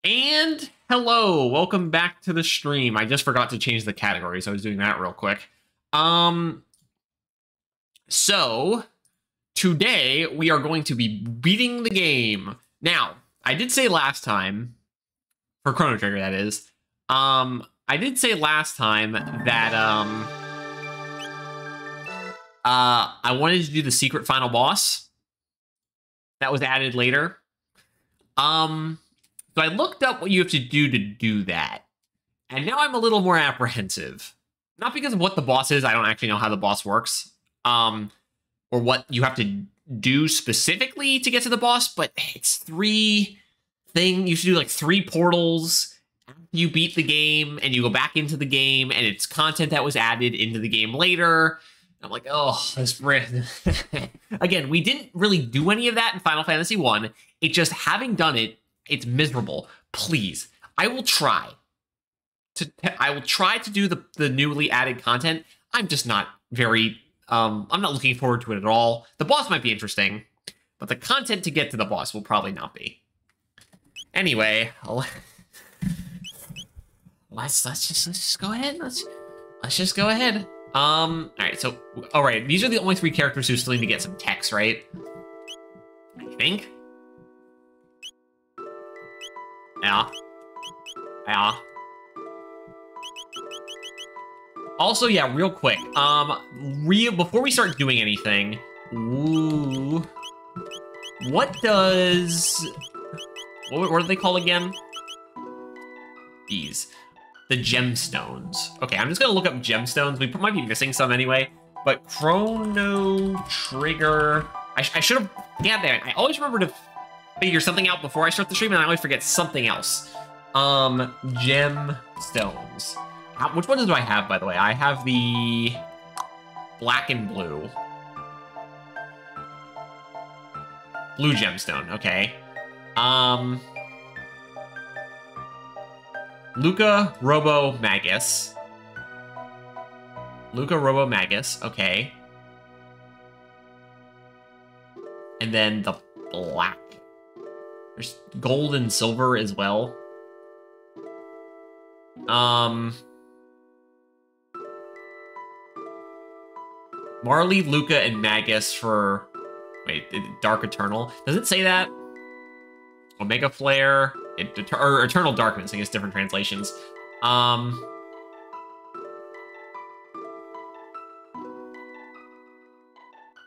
And hello, welcome back to the stream. I just forgot to change the category, so I was doing that real quick. So today we are going to be beating the game. Now, I did say last time, for Chrono Trigger that is, I did say last time that I wanted to do the secret final boss. That was added later. So I looked up what you have to do that. And now I'm a little more apprehensive. Not because of what the boss is, I don't actually know how the boss works. Or what you have to do specifically to get to the boss, but it's you should do like 3 portals after you beat the game, and you go back into the game, and it's content that was added into the game later. I'm like, oh, this again, we didn't really do any of that in Final Fantasy 1. It just, having done it, it's miserable. Please, I will try to do the newly added content. I'm just not very I'm not looking forward to it at all. The boss might be interesting, but the content to get to the boss will probably not be. Anyway, let's just go ahead. Let's just go ahead. All right, these are the only 3 characters who still need to get some text, right? I think. Yeah. Also, yeah, real quick. Before we start doing anything, what are they called again? These. The gemstones. Okay, I'm just gonna look up gemstones. We might be missing some anyway. But Chrono Trigger. I should have. Yeah, there. I always remember to figure something out before I start the stream, and I always forget something else. Gemstones. Which ones do I have, by the way? I have the black and blue. Blue gemstone, okay. Luca Robo Magus. Okay. And then the black. There's gold and silver as well. Marley, Luca, and Magus for... Wait, Dark Eternal. Does it say that? Omega Flare, or Eternal Darkness, I guess different translations.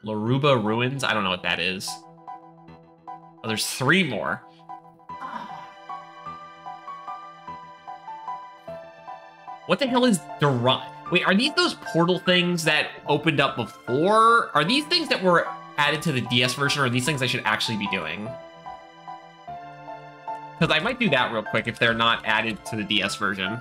Laruba Ruins, I don't know what that is. Oh, there's 3 more. What the hell is Wait, are these those portal things that opened up before? Are these things that were added to the DS version, or are these things I should actually be doing? Because I might do that real quick if they're not added to the DS version.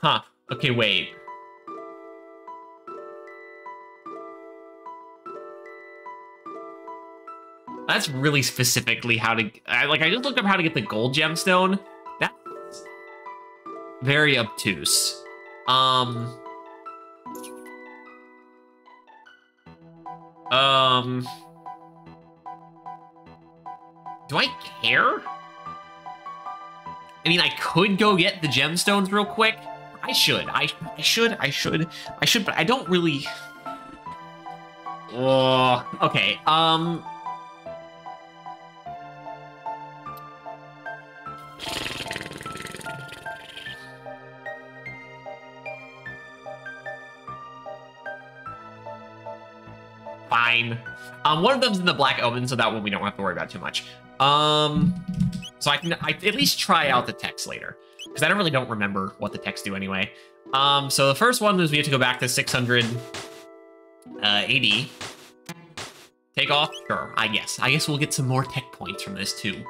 Huh. Okay, wait. That's really specifically how to... I just looked up how to get the gold gemstone. That's very obtuse. Do I care? I mean, I could go get the gemstones real quick. I should, but I don't really... Okay, fine. One of them's in the Black Omen, so that one we don't have to worry about too much. So I can at least try out the text later, because I don't remember what the texts do anyway. So the first one is we have to go back to 600 AD. Take off? Sure, I guess we'll get some more tech points from this too.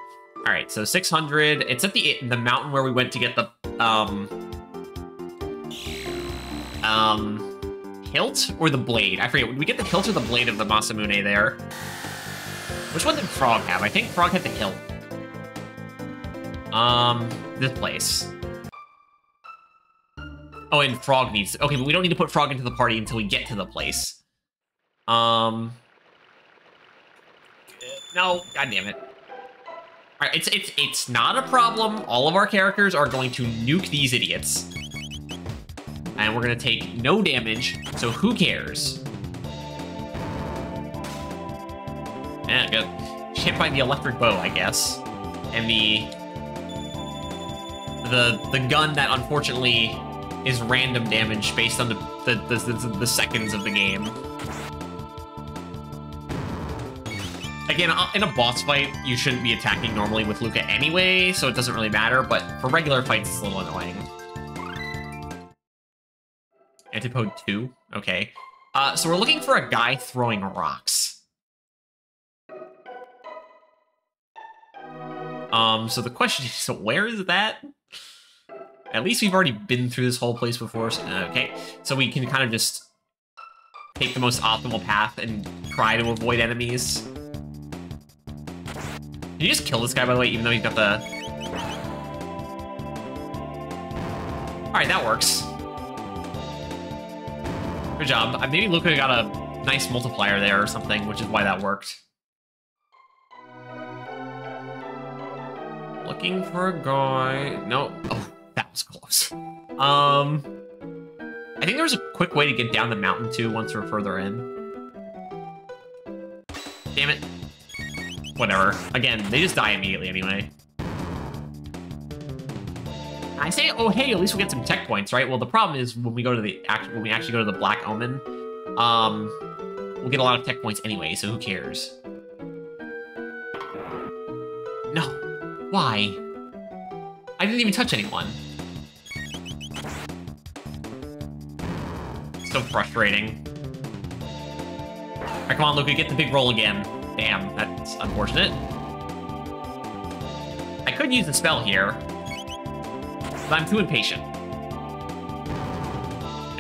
All right, so 600. It's at the mountain where we went to get the hilt or the blade? I forget. Did we get the hilt or the blade of the Masamune there? Which one did Frog have? I think Frog had the hilt. This place. Oh, and Frog needs... Okay, but we don't need to put Frog into the party until we get to the place. No, god damn it. Alright, it's not a problem. All of our characters are going to nuke these idiots. And we're gonna take no damage, so who cares? And got hit by the electric bow, I guess. And the gun that unfortunately is random damage based on the seconds of the game. Again, in a boss fight, you shouldn't be attacking normally with Luca anyway, so it doesn't really matter, but for regular fights, it's a little annoying. Antipode 2? Okay. So we're looking for a guy throwing rocks. So the question is, so where is that? At least we've already been through this whole place before. So, okay, so we can kind of just take the most optimal path and try to avoid enemies. Did you just kill this guy, by the way, even though he's got the... Alright, that works. Good job. Maybe Luca got a nice multiplier there or something, which is why that worked. Looking for a guy... No. Oh, that was close. I think there's a quick way to get down the mountain, too, once we're further in. Damn it. Whatever. Again, they just die immediately anyway. I say, oh hey, at least we'll get some tech points, right? Well, the problem is when we go to the when we actually go to the Black Omen, we'll get a lot of tech points anyway, so who cares? No. Why? I didn't even touch anyone. So frustrating. Alright, come on, Luca, get the big roll again. Damn, that's unfortunate. I could use the spell here, but I'm too impatient.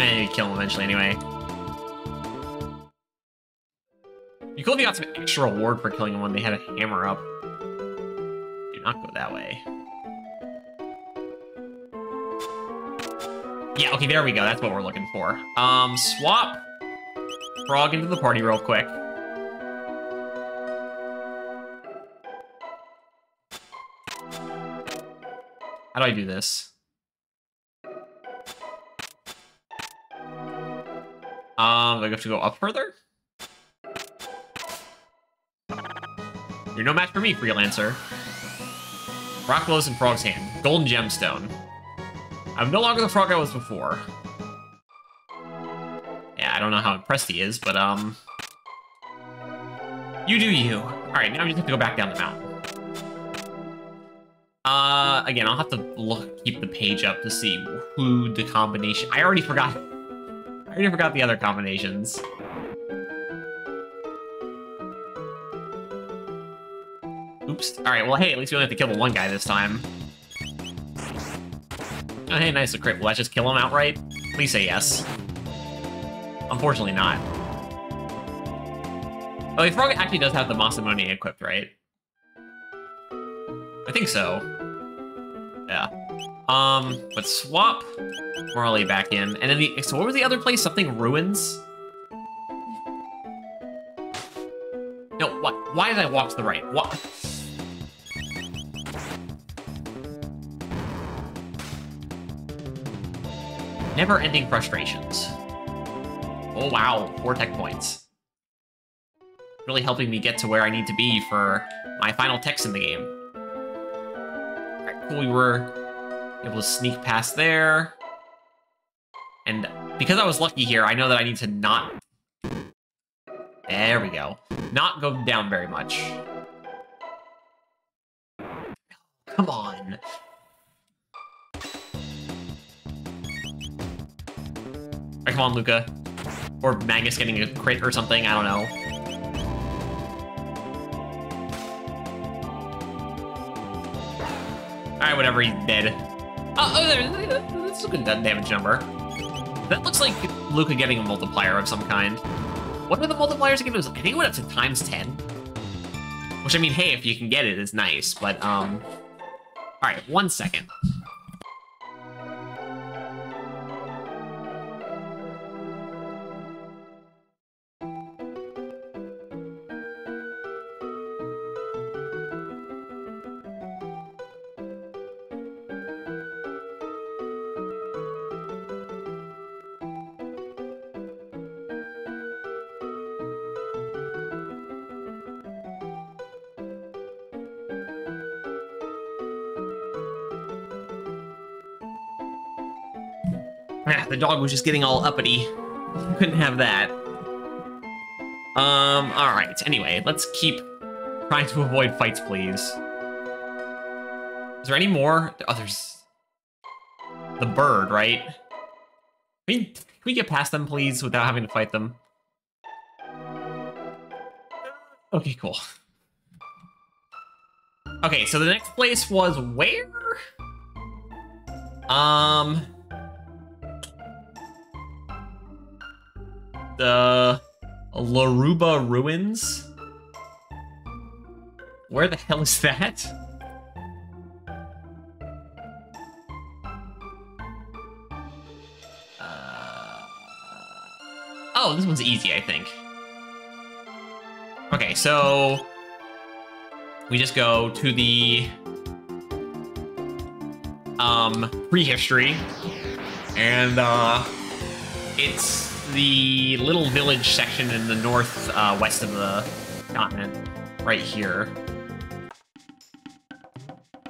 And kill him eventually anyway. You could have got some extra reward for killing him when they had a hammer up. Do not go that way. Yeah, okay, there we go. That's what we're looking for. Swap Frog into the party real quick. How do I do this? Do I have to go up further? You're no match for me, Freelancer. Rock glows in Frog's hand. Golden gemstone. I'm no longer the Frog I was before. Yeah, I don't know how impressed he is, but, you do you. Alright, now I just have to go back down the mountain. Again, I'll have to keep the page up to see who the combination... I already forgot the other combinations. Oops. Alright, well, hey, at least we only have to kill the one guy this time. Oh, hey, nice, a crit. Will that just kill him outright? Please say yes. Unfortunately not. Oh, the Frog actually does have the Masamune equipped, right? I think so. Yeah. But swap Marley back in. And then so what was the other place? Something ruins? No, what? Why did I walk to the right? What? Never-ending frustrations. Oh, wow. 4 tech points. Really helping me get to where I need to be for my final techs in the game. Alright, cool. We were able to sneak past there. And because I was lucky here, I know that I need to not... There we go. Not go down very much. Come on. Right, come on, Luca. Or Magus getting a crit or something, I don't know. Alright, whatever, he's dead. Oh, that's a good damage number. That looks like Luca getting a multiplier of some kind. What are the multipliers again? I think it went up to times 10. Which, I mean, hey, if you can get it, is nice. But, alright, 1 second. Yeah, the dog was just getting all uppity. Couldn't have that. Alright. Anyway, let's keep trying to avoid fights, please. Is there any more? Oh, there's the bird, right? Can we get past them, please, without having to fight them? Okay, cool. Okay, so the next place was where? The Laruba Ruins? Where the hell is that? Oh, this one's easy, I think. Okay, so we just go to the prehistory, and it's the little village section in the north west of the continent, right here.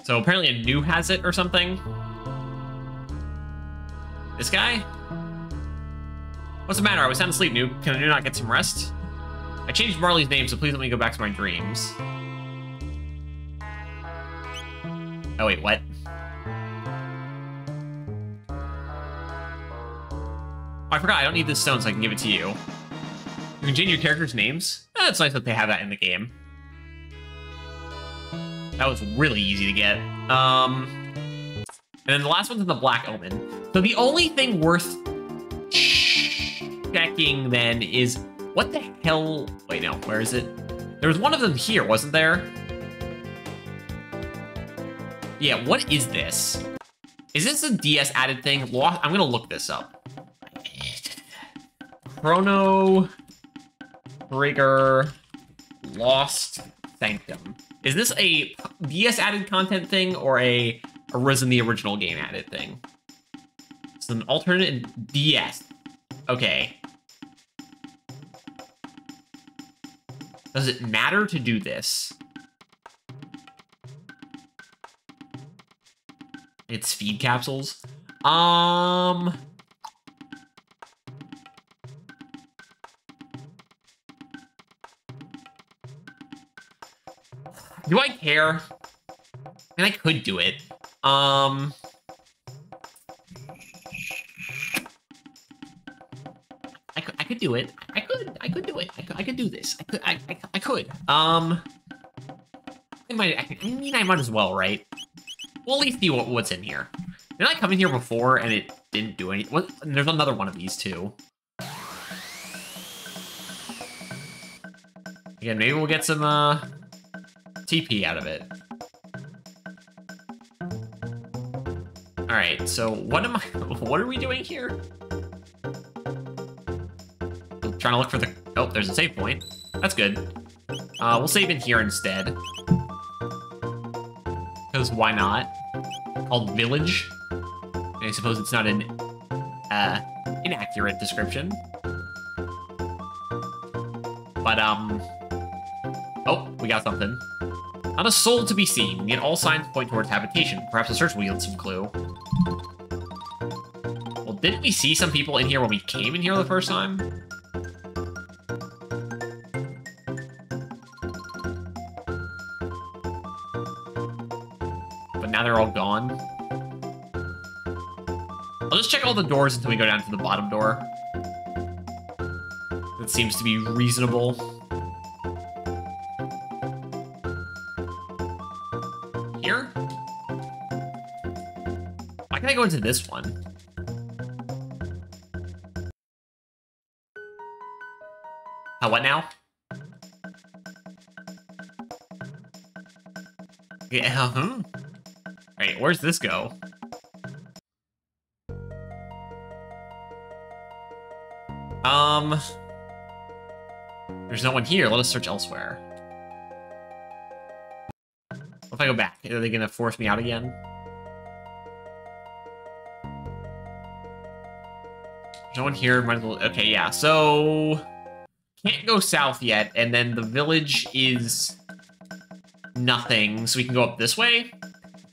So apparently a new has it or something. This guy? What's the matter? I was sound asleep, noob. Can I not get some rest? I changed Marley's name, so please let me go back to my dreams. Oh wait, what? Oh, I forgot, I don't need this stone so I can give it to you. You can change your characters' names? Oh, it's nice that they have that in the game. That was really easy to get. And then the last one's in the Black Omen. So the only thing worth checking then is, what the hell? Wait, no, where is it? There was one of them here, wasn't there? Yeah, what is this? Is this a DS added thing? I'm gonna look this up. Chrono Trigger Lost Sanctum. Is this a DS added content thing or a Arisen the original game added thing? It's an alternate in DS. Okay. Does it matter to do this? It's feed capsules. Do I care? I mean, I could do it. I could do it. I could do it. I could do this. I could. I might as well, right? We'll at least see what's in here. Did I come in here before and it didn't do anything? There's another one of these too. Again, maybe we'll get some TP out of it. All right, so what are we doing here? I'm trying to look for the, oh, there's a save point. That's good. We'll save in here instead. Because why not? Called Village. I suppose it's not an inaccurate description. But, oh, we got something. Not a soul to be seen, yet all signs point towards habitation. Perhaps a search will yield some clue. Well, didn't we see some people in here when we came in here the first time? But now they're all gone. I'll just check all the doors until we go down to the bottom door. That seems to be reasonable. Here? Why can't I go into this one? How, what now? Yeah, Alright, where's this go? There's no one here. Let us search elsewhere. What if I go back? Are they gonna force me out again? There's no one here. Might as well... Okay, yeah, so... Can't go south yet, and then the village is... nothing, so we can go up this way?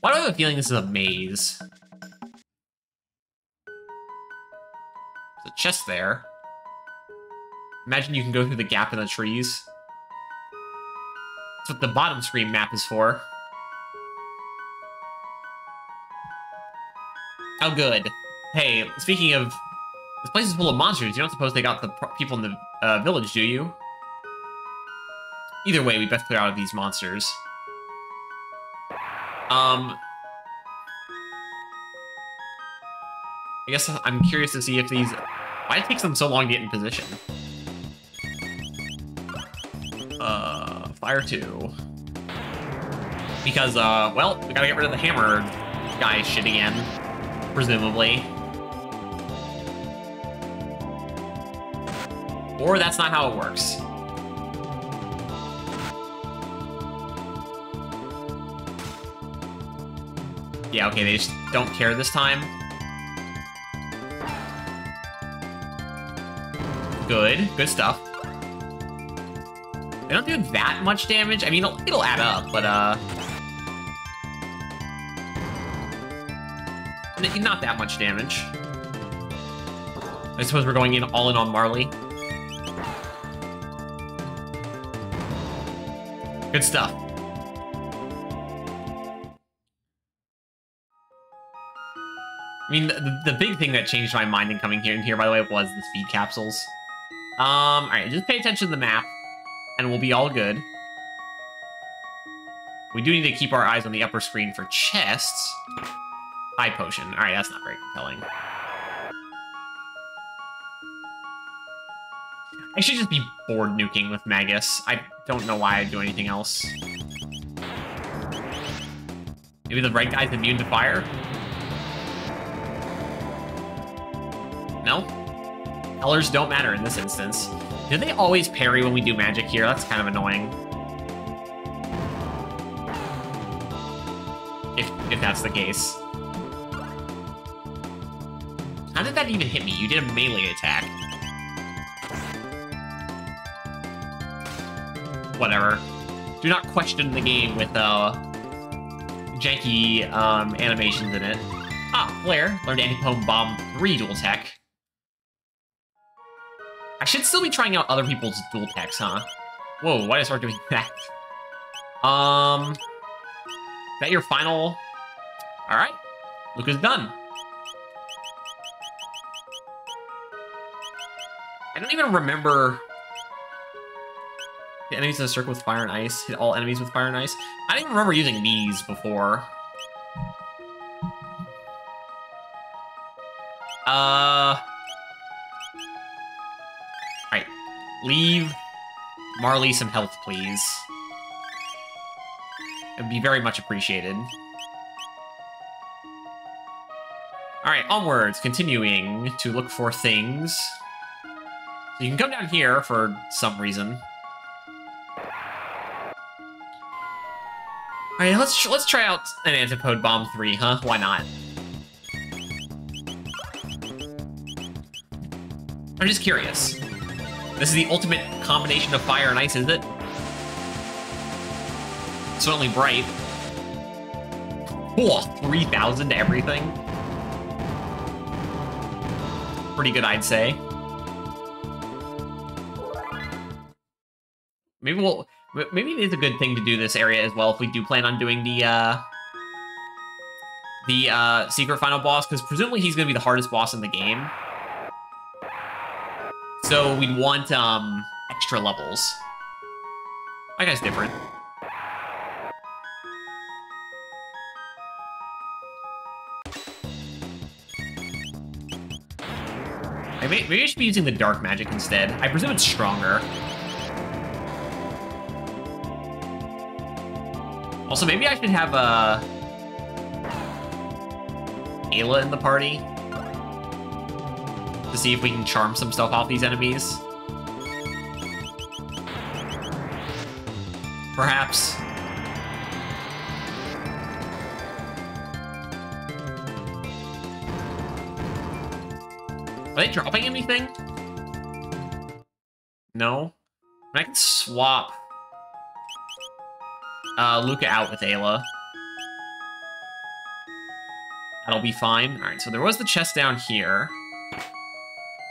Why do I have a feeling this is a maze? There's a chest there. Imagine you can go through the gap in the trees. That's what the bottom screen map is for. Oh, good. Hey, speaking of... This place is full of monsters. You don't suppose they got the people in the village, do you? Either way, we best clear out of these monsters. I guess I'm curious to see if these... Why it takes them so long to get in position? Fire 2. Because, well, we gotta get rid of the hammer guy shit again. Presumably. Or that's not how it works. Yeah, okay, they just don't care this time. Good. Good stuff. They don't do that much damage. I mean, it'll add up, but, not that much damage. I suppose we're going all in on Marley. Good stuff. I mean, the big thing that changed my mind in coming here, by the way, was the speed capsules. Alright, just pay attention to the map, and we'll be all good. We do need to keep our eyes on the upper screen for chests. High potion. Alright, that's not very compelling. I should just be bored nuking with Magus. I don't know why I'd do anything else. Maybe the right guy's immune to fire? No? Colors don't matter in this instance. Do they always parry when we do magic here? That's kind of annoying. If that's the case. How did that even hit me? You did a melee attack. Whatever. Do not question the game with, janky, animations in it. Ah, Blair. Learned Anti-Poem Bomb 3 dual tech. I should still be trying out other people's dual techs, huh? Whoa, why did I start doing that? Is that your final? Alright. Luca's done. I don't even remember... The enemies in a circle with fire and ice. Hit all enemies with fire and ice. I didn't even remember using these before. Alright. Leave Marley some health, please. It'd be very much appreciated. Alright, onwards. Continuing to look for things. So you can come down here for some reason. Alright, let's try out an Antipode Bomb 3, huh? Why not? I'm just curious. This is the ultimate combination of fire and ice, is it? Certainly bright. Whoa, 3,000 to everything. Pretty good, I'd say. Maybe it is a good thing to do this area as well if we do plan on doing the secret final boss, because presumably he's going to be the hardest boss in the game. So we'd want extra levels. That guy's different. Maybe I should be using the dark magic instead. I presume it's stronger. Also, maybe I should have Ayla in the party to see if we can charm some stuff off these enemies. Perhaps. Are they dropping anything? No. I can swap Luca out with Ayla. That'll be fine. Alright, so there was the chest down here.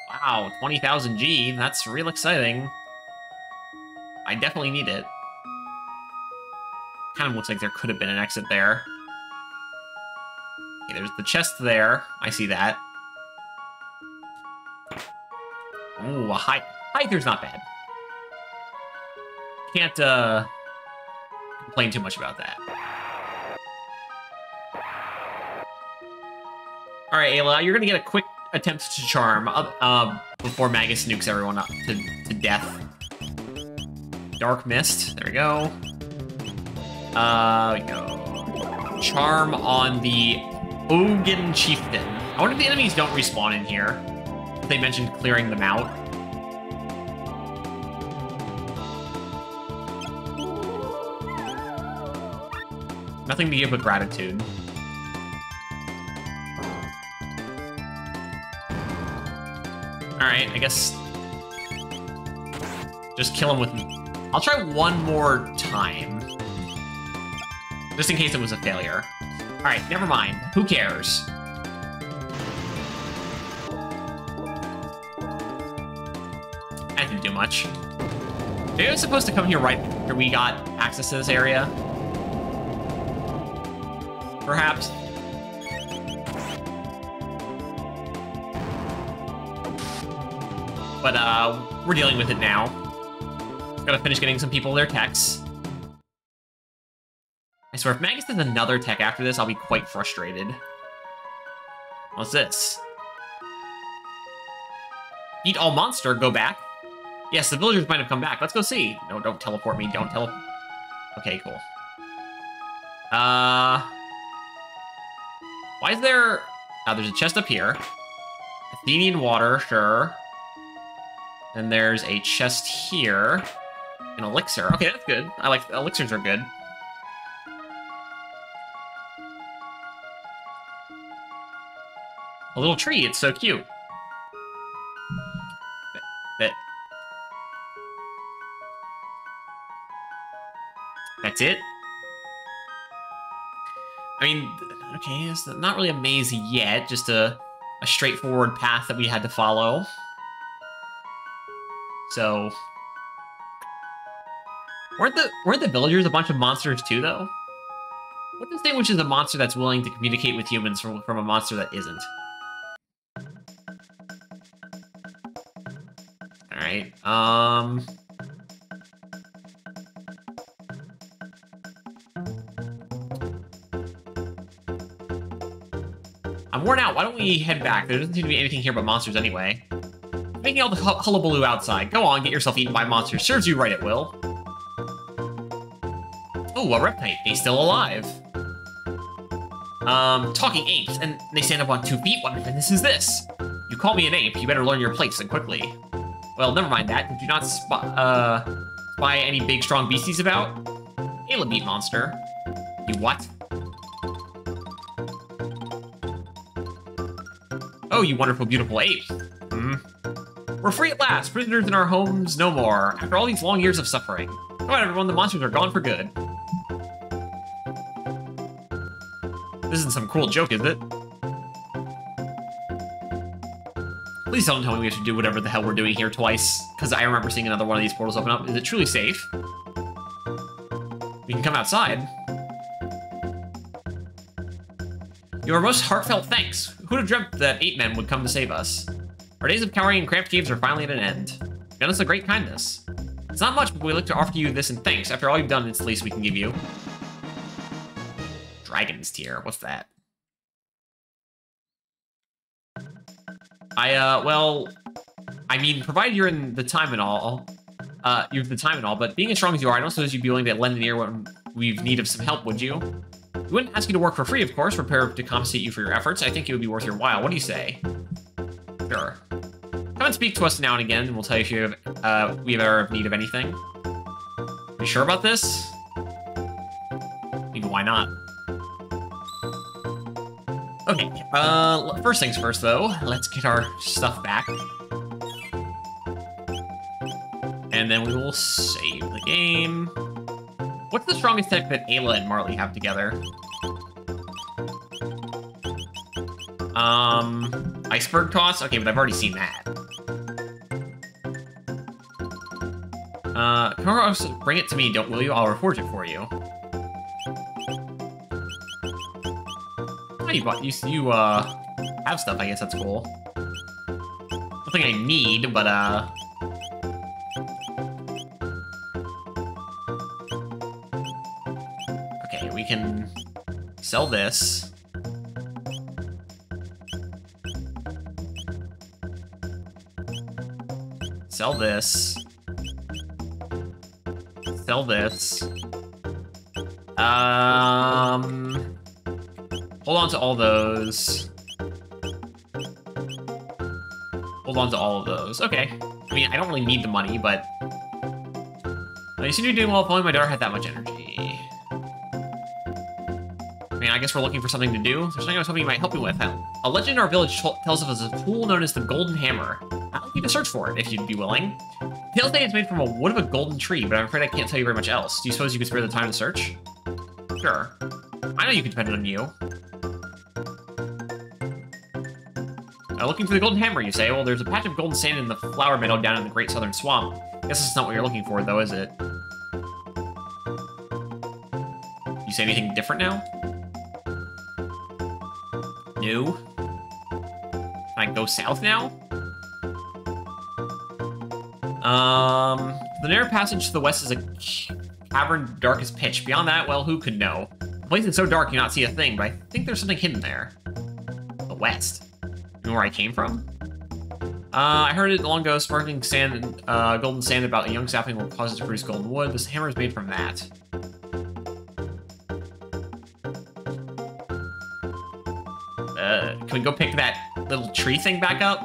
Wow, 20,000 G. That's real exciting. I definitely need it. Kind of looks like there could have been an exit there. Okay, there's the chest there. I see that. Ooh, a Hyther's not bad. Can't complain too much about that. All right, Ayla, you're gonna get a quick attempt to charm before Magus nukes everyone up to death. Dark Mist. There we go. We go. Charm on the Ogan Chieftain. I wonder if the enemies don't respawn in here. They mentioned clearing them out. Nothing to give but gratitude. Alright, I guess... just kill him with... I'll try one more time. Just in case it was a failure. Alright, never mind. Who cares? I didn't do much. Maybe I was supposed to come here right after we got access to this area. Perhaps. But, we're dealing with it now. Gotta finish getting some people their techs. I swear, if Magus does another tech after this, I'll be quite frustrated. What's this? Eat all monster, go back. Yes, the villagers might have come back. Let's go see. No, don't teleport me. Don't teleport. Okay, cool. Why is there... there's a chest up here. Athenian water, sure. Then there's a chest here. An elixir. Okay, that's good. I like... elixirs are good. A little tree. It's so cute. That's it? I mean, okay, it's not really a maze yet, just a straightforward path that we had to follow. So... weren't the villagers a bunch of monsters too, though? What distinguishes a monster that's willing to communicate with humans from a monster that isn't? Alright, I'm worn out. Why don't we head back? There doesn't seem to be anything here but monsters anyway. Making all the hullabaloo outside. Go on, get yourself eaten by monsters. Serves you right, it will. Oh, a reptite. He's still alive. Talking apes, and they stand up on 2 feet? What madness is this? You call me an ape, you better learn your place, and quickly. Well, never mind that. Did you not spy any big, strong beasties about? Ayla beat monster. You what? Oh, you wonderful, beautiful ape. We're free at last. Prisoners in our homes no more. After all these long years of suffering. Come on, everyone. The monsters are gone for good. This isn't some cruel joke, is it? Please don't tell me we have to do whatever the hell we're doing here twice, because I remember seeing another one of these portals open up. Is it truly safe? We can come outside. Your most heartfelt thanks. Who'd have dreamt that 8 men would come to save us? Our days of cowering in cramped caves are finally at an end. You've done us a great kindness. It's not much, but we look to offer you this in thanks. After all you've done, it's the least we can give you. Dragon's Tear. What's that? Well, I mean, provided you're in the time and all, but being as strong as you are, I don't suppose you'd be willing to lend an ear when we've need of some help, would you? We wouldn't ask you to work for free, of course. We're prepared to compensate you for your efforts. I think it would be worth your while. What do you say? Sure. Come and speak to us now and again, and we'll tell you if you have, we have need of anything. You sure about this? I mean, why not? Okay, first things first, though. Let's get our stuff back. And then we will save the game. What's the strongest tech that Ayla and Marley have together? Iceberg toss? Okay, but I've already seen that. Come bring it to me, will you? I'll reforge it for you. Oh, you have stuff, I guess that's cool. Nothing I need, but, okay, we can sell this. Sell this. Sell this. Hold on to all those. Hold on to all of those. Okay. I mean, I don't really need the money, but... You seem to be doing well if only my daughter had that much energy. I mean, I guess we're looking for something to do. There's something I was hoping you might help me with. A legend in our village tells of a tool known as the Golden Hammer. I'd like you to search for it, if you'd be willing. Tales say it's made from a wood of a golden tree, but I'm afraid I can't tell you very much else. Do you suppose you could spare the time to search? Sure. I know you can depend on you. Looking for the Golden Hammer, you say? Well, there's a patch of golden sand in the flower meadow down in the Great Southern Swamp. Guess that's not what you're looking for, though, is it? You say anything different now? No? Can I go south now? The narrow passage to the west is a cavern dark as pitch. Beyond that, well, who could know? The place is so dark you not see a thing, but I think there's something hidden there. The west. You know where I came from? I heard it long ago, sparkling sand, golden sand about a young sapling will cause it to produce golden wood. This hammer is made from that. Can we go pick that little tree thing back up?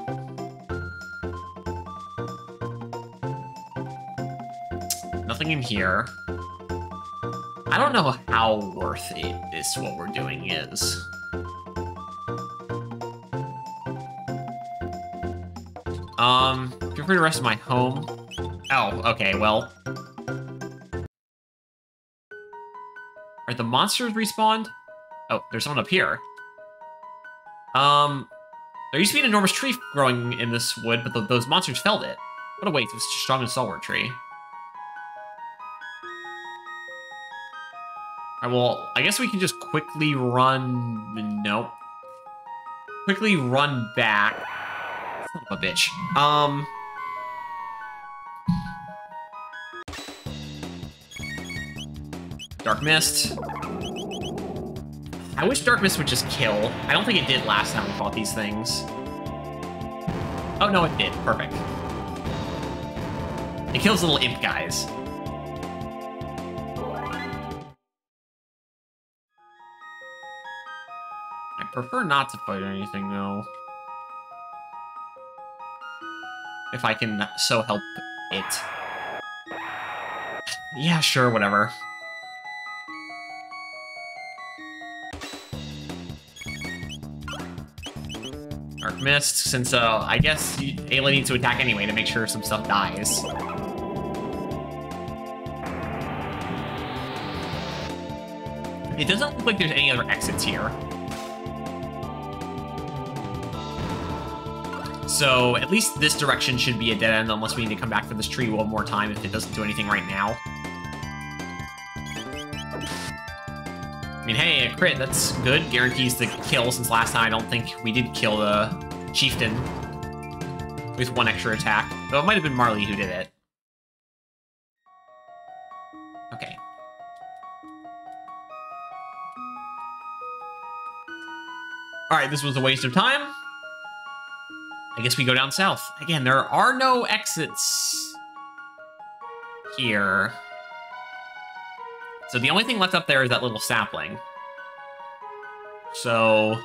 Nothing in here. I don't know how worth it this what we're doing is. Feel free to rest in my home. Oh, okay, well. Are the monsters respawned? Oh, there's someone up here. There used to be an enormous tree growing in this wood, but those monsters felled it. What a waste, it was such a strong and stalwart tree. Alright, well, I guess we can just quickly run... Nope. Quickly run back. Son of a bitch. Dark Mist. I wish Dark Mist would just kill. I don't think it did last time we fought these things. Oh, no, it did. Perfect. It kills little imp guys. I prefer not to fight anything, though. If I can so help it. Yeah, sure, whatever. Dark Mist, since, I guess Ayla needs to attack anyway to make sure some stuff dies. It doesn't look like there's any other exits here. So, at least this direction should be a dead end unless we need to come back for this tree one more time if it doesn't do anything right now. I mean, hey, a crit, that's good. Guarantees the kill, since last time I don't think we did kill the chieftain with one extra attack. Though it might have been Marley who did it. Okay. Alright, this was a waste of time. I guess we go down south. Again, there are no exits here. So the only thing left up there is that little sapling. So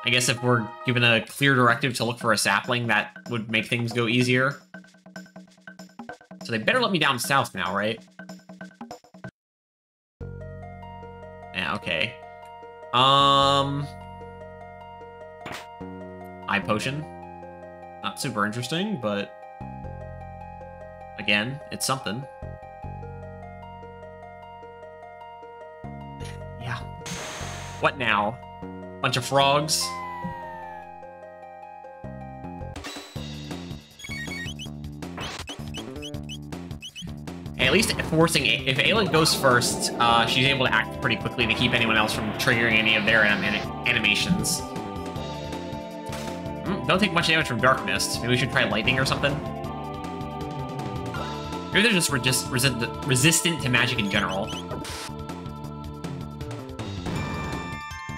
I guess if we're given a clear directive to look for a sapling, that would make things go easier. So they better let me down south now, right? Yeah, okay. Eye potion. Not super interesting, but again, it's something. Yeah. What now? Bunch of frogs? Hey, at least forcing... If Ayla goes first, she's able to act pretty quickly to keep anyone else from triggering any of their animations. Don't take much damage from Dark Mist. Maybe we should try Lightning or something? Maybe they're just resistant to magic in general.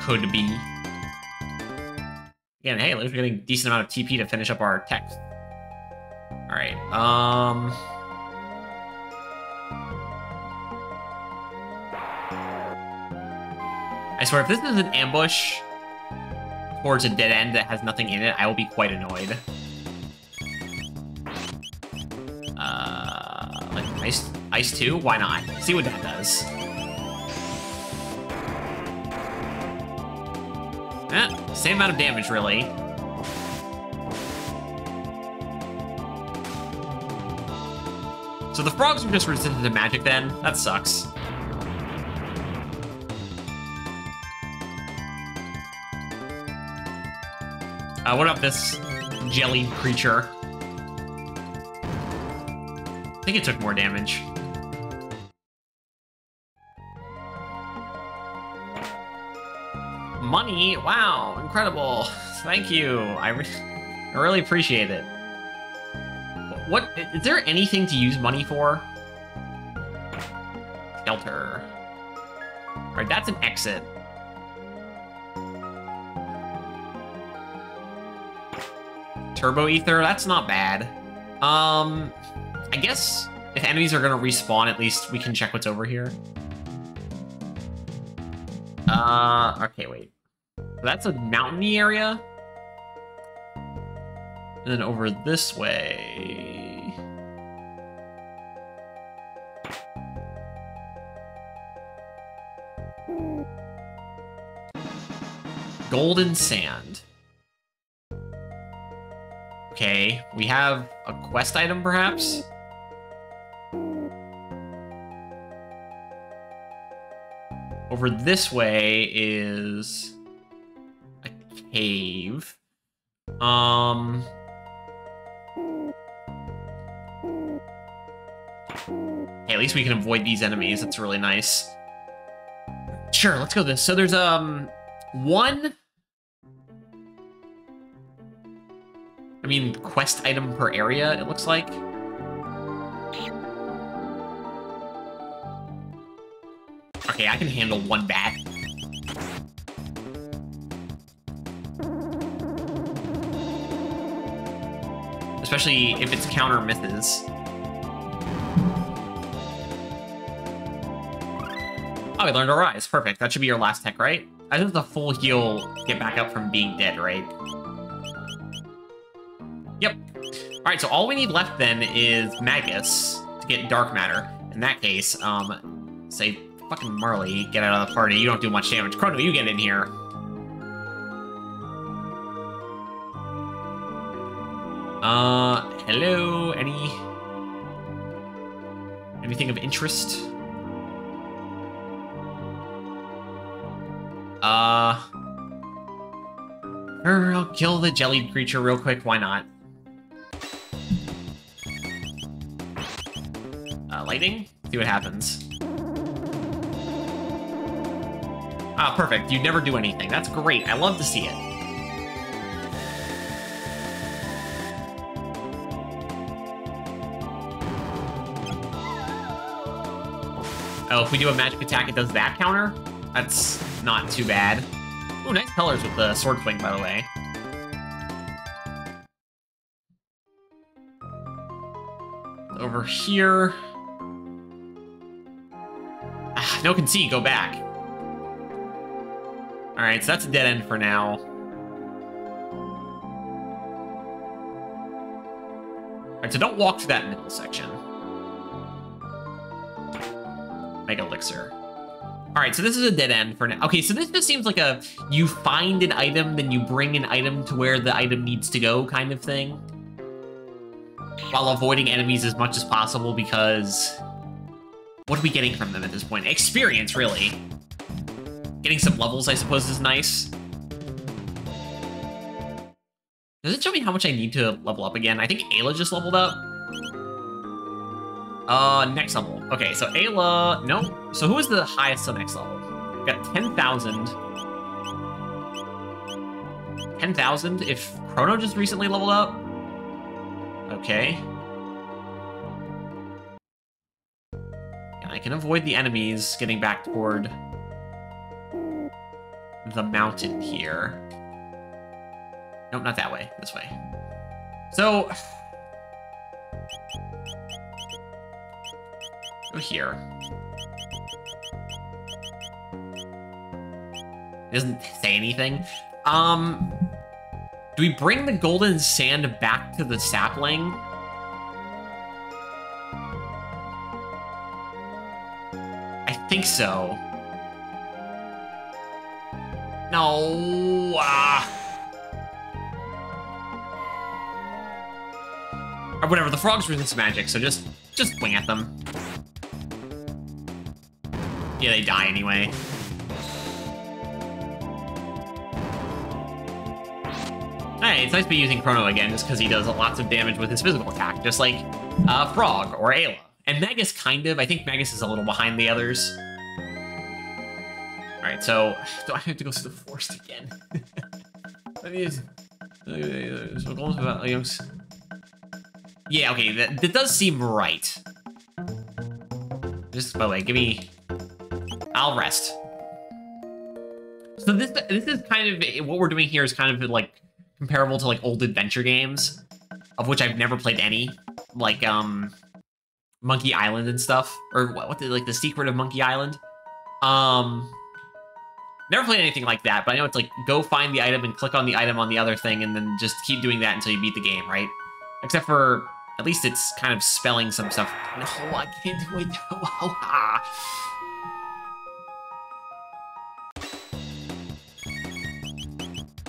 Could be. Again, hey, at least we're getting a decent amount of TP to finish up our text. Alright, I swear, if this is an ambush towards a dead end that has nothing in it, I will be quite annoyed. Like ice 2? Why not? See what that does. Same amount of damage, really. So the frogs are just resistant to magic then? That sucks. What about this jellied creature? I think it took more damage. Money? Wow, incredible. Thank you. I really appreciate it. What? Is there anything to use money for? Shelter. Alright, that's an exit. Turbo Ether, that's not bad. I guess if enemies are gonna respawn, at least we can check what's over here. Okay, wait. That's a mountainy area. And then over this way... Golden Sand. Okay, we have a quest item, perhaps? Over this way is a cave. Hey, at least we can avoid these enemies. That's really nice. Sure, let's go this. So there's one... I mean, quest item per area, it looks like. Okay, I can handle one bat. Especially if its counter misses. Oh, we learned our rise. Perfect. That should be your last tech, right? I think the full heal get back up from being dead, right? Yep. Alright, so all we need left then is Magus to get Dark Matter. In that case, say, fucking Marley, get out of the party. You don't do much damage. Chrono, you get in here. Hello? Anything of interest? I'll kill the jellied creature real quick. Why not? Lightning? See what happens. Ah, perfect. You never do anything. That's great. I love to see it. Oh, if we do a magic attack, it does that counter? That's not too bad. Ooh, nice colors with the sword swing, by the way. Over here... No concede, go back. Alright, so that's a dead end for now. Alright, so don't walk through that middle section. Mega Elixir. Alright, so this is a dead end for now. Okay, so this just seems like a you find an item, then you bring an item to where the item needs to go kind of thing. While avoiding enemies as much as possible because... What are we getting from them at this point? Experience, really. Getting some levels, I suppose, is nice. Does it show me how much I need to level up again? I think Ayla just leveled up. Next level. Okay, so Ayla... No. So who is the highest on next level? We got 10,000. 10,000 if Chrono just recently leveled up? Okay. Yeah, I can avoid the enemies getting back toward the mountain here. Nope, not that way. This way. So... Go here. It doesn't say anything. Do we bring the golden sand back to the sapling? I think so. No. Or whatever, the frogs resist magic, so just swing at them. Yeah, they die anyway. Hey, it's nice to be using Chrono again, just because he does lots of damage with his physical attack, just like Frog or Ayla. And Magus kind of. I think Magus is a little behind the others. Alright, so do I have to go through the forest again? Yeah, okay, that does seem right. Just, by the way, give me... I'll rest. So this is kind of... What we're doing here is kind of like comparable to like old adventure games, of which I've never played any. Like, Monkey Island and stuff. Or what like the Secret of Monkey Island. Never played anything like that, but I know it's like, go find the item and click on the item on the other thing, and then just keep doing that until you beat the game, right? Except for, at least it's kind of spelling some stuff. No, I can't do it.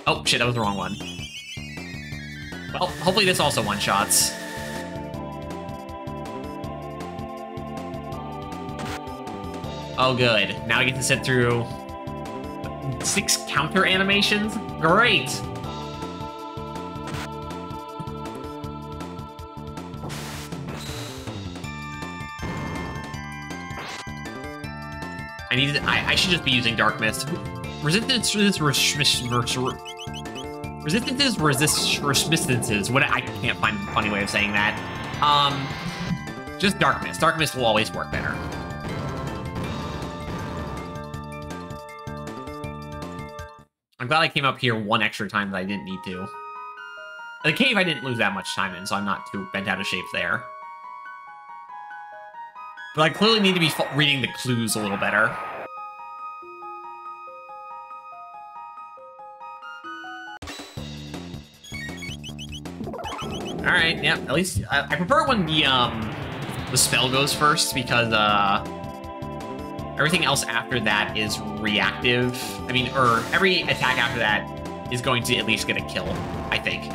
Oh, shit, that was the wrong one. Well, hopefully this also one-shots. Oh, good. Now I get to sit through 6 counter animations? Great! I should just be using Dark Mist. Resistances. What, I can't find a funny way of saying that. Just Dark Mist. Dark Mist will always work better. I'm glad I came up here one extra time that I didn't need to. The cave I didn't lose that much time in, so I'm not too bent out of shape there. But I clearly need to be reading the clues a little better. Alright, yeah, at least I prefer when the spell goes first, because everything else after that is reactive. I mean, or every attack after that is going to at least get a kill, I think.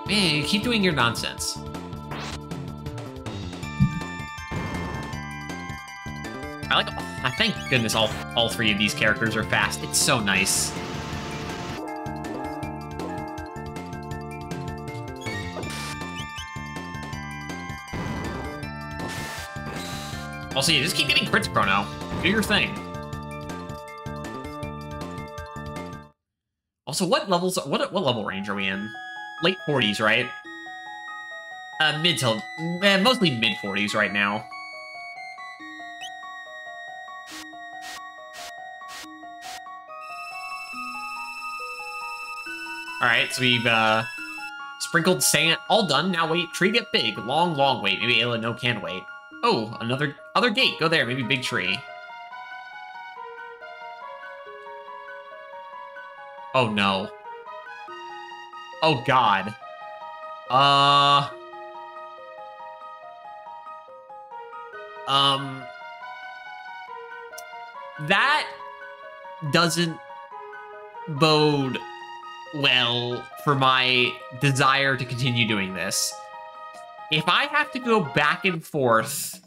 Man, you keep doing your nonsense. Thank goodness all 3 of these characters are fast. It's so nice. Also, you just keep getting crits, Chrono. Do your thing. Also, what level range are we in? Late 40s, right? Mostly mid 40s right now. Alright, so we've Sprinkled sand. All done. Now wait. Tree get big. Long, long wait. Maybe Ayla no can wait. Oh, other gate. Go there. Maybe big tree. Oh, no. Oh, God. That doesn't bode well for my desire to continue doing this. If I have to go back and forth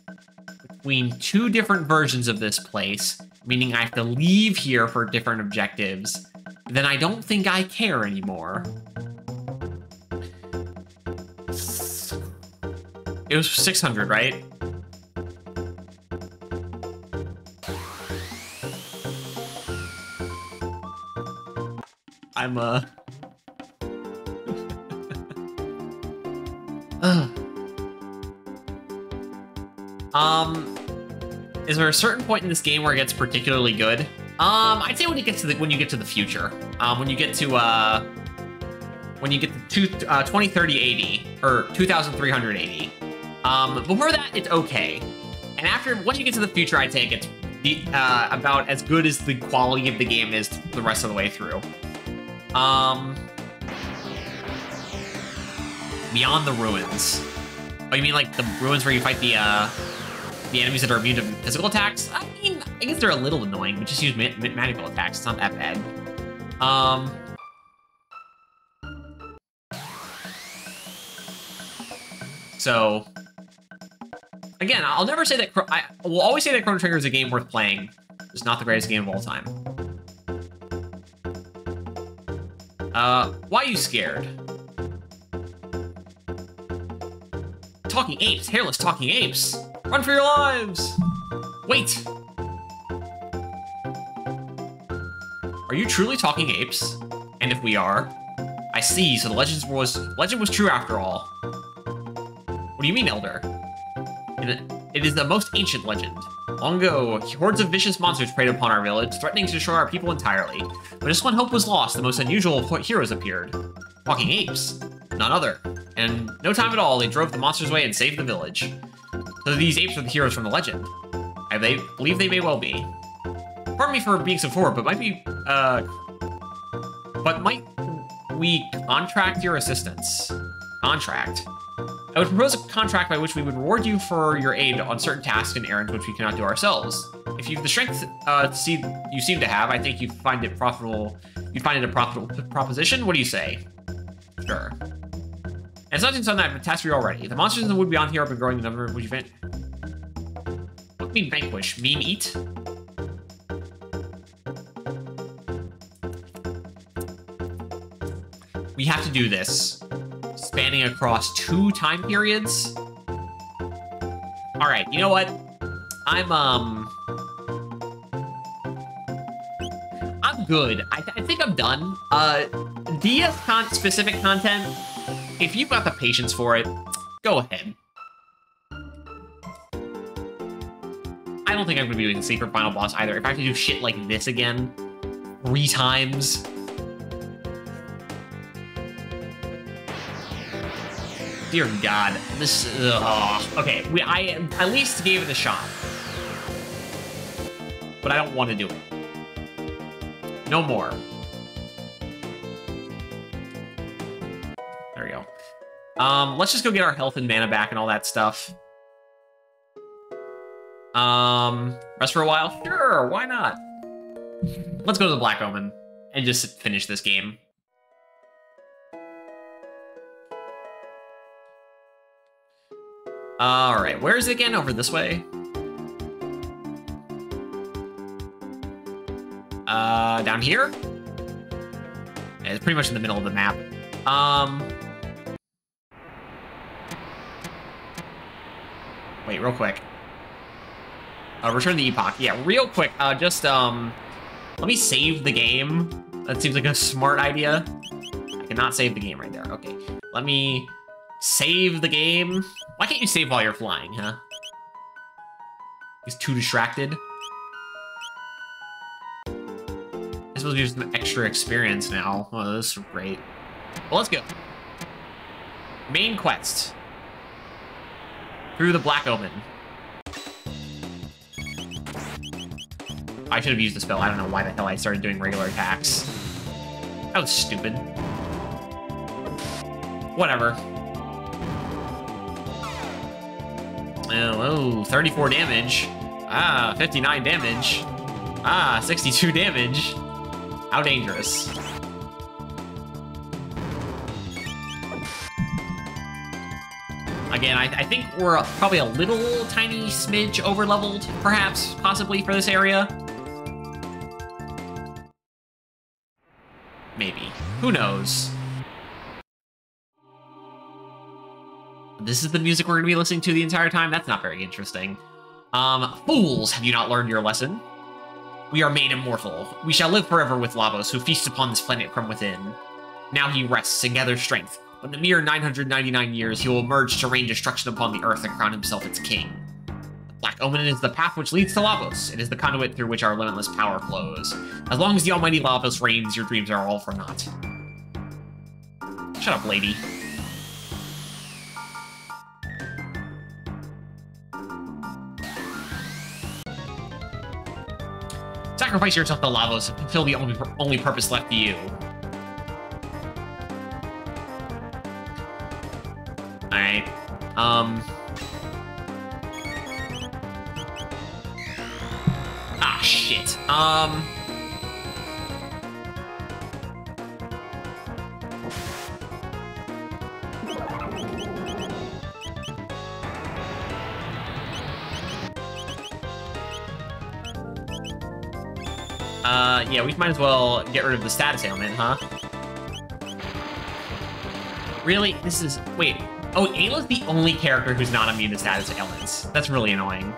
between two different versions of this place, meaning I have to leave here for different objectives, then I don't think I care anymore. It was 600, right? I'm, is there a certain point in this game where it gets particularly good? I'd say when you get to the future. When you get to 2030-80 or 2380. Before that, it's okay. And once you get to the future, I'd say it gets about as good as the quality of the game is the rest of the way through. Beyond the ruins. Oh, you mean like the ruins where you fight the enemies that are immune to physical attacks? I mean, I guess they're a little annoying, but just use magical attacks. It's not that bad. So, again, I'll never say that... I will always say that Chrono Trigger is a game worth playing. It's not the greatest game of all time. Why are you scared? Talking apes, hairless talking apes. Run for your lives! Wait. Are you truly talking apes? And if we are, I see, so the legend was true after all. What do you mean, Elder? It is the most ancient legend. Long ago, hordes of vicious monsters preyed upon our village, threatening to destroy our people entirely. When just one hope was lost, the most unusual heroes appeared. Talking apes. None other. And no time at all, they drove the monsters away and saved the village. So these apes are the heroes from the legend. I believe they may well be. Pardon me for being so forward, but might we contract your assistance? Contract? I would propose a contract by which we would reward you for your aid on certain tasks and errands which we cannot do ourselves. If you've the strength you seem to have, I think you'd find it profitable. You'd find it a profitable proposition. What do you say? Sure. And it's nothing on that task for you already. The monsters in the wood beyond here have been growing in number. Would you what do you mean vanquish? Mean eat? We have to do this. Spanning across 2 time periods? Alright, you know what? I'm good. I think I'm done. DS specific content, if you've got the patience for it, go ahead. I don't think I'm gonna be doing the secret final boss either. If I have to do shit like this again 3 times. Dear God, this. Okay, I at least gave it a shot, but I don't want to do it. No more. There we go. Let's just go get our health and mana back and all that stuff. Rest for a while? Sure, why not? Let's go to the Black Omen and just finish this game. Alright, where is it again? Over this way? Down here? Yeah, it's pretty much in the middle of the map. Wait, real quick. Return the Epoch. Yeah, real quick, let me save the game. That seems like a smart idea. I cannot save the game right there. Okay, let me save the game. Why can't you save while you're flying, huh? He's too distracted. I suppose we have some extra experience now. Oh, this is great. Well, let's go. Main quest. Through the Black Omen. I should have used the spell. I don't know why the hell I started doing regular attacks. That was stupid. Whatever. Oh, 34 damage. Ah, 59 damage. Ah, 62 damage. How dangerous. Again, I think we're probably a little tiny smidge over-leveled, perhaps, possibly, for this area. Maybe. Who knows? This is the music we're going to be listening to the entire time? That's not very interesting. Fools, have you not learned your lesson? We are made immortal. We shall live forever with Lavos, who feasts upon this planet from within. Now he rests and gathers strength. But in the mere 999 years, he will emerge to rain destruction upon the earth and crown himself its king. The Black Omen is the path which leads to Lavos. It is the conduit through which our limitless power flows. As long as the almighty Lavos reigns, your dreams are all for naught. Shut up, lady. Sacrifice yourself to Lavos and fulfill the only purpose left to you. Alright. Ah, shit. Yeah, we might as well get rid of the status ailment, huh? Really? This is... Wait. Oh, Ayla's the only character who's not immune to status ailments. That's really annoying.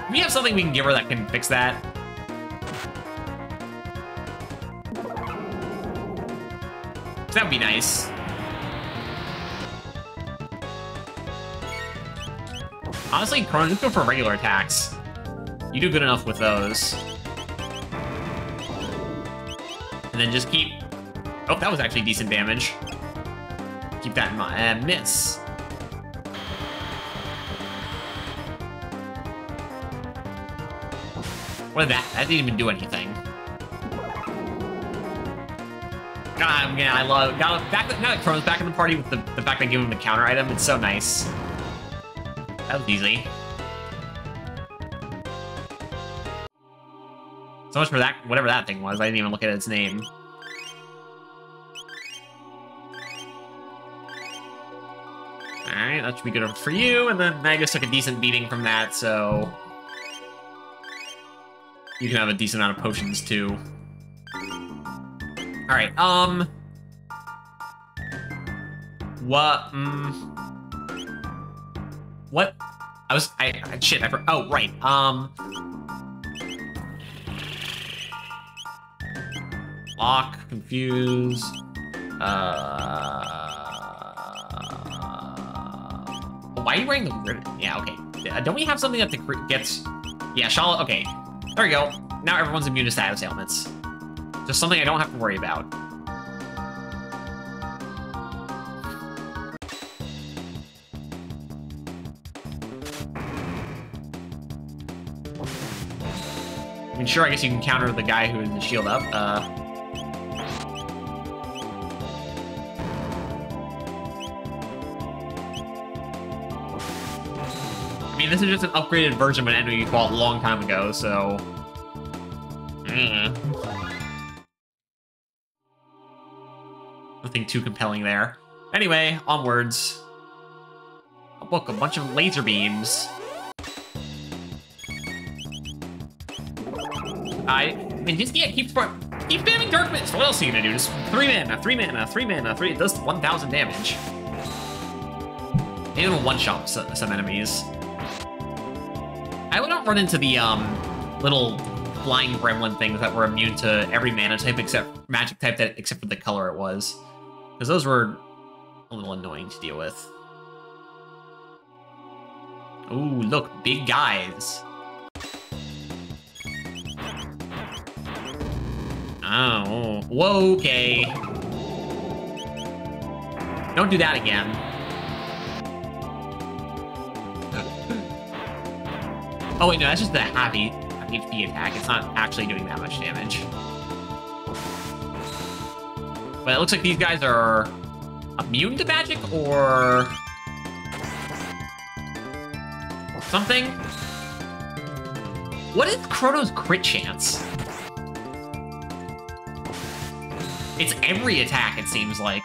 We have something we can give her that can fix that. That would be nice. Honestly, Chrono, just go for regular attacks. You do good enough with those. And then just keep... Oh, that was actually decent damage. Keep that in mind. And miss. What did that? That didn't even do anything. God, man, I love... Now that Chrono's back in the party with the fact that I give him the counter item, it's so nice. That was easy. So much for that, whatever that thing was. I didn't even look at its name. Alright, that should be good for you, and then Magus took a decent beating from that, so... You can have a decent amount of potions, too. Alright, What, What? Shit, I forgot. Oh, right, Lock, confuse, why are you wearing the ribbon? Yeah, okay. Don't we have something that gets... Yeah, Charlotte, okay. There we go. Now everyone's immune to status ailments. Just something I don't have to worry about. I mean, sure, I guess you can counter the guy who has the shield up. I mean, this is just an upgraded version of an enemy you fought a long time ago, so... Nothing too compelling there. Anyway, onwards. A book, a bunch of laser beams. Just, yeah, keep spamming Dark Mist. What else are you gonna do? Just 3 mana, 3 mana, 3 mana, 3... It does 1,000 damage. Maybe it'll one-shot some enemies. I would not run into the, little flying gremlin things that were immune to every mana type except magic type, except for the color it was. Because those were a little annoying to deal with. Ooh, look, big guys. Oh, whoa, okay. Don't do that again. Oh wait, no, that's just the half HP attack. It's not actually doing that much damage. But it looks like these guys are immune to magic or something. What is Chrono's crit chance? It's every attack, it seems like.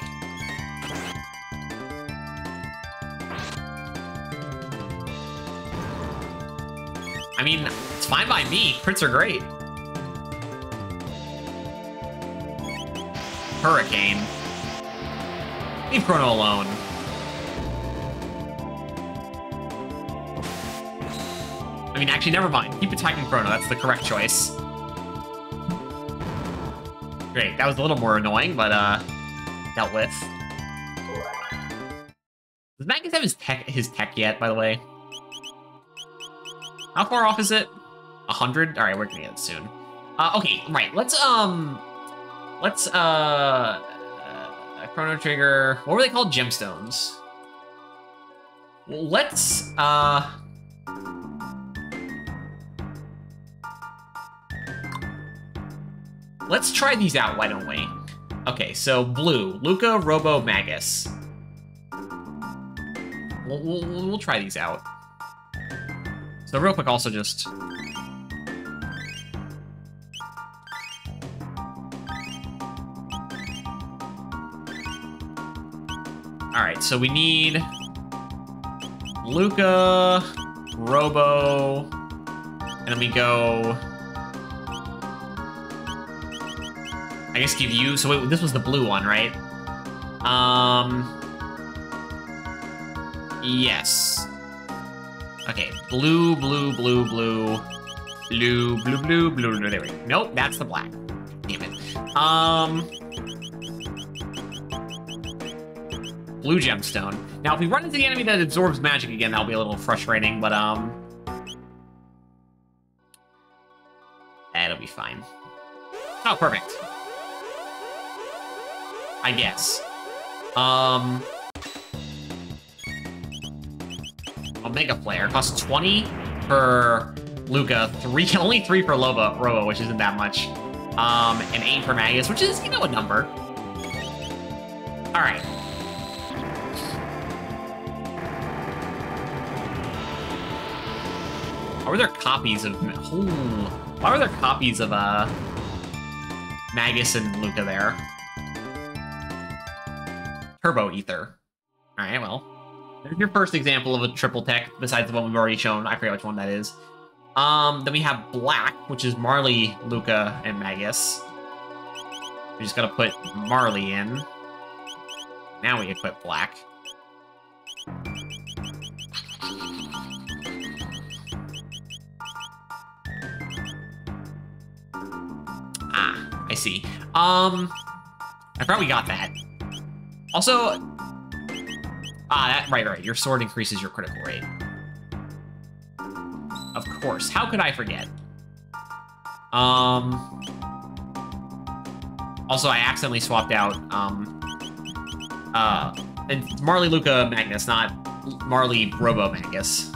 I mean, it's fine by me. Crits are great. Hurricane. Leave Chrono alone. I mean, actually, never mind. Keep attacking Chrono. That's the correct choice. Great. That was a little more annoying, but, dealt with. Does Magnus have his tech yet, by the way? How far off is it? 100? Alright, we're gonna get it soon. Okay, right. Let's Chrono Trigger. What were they called? Gemstones. Well, let's try these out, why don't we? Okay, so blue, Luca, Robo, Magus. We'll try these out. So real quick, also just... Alright, so we need Luca, Robo, and then we go... I guess give you... So wait, this was the blue one, right? Yes. Okay, blue, blue, blue, blue, blue, blue, blue, blue, blue, there we go. Nope, that's the black. Damn it. Blue gemstone. Now, if we run into the enemy that absorbs magic again, that'll be a little frustrating, but, that'll be fine. Oh, perfect. I guess. Omega Flare costs 20 for Luca, only 3 for Robo, which isn't that much. And 8 for Magus, which is, you know, a number. Alright. Why were there copies of... why were there copies of, Magus and Luca there? Turbo Ether. Alright, well. There's your first example of a triple tech, besides the one we've already shown. I forget which one that is. Then we have Black, which is Marley, Luca, and Magus. We just gotta put Marley in. Now we equip Black. Ah, I see. I forgot we got that. Also... right. Your sword increases your critical rate. Of course. How could I forget? Also, I accidentally swapped out, and Marley, Luca, Magnus, not Marley, Robo, Magus.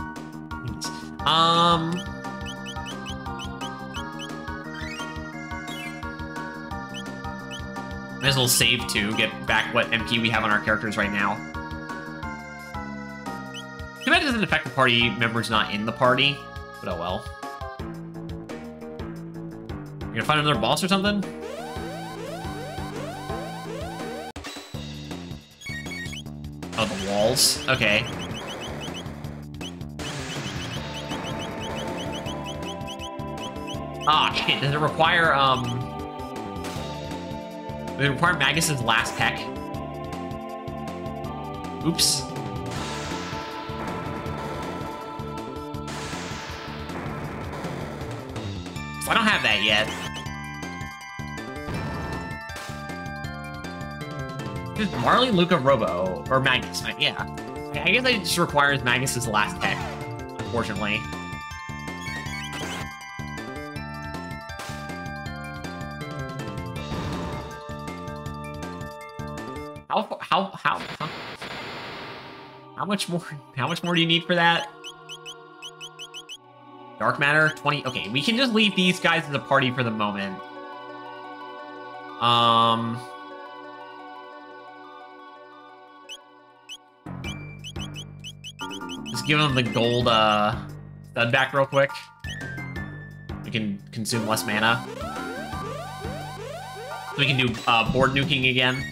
Might as well save to get back what MP we have on our characters right now. Too bad it doesn't affect the party members not in the party, but oh well. You gonna find another boss or something? Oh, the walls? Okay. Ah, shit, does it require, does it require Magus's last tech? Oops. So I don't have that yet. Just Marley, Luca, Robo, or Magus. Yeah. I guess it just requires Magus's last tech, unfortunately. How? How much more do you need for that? Dark matter, 20. Okay, we can just leave these guys as a party for the moment. Just give them the gold stud back real quick. We can consume less mana. So we can do board nuking again.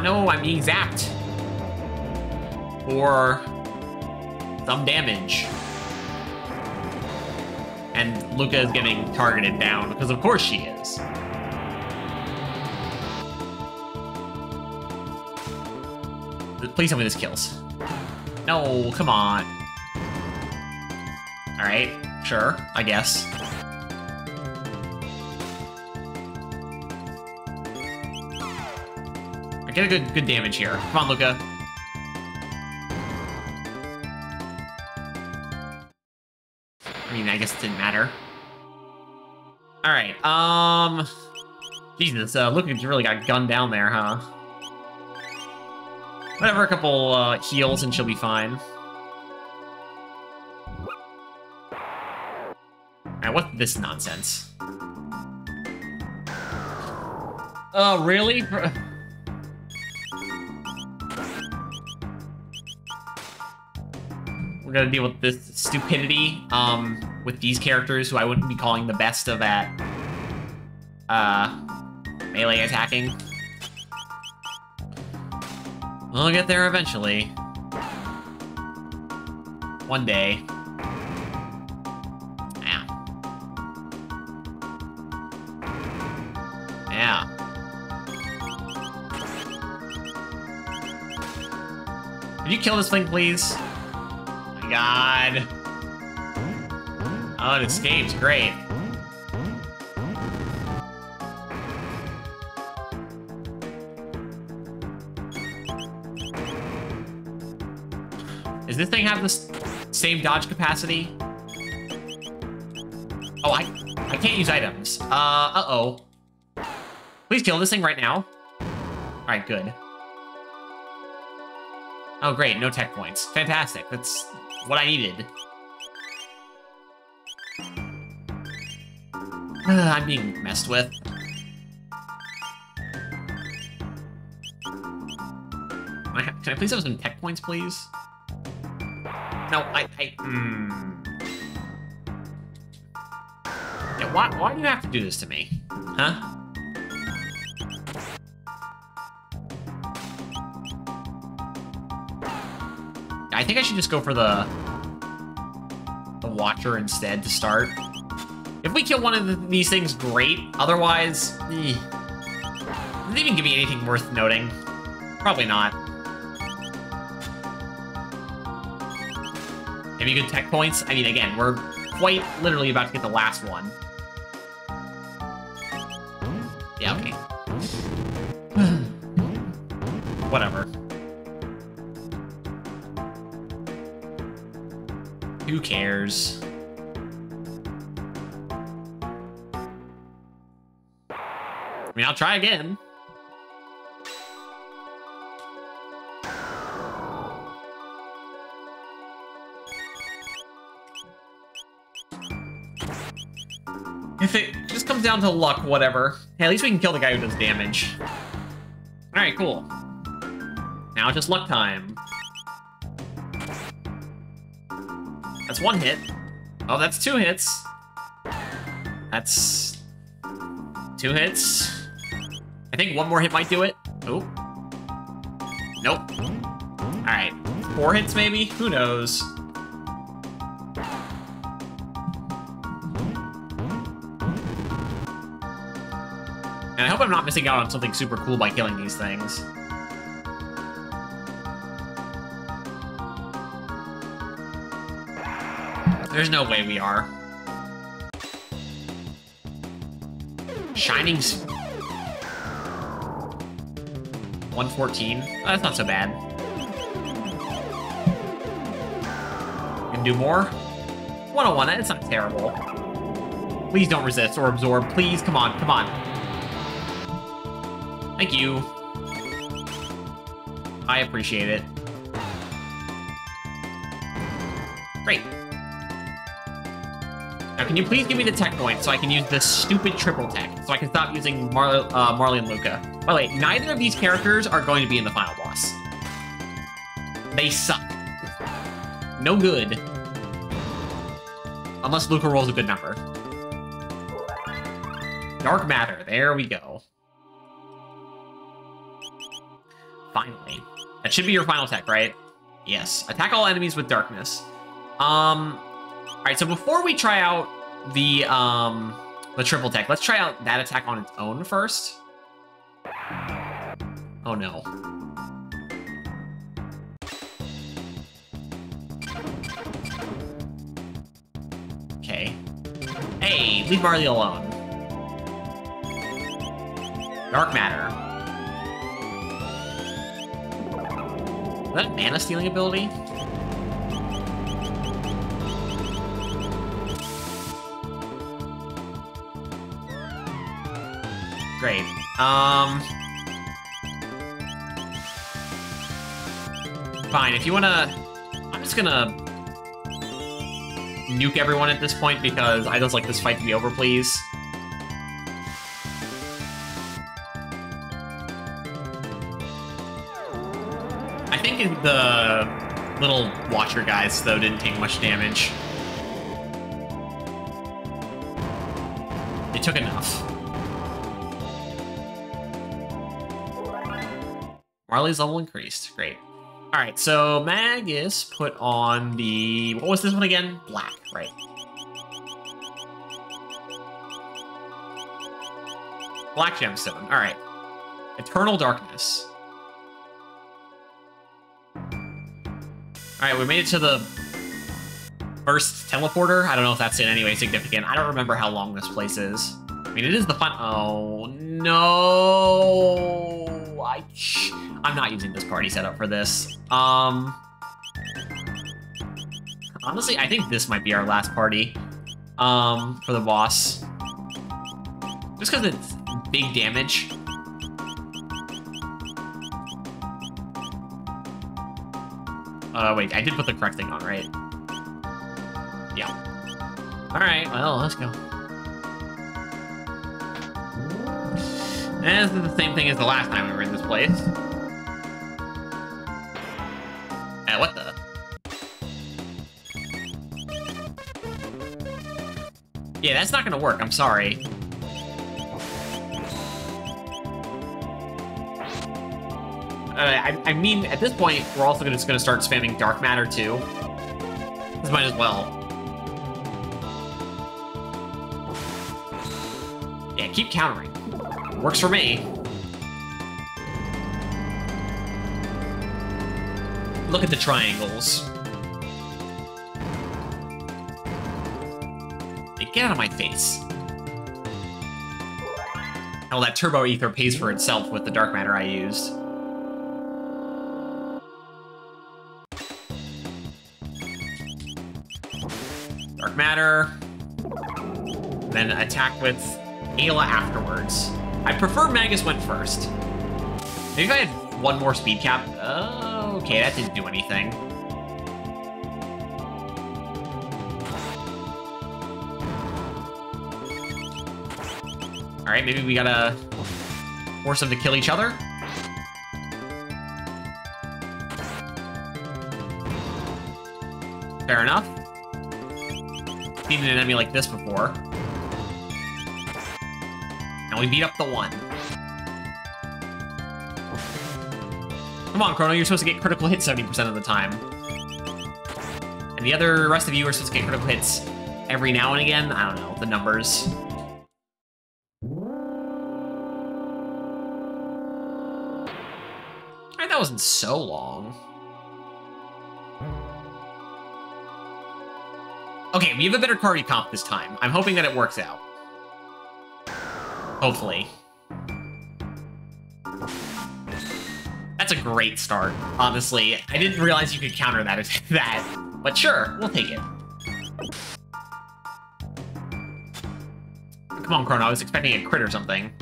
No, I'm being zapped. For some damage. And Luca is getting targeted down, because of course she is. Please tell me this kills. No, come on. Alright, sure, I guess. I get a good damage here. Come on, Luca. I mean, I guess it didn't matter. Alright, Jesus, Luca's really got gunned down there, huh? Whatever, a couple heals and she'll be fine. Alright, what's this nonsense? Oh, really? We're gonna deal with this stupidity, with these characters who I wouldn't be calling the best of at, melee attacking. We'll get there eventually. One day. Yeah. Yeah. Could you kill this thing, please? Oh my god. Oh, it escaped. Great. Does this thing have the same dodge capacity? Oh, I can't use items. Uh-oh. Please kill this thing right now. Alright, good. Oh, great. No tech points. Fantastic. That's what I needed. I'm being messed with. Can I please have some tech points, please? No, Yeah, why do you have to do this to me? Huh? I think I should just go for the Watcher instead to start. If we kill one of these things, great. Otherwise, does it even give me anything worth noting? Probably not. Maybe good tech points? I mean, again, we're quite literally about to get the last one. Yeah, okay. Whatever. Who cares? I mean, I'll try again. If it just comes down to luck, whatever. Hey, at least we can kill the guy who does damage. Alright, cool. Now it's just luck time. That's one hit. Oh, that's 2 hits. That's 2 hits. I think one more hit might do it. Oh. Nope. Alright. 4 hits, maybe? Who knows? And I hope I'm not missing out on something super cool by killing these things. There's no way we are. Shining's 114. Oh, that's not so bad. We can do more. 101. It's not terrible. Please don't resist or absorb. Please, come on, come on. Thank you. I appreciate it. Great. Now, can you please give me the tech point so I can use this stupid triple tech, so I can stop using Marley and Luca? By the way, neither of these characters are going to be in the final boss. They suck. No good. Unless Luca rolls a good number. Dark Matter. There we go. Finally. That should be your final tech, right? Yes. Attack all enemies with darkness. Alright, so before we try out the triple tech, let's try out that attack on its own first. Oh no. Okay. Hey, leave Marley alone. Dark Matter. Is that a mana stealing ability? Great. Fine, if you wanna... I'm just gonna nuke everyone at this point because I just like this fight to be over, please. I think the little Watcher guys, though, didn't take much damage. They took enough. Marley's level increased. Great. Alright, so Magus put on the... What was this one again? Black, right. Black Gemstone. Alright. Eternal Darkness. Alright, we made it to the first teleporter. I don't know if that's in any way significant. I don't remember how long this place is. I mean, it is the fun... Oh, no! I'm not using this party setup for this. Honestly, I think this might be our last party for the boss. Just because it's big damage. Wait, I did put the correct thing on, right? Yeah. Alright, well, let's go. And this is the same thing as the last time we were in this place. What the? Yeah, that's not gonna work, I'm sorry. I mean, at this point, we're also just gonna start spamming Dark Matter, too. This might as well. Yeah, keep countering. Works for me. Look at the triangles. Hey, get out of my face. Hell, that Turbo Ether pays for itself with the Dark Matter I used. Dark Matter. Then attack with Ayla afterwards. I prefer Magus went first. Maybe if I had one more speed cap. Okay, that didn't do anything. Alright, maybe we gotta force them to kill each other. Fair enough. Seen an enemy like this before. And we beat up the one. Come on, Chrono, you're supposed to get critical hits 70% of the time. And the rest of you are supposed to get critical hits every now and again. I don't know, the numbers. Alright, that wasn't so long. Okay, we have a better cardio comp this time. I'm hoping that it works out. Hopefully. That's a great start, honestly. I didn't realize you could counter that, but sure, we'll take it. Come on, Chrono, I was expecting a crit or something.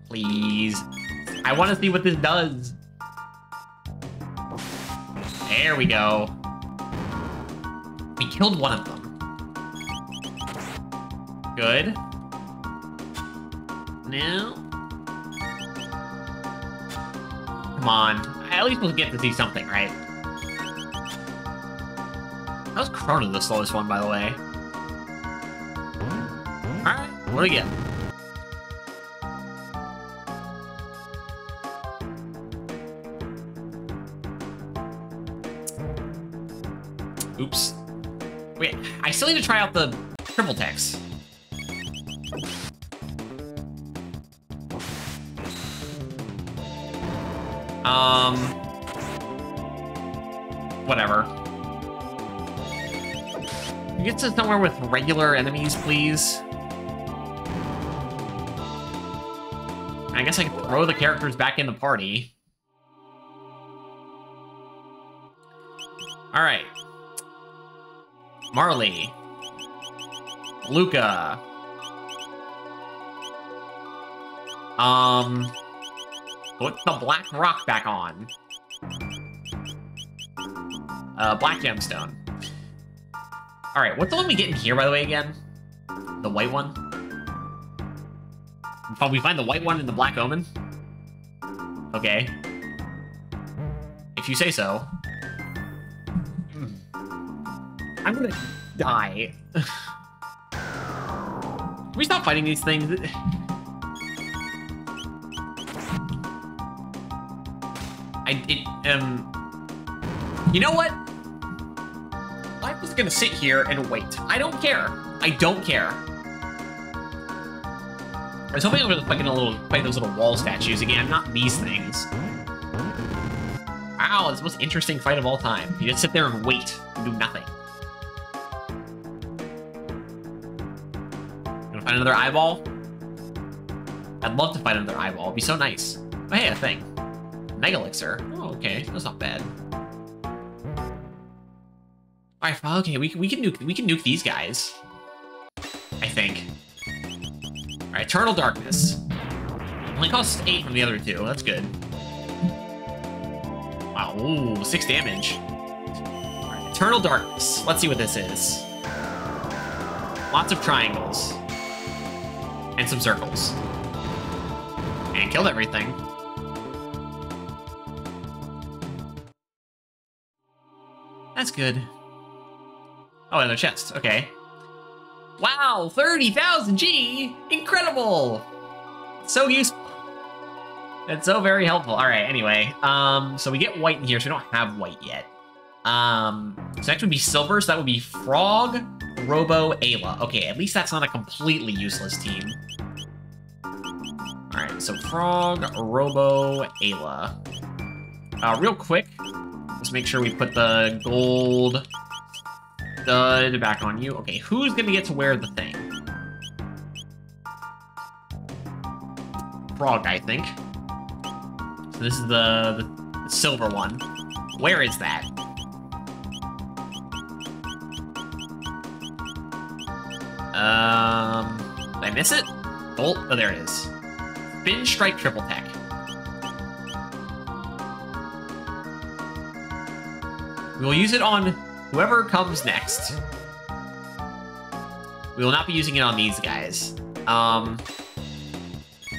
Please. I want to see what this does. There we go. We killed one of them. Good. Now... Come on. At least we'll get to see something, right? That was Chrono the slowest one, by the way. Alright, what do we get? Oops. Wait, I still need to try out the triple text. Whatever. Can you get to somewhere with regular enemies, please? I guess I can throw the characters back in the party. Alright. Marley. Luca. Put the black rock back on. Black gemstone. Alright, what's the one we get in here, by the way, again? The white one? We find the white one in the Black Omen? Okay. If you say so. I'm gonna die. Can we stop fighting these things? You know what? I'm just gonna sit here and wait. I don't care. I don't care. I was hoping I was fight those little wall statues again, not these things. Wow, it's the most interesting fight of all time. You just sit there and wait and do nothing. You wanna find another eyeball? I'd love to find another eyeball. It'd be so nice. Oh, hey, a thing. Mega Elixir. Oh, okay. That's not bad. Alright, okay, we can nuke these guys. I think. Alright, Eternal Darkness. Only costs 8 from the other two. That's good. Wow, ooh, 6 damage. Alright, Eternal Darkness. Let's see what this is. Lots of triangles. And some circles. And killed everything. That's good. Oh, another chest. Okay. Wow, 30,000 G! Incredible! So useful. That's so very helpful. All right, anyway. So we get white in here, so we don't have white yet. So next would be silver, so that would be Frog, Robo, Ayla. Okay, at least that's not a completely useless team. All right, so Frog, Robo, Ayla. Real quick, let's make sure we put the gold stud back on you. Okay, who's gonna get to wear the thing? Frog, I think. So this is the silver one. Where is that? Did I miss it? Oh, there it is. Spin Strike Triple Tech. We will use it on whoever comes next. We will not be using it on these guys.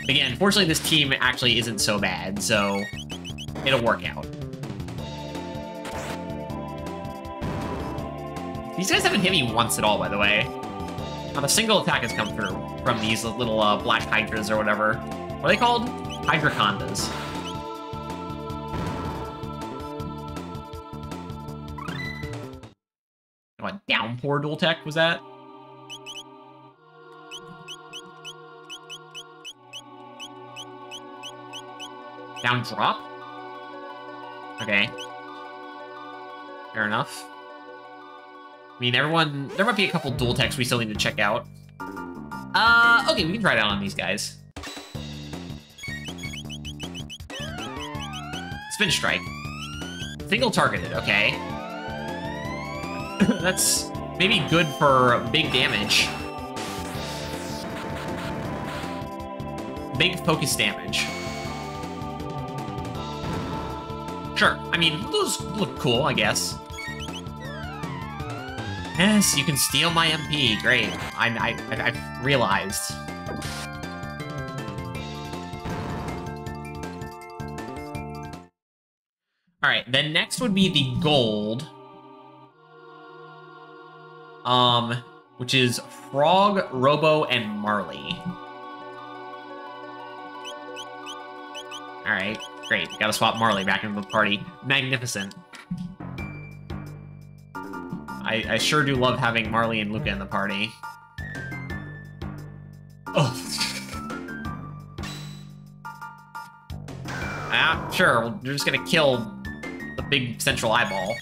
Again, fortunately this team actually isn't so bad, so it'll work out. These guys haven't hit me once at all, by the way. Not a single attack has come through from these little black hydras or whatever. What are they called? Hydracondas. What, downpour dual tech was that? Down drop? Okay. Fair enough. I mean, everyone... There might be a couple dual techs we still need to check out. Okay, we can try it out on these guys. Spin Strike. Single targeted, okay. That's maybe good for big damage. Big focus damage. Sure. I mean, those look cool, I guess. Yes, you can steal my MP. Great. I realized. Alright, then next would be the gold. Which is Frog, Robo, and Marley. Alright, great. Gotta swap Marley back into the party. Magnificent. I sure do love having Marley and Luca in the party. Oh. Ah, sure, we're just gonna kill the big central eyeball.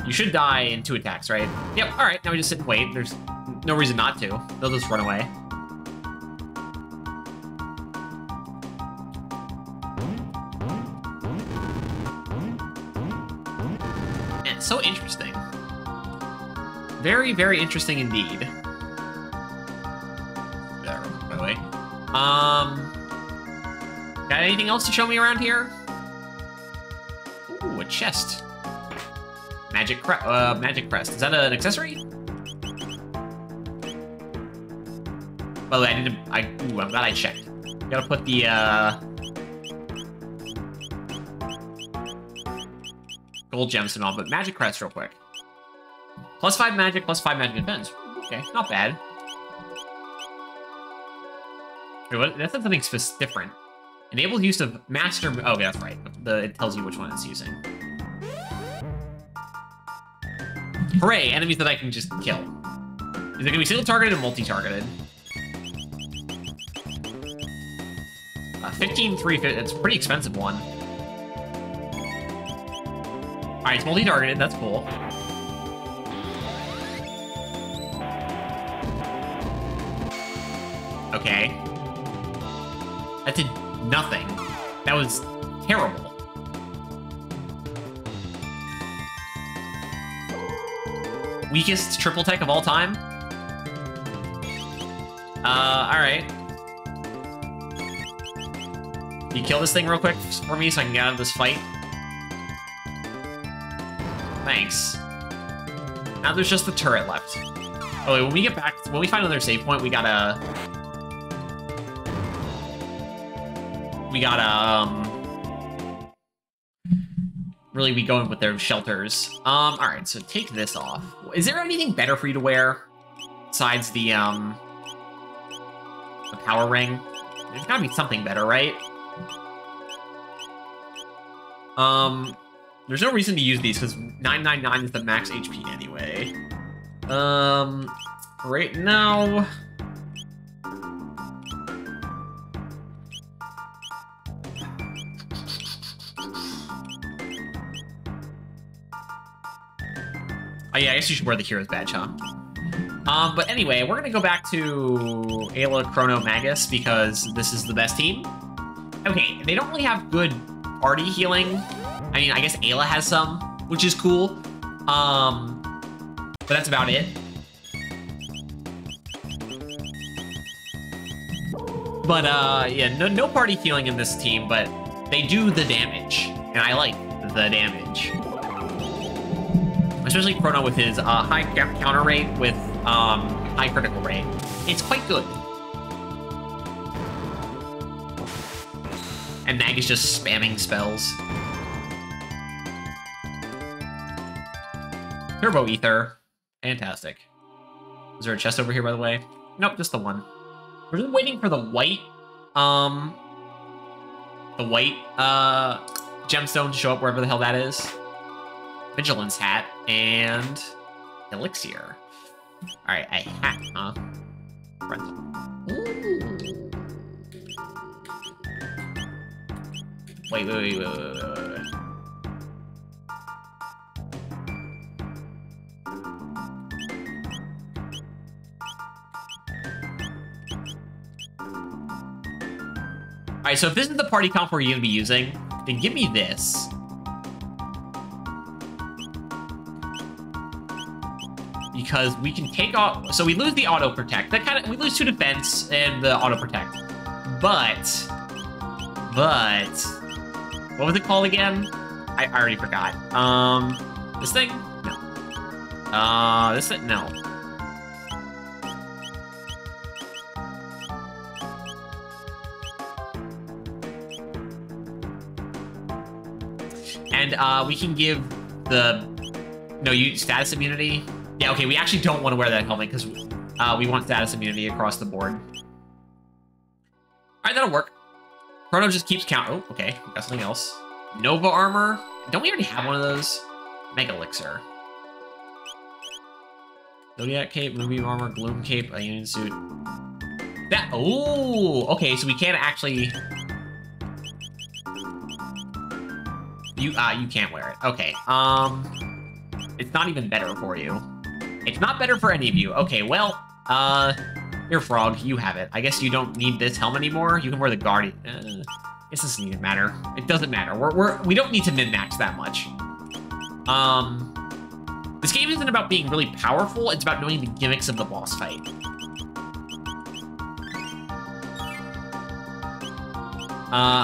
You should die in 2 attacks, right? Yep, alright, now we just sit and wait. There's no reason not to. They'll just run away. Man, so interesting. Very, very interesting indeed. There, by the way. Got anything else to show me around here? Ooh, a chest. Magic crest. Is that an accessory? By the way, I'm glad I checked. Gotta put the, gold gemstone on, but magic crest real quick. +5 magic, +5 magic defense. Okay, not bad. Wait, what? That said something different. Enables use of master... Oh, okay, that's right. It tells you which one it's using. Hooray, enemies that I can just kill. Is it gonna be single-targeted or multi-targeted? 15-3, it's a pretty expensive one. Alright, it's multi-targeted, that's cool. Okay. That did nothing. That was terrible. Weakest triple tech of all time? Alright. Can you kill this thing real quick for me so I can get out of this fight? Thanks. Now there's just the turret left. Oh wait, when we get back, when we find another save point, we gotta, really be going with their shelters. Alright, so take this off. Is there anything better for you to wear besides the power ring? There's gotta be something better, right? There's no reason to use these because 999 is the max HP anyway. Right now. Oh yeah, I guess you should wear the hero's badge, huh? But anyway, we're gonna go back to Ayla, Chrono, Magus because this is the best team. Okay, they don't really have good party healing. I mean, I guess Ayla has some, which is cool. But that's about it. But, yeah, no party healing in this team, but they do the damage. And I like the damage. Especially Chrono with his high counter rate with high critical rate. It's quite good. And Mag is just spamming spells. Turbo Ether. Fantastic. Is there a chest over here, by the way? Nope, just the one. We're just waiting for the white, gemstone to show up wherever the hell that is. Vigilance hat and elixir. All right, a hat, huh? Ooh. Wait. Alright, so if this is the party comp we're gonna be using, then give me this. Because we can take off, so we lose the auto protect. That we lose 2 defense and the auto protect. But But what was it called again? I already forgot. This thing? No. This thing? No. And we can give the status immunity. Yeah, okay, we actually don't want to wear that helmet because we want status immunity across the board. Alright, that'll work. Chrono just keeps count. Oh, okay, we got something else. Nova armor. Don't we already have one of those? Mega elixir. Zodiac cape, movie armor, gloom cape, a union suit. That. Oh, okay, so we can't actually. You can't wear it. Okay. It's not even better for you. It's not better for any of you. Okay, well, here, Frog, you have it. I guess you don't need this helmet anymore. You can wear the Guardian. This doesn't even matter. It doesn't matter. We don't need to min-max that much. This game isn't about being really powerful. It's about knowing the gimmicks of the boss fight.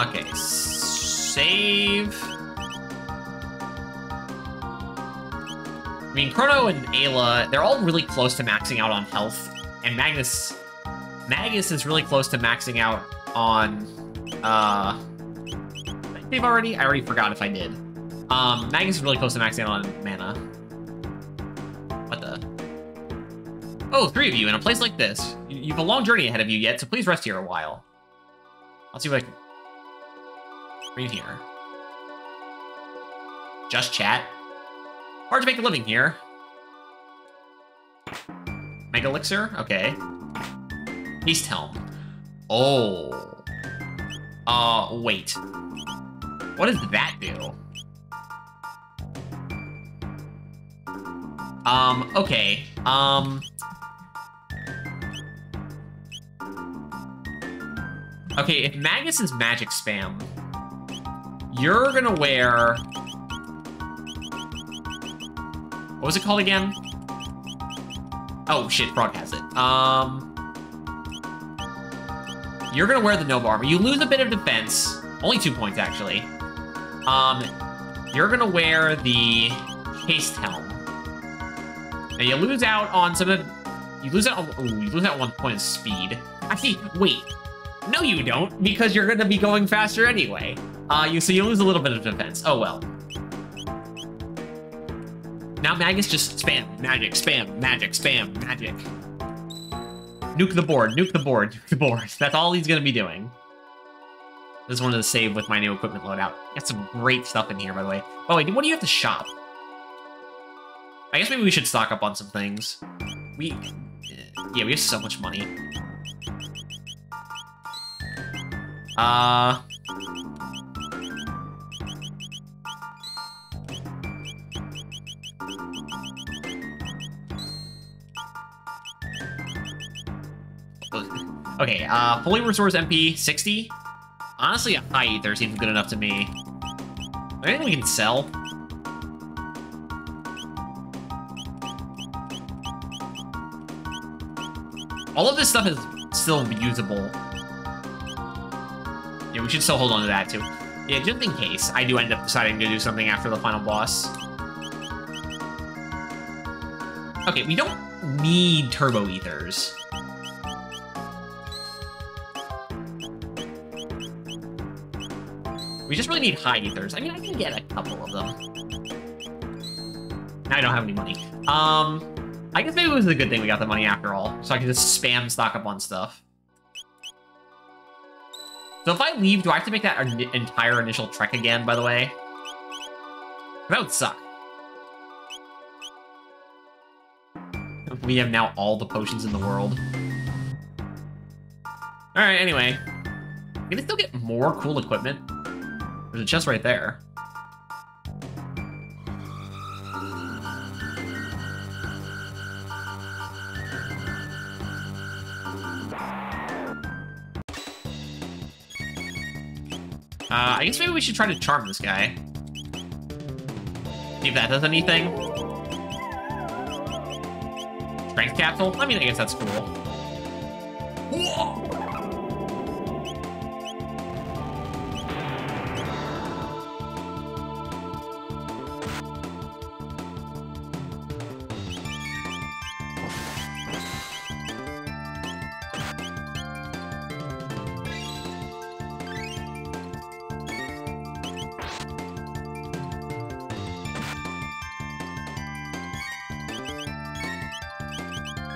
Okay. Save. I mean, Chrono and Ayla, they're all really close to maxing out on health. And Magus is really close to maxing out on, did I save already? I already forgot if I did. Magus is really close to maxing out on mana. What the? Oh, 3 of you in a place like this. You have a long journey ahead of you yet, so please rest here a while. I'll see what I can read here. Just chat. Hard to make a living here. Mega elixir? Okay. Haste helm. Oh. Wait. What does that do? Okay. Okay, if Magus is magic spam, you're gonna wear... What was it called again? Oh, shit, Frog has it. You're gonna wear the Nova armor. You lose a bit of defense. Only 2 points, actually. You're gonna wear the haste helm. Now, you lose out on some of... You lose out on... Ooh, you lose out on 1 point of speed. Actually, wait. No, you don't, because you're gonna be going faster anyway. So you lose a little bit of defense. Oh, well. Now Magus just spam magic, spam magic, spam magic. Nuke the board, nuke the board, nuke the board. That's all he's gonna be doing. Just wanted to save with my new equipment loadout. Got some great stuff in here, by the way. Oh wait, what do you have to shop? I guess maybe we should stock up on some things. Yeah, we have so much money. Okay, fully restores MP 60. Honestly, a high ether seems good enough to me. Anything we can sell? All of this stuff is still usable. Yeah, we should still hold on to that too. Yeah, just in case I do end up deciding to do something after the final boss. Okay, we don't need turbo ethers. We just really need high ethers. I mean, I can get a couple of them. I don't have any money. I guess maybe it was a good thing we got the money after all, so I can just spam stock up on stuff. So if I leave, do I have to make that entire initial trek again, by the way? That would suck. We have now all the potions in the world. Alright, anyway. We can still get more cool equipment. There's a chest right there. I guess maybe we should try to charm this guy. See if that does anything. Strength capsule? I mean, I guess that's cool. Whoa!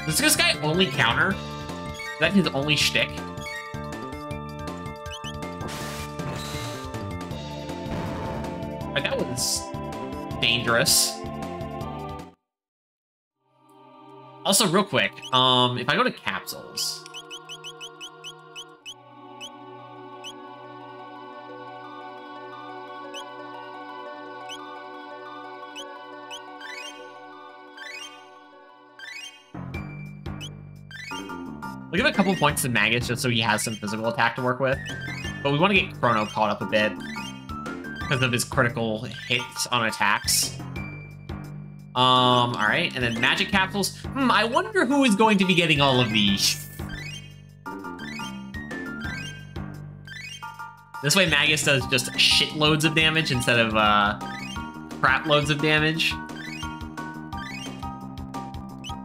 Does this guy only counter? Is that his only shtick? Right, that was dangerous. Also, real quick, if I go to capsules... We'll give a couple points to Magus just so he has some physical attack to work with. But we want to get Chrono caught up a bit because of his critical hits on attacks. Alright, and then magic capsules. I wonder who is going to be getting all of these. This way Magus does just shitloads of damage instead of, crap loads of damage.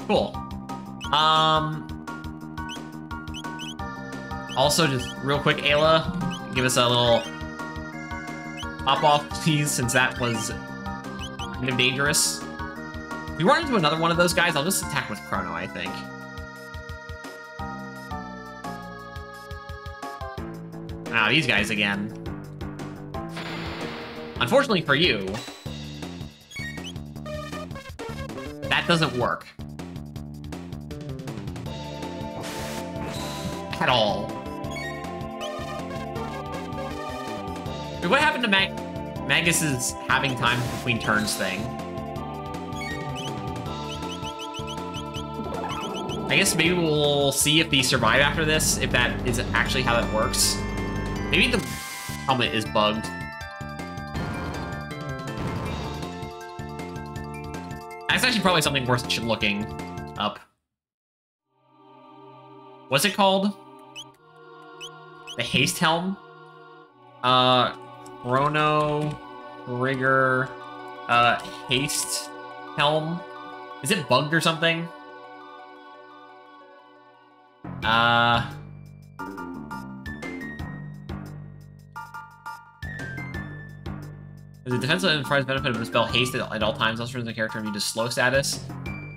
Cool. Also, just real quick, Ayla, give us a little pop-off, please, since that was kind of dangerous. If we run into another one of those guys, I'll just attack with Chrono, I think. Ah, these guys again. Unfortunately for you, that doesn't work. At all. Wait, what happened to Magus's having time between turns thing? I guess maybe we'll see if they survive after this, if that is actually how that works. Maybe the helmet is bugged. That's actually probably something worth looking up. What's it called? The Haste Helm? Chrono Trigger Haste Helm? Is it bugged or something? The defensive and prize benefit of the spell Haste at all times also turns the character immune to slow status.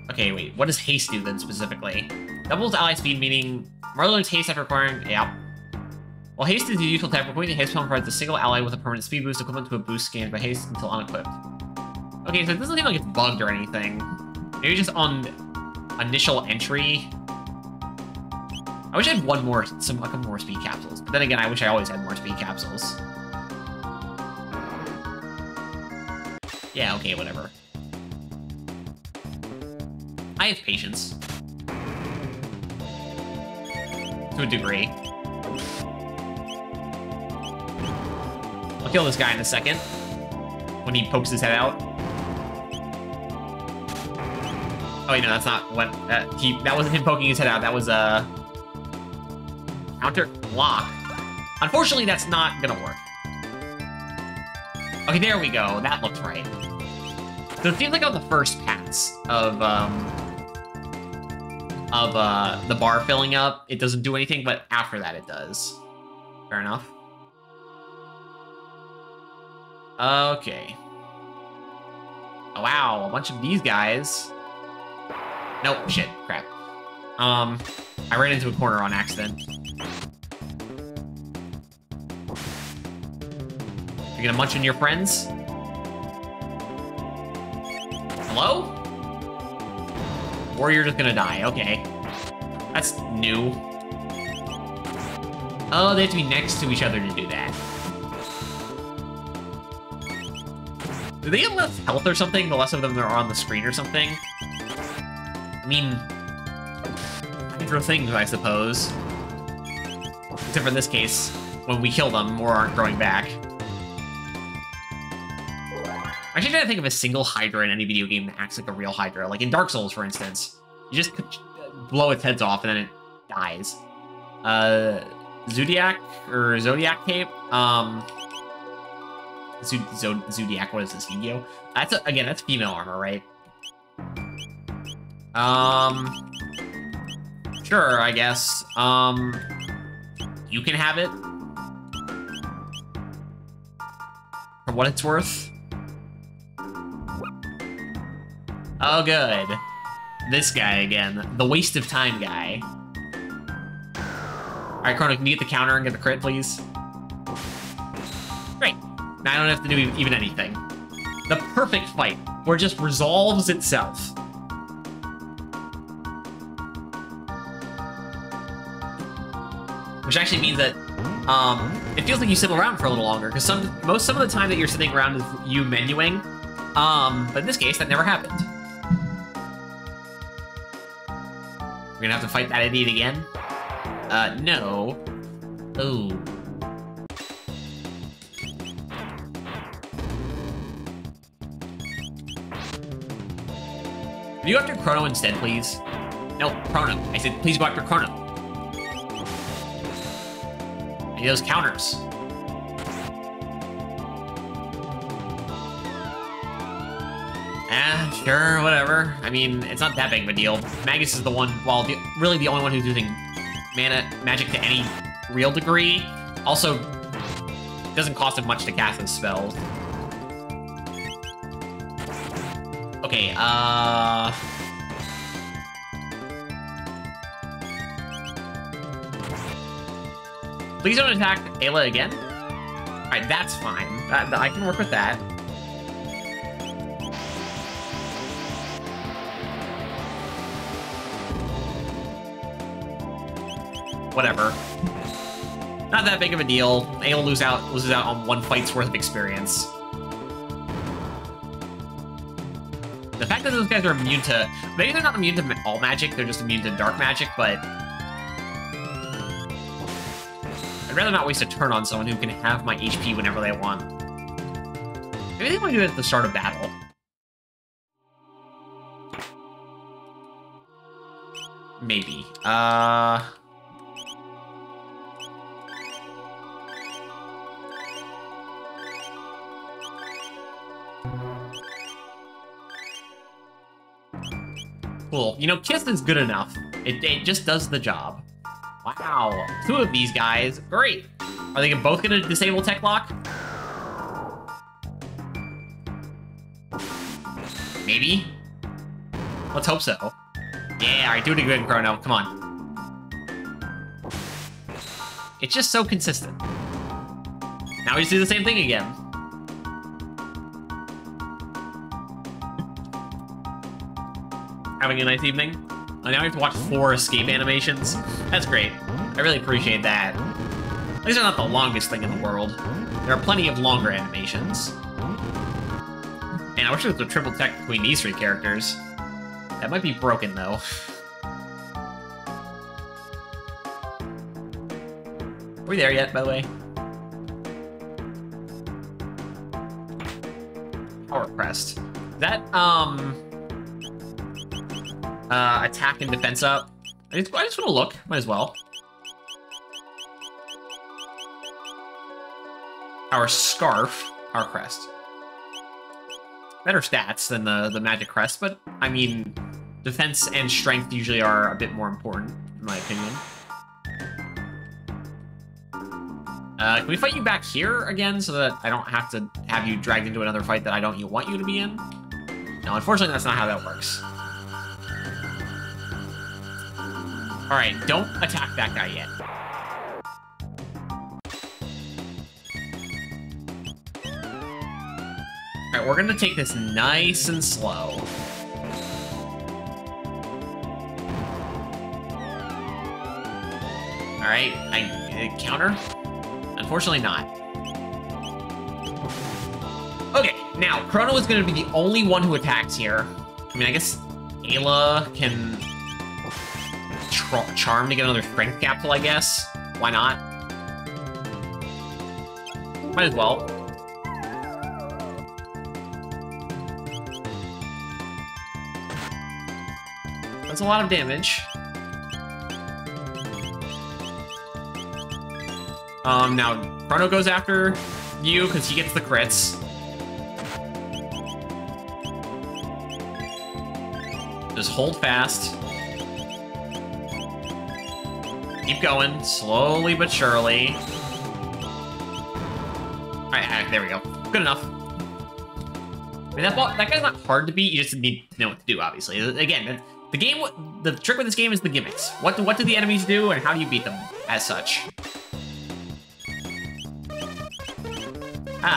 Okay, wait, what does Haste do then specifically? Doubles ally speed, meaning Marlowe's Haste after acquiring... Yeah. While Haste is the useful attack, recording the Haste Helm provides a single ally with a permanent speed boost equivalent to a boost scanned by Haste until unequipped. Okay, so it doesn't seem like it's bugged or anything. Maybe just on initial entry. I wish I had a couple more speed capsules. But then again, I wish I always had more speed capsules. Yeah, okay, whatever. I have patience. To a degree. I'll kill this guy in a second. When he pokes his head out. Oh wait, no, that's not what... that wasn't him poking his head out. That was a... counter block. Unfortunately, that's not gonna work. Okay, there we go. That looks right. So it seems like on the first pass of the bar filling up, it doesn't do anything, but after that it does. Fair enough. Okay. Oh, wow, a bunch of these guys. Nope, shit, crap. I ran into a corner on accident. You're gonna munch on your friends? Hello? Or you're just gonna die, okay. That's new. Oh, they have to be next to each other to do that. Do they get less health or something? The less of them there are on the screen or something? I mean, for things, I suppose. Except for in this case, when we kill them, more aren't growing back. I'm actually trying to think of a single Hydra in any video game that acts like a real Hydra. Like in Dark Souls, for instance. You just blow its heads off and then it dies. Zodiac Cape? Zodiac, what is this, Yu-Gi-Oh? Again, that's female armor, right? Sure, I guess. You can have it. For what it's worth. Oh, good. this guy again. The waste of time guy. Alright, Chrono, can you get the counter and get the crit, please? Great. Now I don't have to do even anything. The perfect fight, where it just resolves itself. Which actually means that it feels like you sit around for a little longer, because some of the time that you're sitting around is you menuing. But in this case, that never happened. We're gonna have to fight that idiot again? No. Oh. Can you go after Chrono instead, please? No, Chrono. I said, please go after Chrono. I need those counters. Sure, whatever. I mean, it's not that big of a deal. Magus is the one, well, really the only one who's using mana magic to any real degree. Also, it doesn't cost him much to cast his spells. Okay, please don't attack Ayla again. Alright, that's fine. I can work with that. Whatever. Not that big of a deal. Ayla loses out on one fight's worth of experience. The fact that those guys are immune to... Maybe they're not immune to all magic, they're just immune to dark magic, but... I'd rather not waste a turn on someone who can have my HP whenever they want. Maybe they want to do it at the start of battle. Maybe. Cool. You know, Kiss is good enough. It just does the job. Wow. 2 of these guys. Great. Are they both going to disable Tech Lock? Maybe? Let's hope so. Yeah, alright, do it again, Chrono. Come on. It's just so consistent. Now we just do the same thing again. Having a nice evening. Oh, now we have to watch 4 escape animations. That's great. I really appreciate that. These are not the longest thing in the world. There are plenty of longer animations. Man, I wish there was a triple tech between these 3 characters. That might be broken, though. Are we there yet, by the way? Power Crest. Is that, attack and defense up? I just want to look. Might as well. Our Scarf. Our Crest. Better stats than the Magic Crest, but, I mean, defense and strength usually are a bit more important, in my opinion. Can we fight you back here again so that I don't have to have you dragged into another fight that I don't want you to be in? No, unfortunately, that's not how that works. Alright, don't attack that guy yet. Alright, we're gonna take this nice and slow. Alright, I counter? Unfortunately not. Okay, now, Chrono is gonna be the only one who attacks here. I mean, I guess Ayla can charm to get another strength capsule, I guess. Why not? Might as well. That's a lot of damage. Now, Chrono goes after you because he gets the crits. Just hold fast. Keep going, slowly but surely. Alright, there we go. Good enough. I mean, that guy's not hard to beat, you just need to know what to do, obviously. Again, The trick with this game is the gimmicks. What do the enemies do, and how do you beat them as such?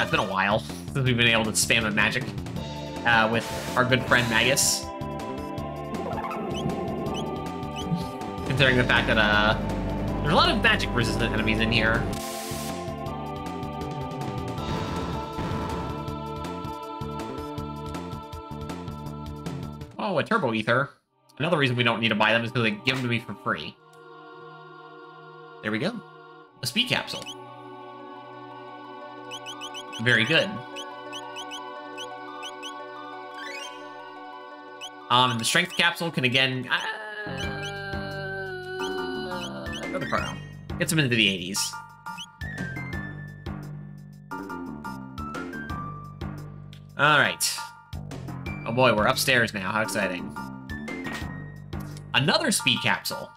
It's been a while since we've been able to spam a magic with our good friend Magus. Considering the fact that there's a lot of magic-resistant enemies in here. Oh, a Turbo Ether. Another reason we don't need to buy them is because they give them to me for free. There we go. A speed capsule. Very good. And the strength capsule can again... go to Chrono. Gets him into the 80s. Alright. Oh boy, we're upstairs now. How exciting. Another speed capsule.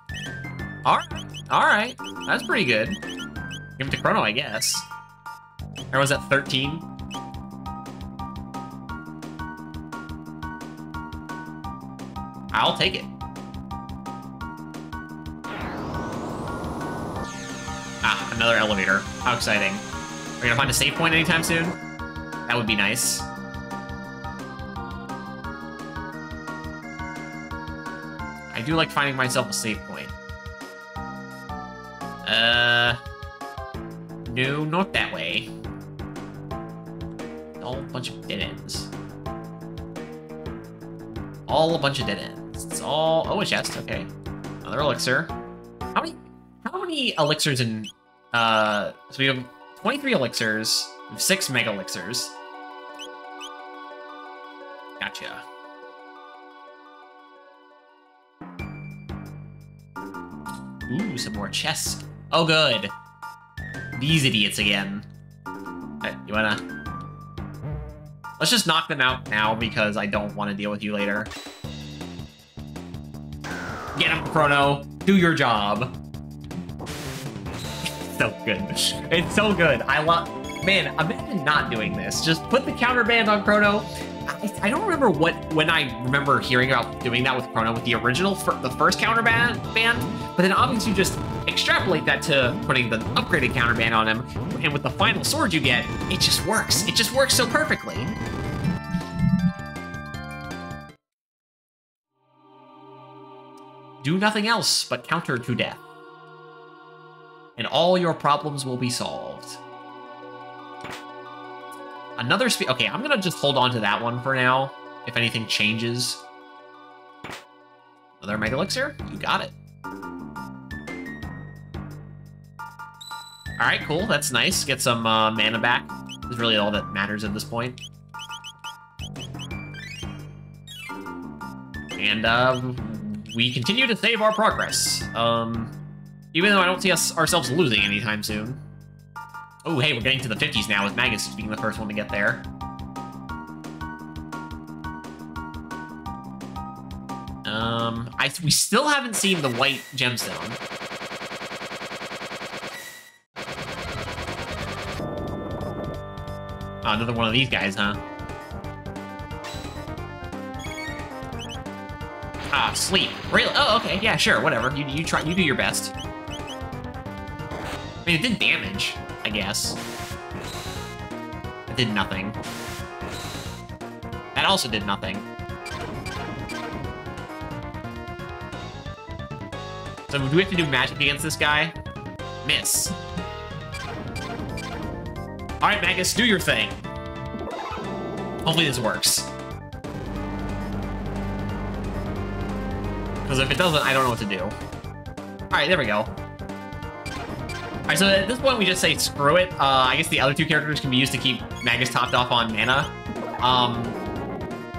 Alright. That's pretty good. Give it to Chrono, I guess. Or was that 13? I'll take it. Another elevator. How exciting. Are we gonna find a save point anytime soon? That would be nice. I do like finding myself a save point. No, not that way. All a bunch of dead ends. All a bunch of dead ends. It's all... Oh, a chest. Okay. Another elixir. How many elixirs in... So we have 23 elixirs. We have 6 mega elixirs. Gotcha. Ooh, some more chests. Oh, good. These idiots again. Hey, you wanna... Let's just knock them out now because I don't want to deal with you later. Get him, Chrono. Do your job. So good. It's so good. I love... Man, imagine not doing this. Just put the counterband on Chrono. I don't remember when I remember hearing about doing that with Chrono with the original, the first counterband, but then obviously you just extrapolate that to putting the upgraded counterband on him, and with the final sword you get, it just works. It just works so perfectly. Do nothing else but counter to death, and all your problems will be solved. Another speed... Okay, I'm gonna just hold on to that one for now, if anything changes. Another Mega Elixir? You got it. Alright, cool. That's nice. Get some mana back. Is really all that matters at this point. And, we continue to save our progress. Even though I don't see ourselves losing anytime soon. Oh, hey, we're getting to the 50s now, with Magus being the first one to get there. We still haven't seen the white gemstone. Oh, another one of these guys, huh? Ah, sleep. Really? Oh, okay, yeah, sure, whatever. You try, you do your best. I mean, it did damage, I guess. It did nothing. That also did nothing. So do we have to do magic against this guy? Miss. Alright, Magus, do your thing. Hopefully this works. Because if it doesn't, I don't know what to do. Alright, there we go. Alright, so at this point we just say screw it. I guess the other two characters can be used to keep Magus topped off on mana.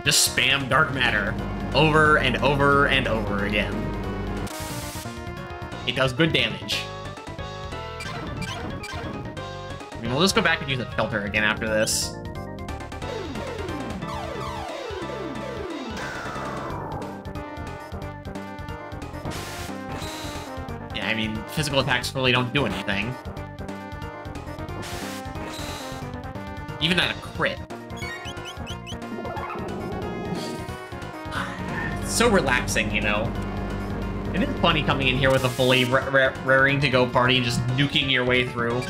Just spam Dark Matter over and over and over again. It does good damage. I mean, we'll just go back and use the filter again after this. Yeah, I mean, physical attacks really don't do anything. Even at a crit. so relaxing, you know? It is funny coming in here with a fully raring to go party and just nuking your way through.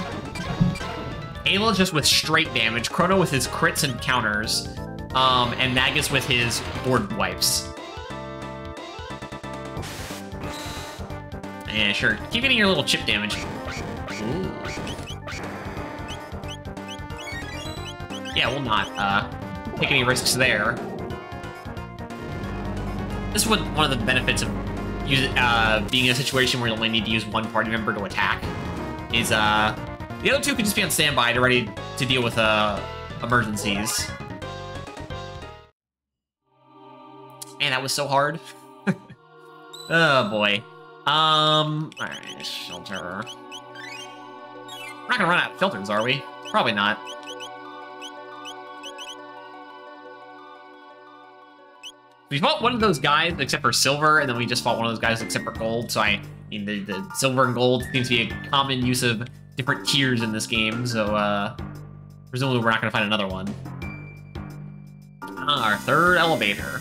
Ayla just with straight damage, Chrono with his crits and counters, and Magus with his board wipes. Yeah, sure. Keep getting your little chip damage. Ooh. Yeah, we'll not take any risks there. This is one of the benefits of being in a situation where you only need to use one party member to attack. Is the other two can just be on standby to ready to deal with emergencies. Man, that was so hard. Oh boy. Alright, shelter. We're not gonna run out of filters, are we? Probably not. We fought one of those guys except for silver, and then we just fought one of those guys except for gold, so I mean, the silver and gold seems to be a common use of different tiers in this game, so, presumably we're not gonna find another one. Our third elevator.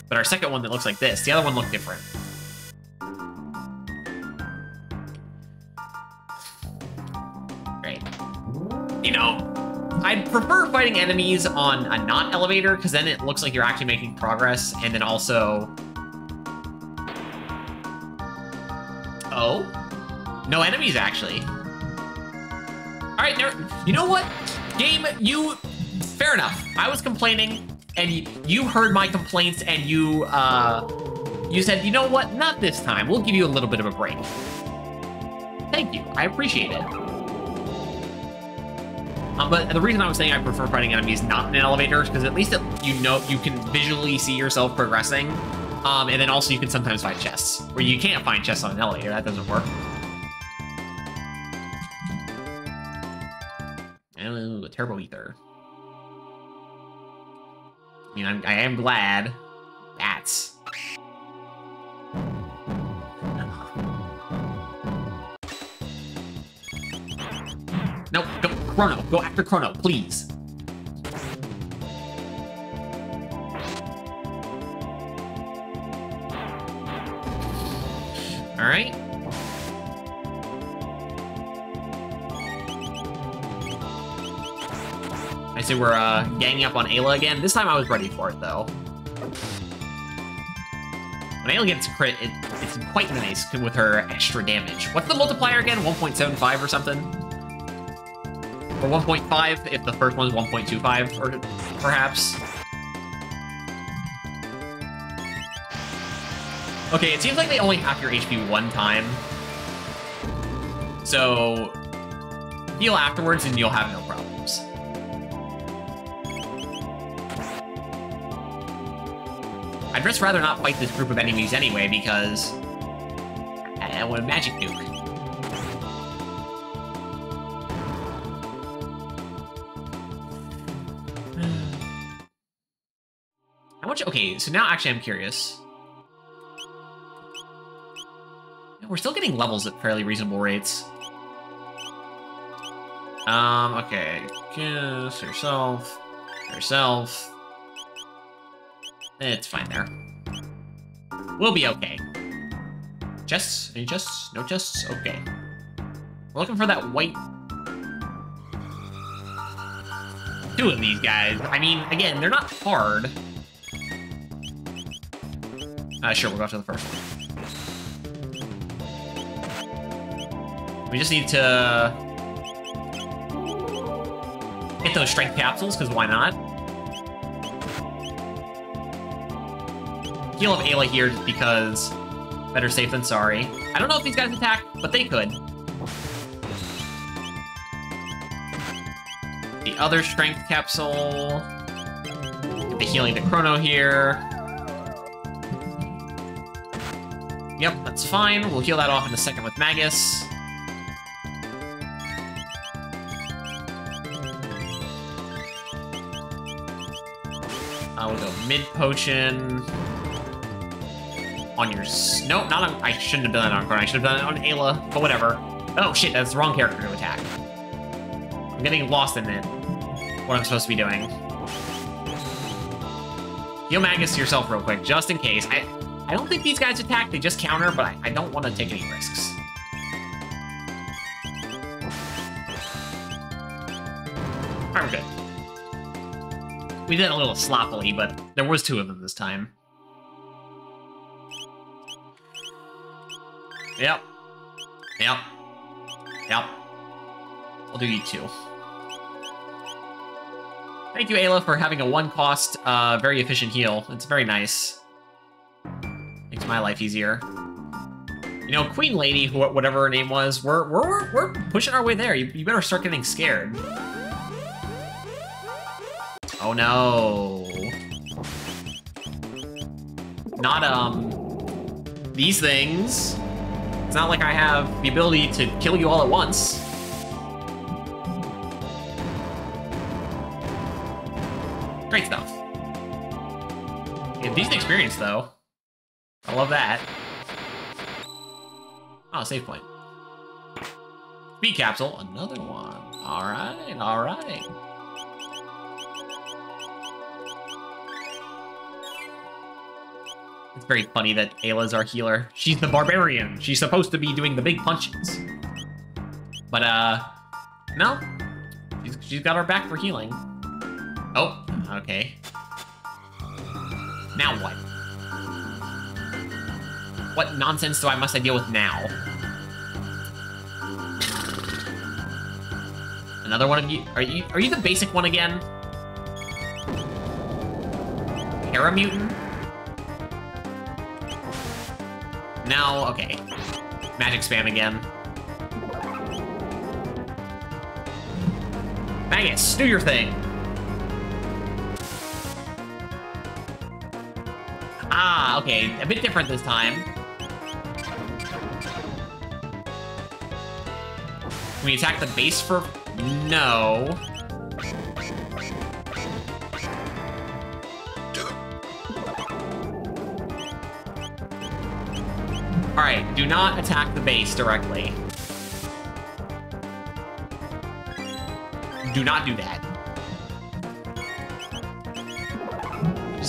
But our second one that looks like this. The other one looked different. Great. You know, I'd prefer fighting enemies on a not elevator, because then it looks like you're actually making progress, and then also... Oh? No enemies, actually. Alright, you know what? Game, you... Fair enough. I was complaining, and you heard my complaints, and you said, you know what? Not this time. We'll give you a little bit of a break. Thank you. I appreciate it. But the reason I was saying I prefer fighting enemies not in an elevator is because at least you know you can visually see yourself progressing, and then also you can sometimes find chests where you can't find chests on an elevator. That doesn't work. Oh, a turbo ether. I mean, I am glad. Bats. No, go, Chrono. Go after Chrono, please. All right. I see we're ganging up on Ayla again. This time I was ready for it, though. When Ayla gets a crit, it's quite nice with her extra damage. What's the multiplier again? 1.75 or something? Or 1.5 if the first one's 1.25, or perhaps. Okay, it seems like they only half your HP one time. So, heal afterwards and you'll have no problems. I'd just rather not fight this group of enemies anyway, because I want a magic nuke. How much? Okay, so now actually I'm curious. We're still getting levels at fairly reasonable rates. Okay. Kiss yourself. Yourself. It's fine there. We'll be okay. Chests? Any chests? No chests? Okay. We're looking for that white... Two of these guys. I mean, again, they're not hard. Sure, we'll go to the first one. We just need to hit those strength capsules, because why not? Heal up Ayla here just because better safe than sorry. I don't know if these guys attack, but they could. The other strength capsule. Get the healing to Chrono here. Yep, that's fine. We'll heal that off in a second with Magus. We'll go mid potion on your... Nope, not on... I shouldn't have done that on Chrono. I should have done it on Ayla, but whatever. Oh shit, that's the wrong character to attack. I'm getting lost in it. What I'm supposed to be doing. Heal Magus yourself real quick, just in case. I don't think these guys attack, they just counter, but I don't want to take any risks. Alright, we're good. We did a little sloppily, but there was 2 of them this time. Yep. Yep. Yep. I'll do you 2. Thank you, Ayla, for having a 1-cost, very efficient heal. It's very nice. Makes my life easier. You know, Queen Lady, whatever her name was, we're pushing our way there. You better start getting scared. Oh no. Not, these things. It's not like I have the ability to kill you all at once. Great stuff. Yeah, decent experience, though. I love that. Oh, save point. Speed capsule, another one. Alright, alright. It's very funny that Ayla's our healer. She's the barbarian. She's supposed to be doing the big punches. But, no. She's got our back for healing. Oh, okay. Now what? What nonsense must I deal with now? Another one of you? Are you the basic one again? Paramutant? No, okay. Magic spam again. Magus, do your thing. Ah, okay. A bit different this time. Can we attack the base for... No. Alright, do not attack the base directly. Do not do that.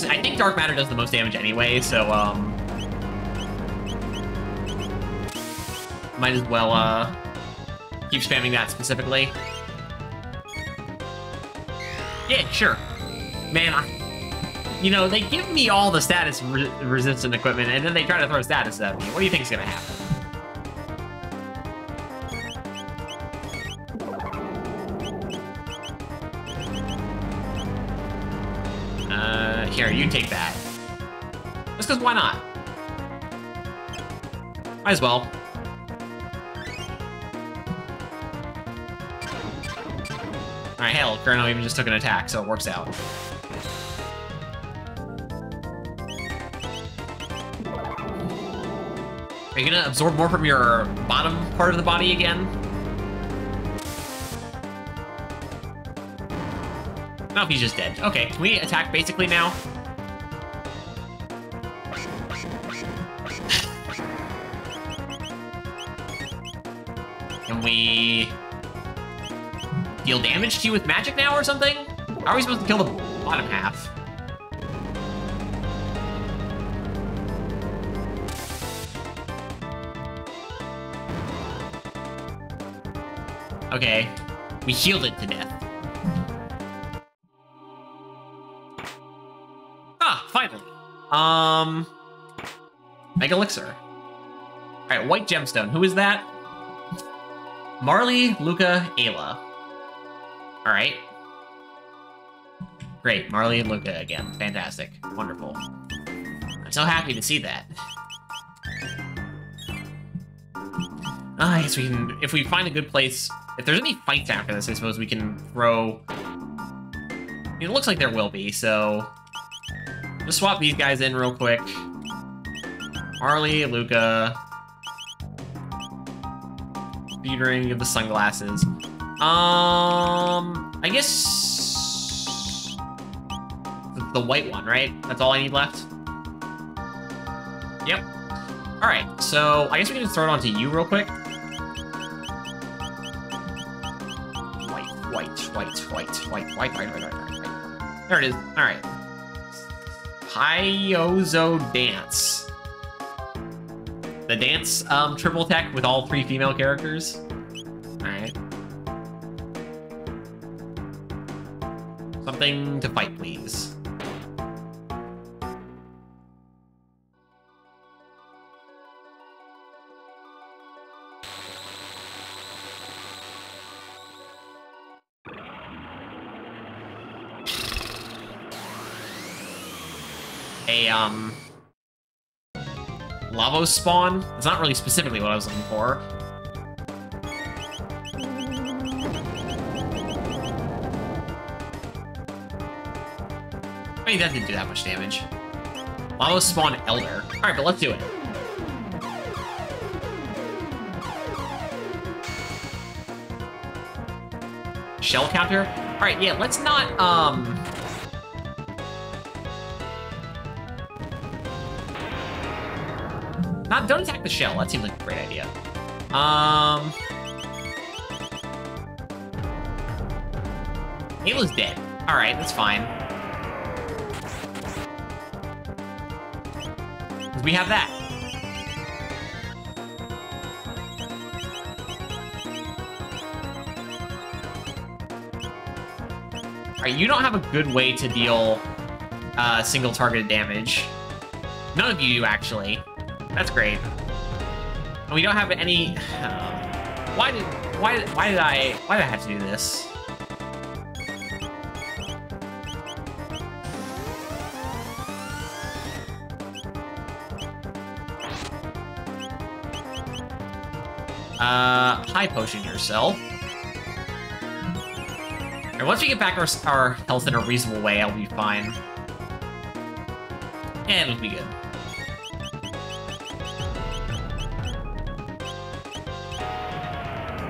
I think Dark Matter does the most damage anyway, so, might as well, keep spamming that specifically. Yeah, sure. Man, you know, they give me all the status resistant equipment, and then they try to throw status at me. What do you think is gonna happen? Here, you take that. Just because why not? Might as well. Alright, hell, Chrono even just took an attack, so it works out. Are you gonna absorb more from your bottom part of the body again? No, he's just dead. Okay, can we attack basically now? Can we deal damage to you with magic now or something? How are we supposed to kill the bottom half? Okay, we healed it to death. Ah, finally. Mega Elixir. Alright, White Gemstone. Who is that? Marley, Luca, Ayla. Alright. Great, Marley and Luca again. Fantastic. Wonderful. I'm so happy to see that. I guess we can, if we find a good place, if there's any fights after this, I suppose we can throw... It looks like there will be, so... Just swap these guys in real quick. Marley, Luca... Speedring, give the sunglasses. I guess... The white one, right? That's all I need left? Yep. Alright, so I guess we can just throw it onto you real quick. White. There it is. Alright. Hyozo Dance. The dance triple tech with all 3 female characters. Alright. Something to fight, please. Lavos spawn? It's not really specifically what I was looking for. I mean, that didn't do that much damage. Lavos spawn Elder. Alright, but let's do it. Shell counter? Alright, yeah, let's not, don't attack the shell. That seems like a great idea. Ayla's dead. Alright, that's fine. We have that. Alright, you don't have a good way to deal single targeted damage. None of you do, actually. That's great. And we don't have any. Why did I have to do this? High potion yourself. And once we get back our health in a reasonable way, I'll be fine. And it'll be good.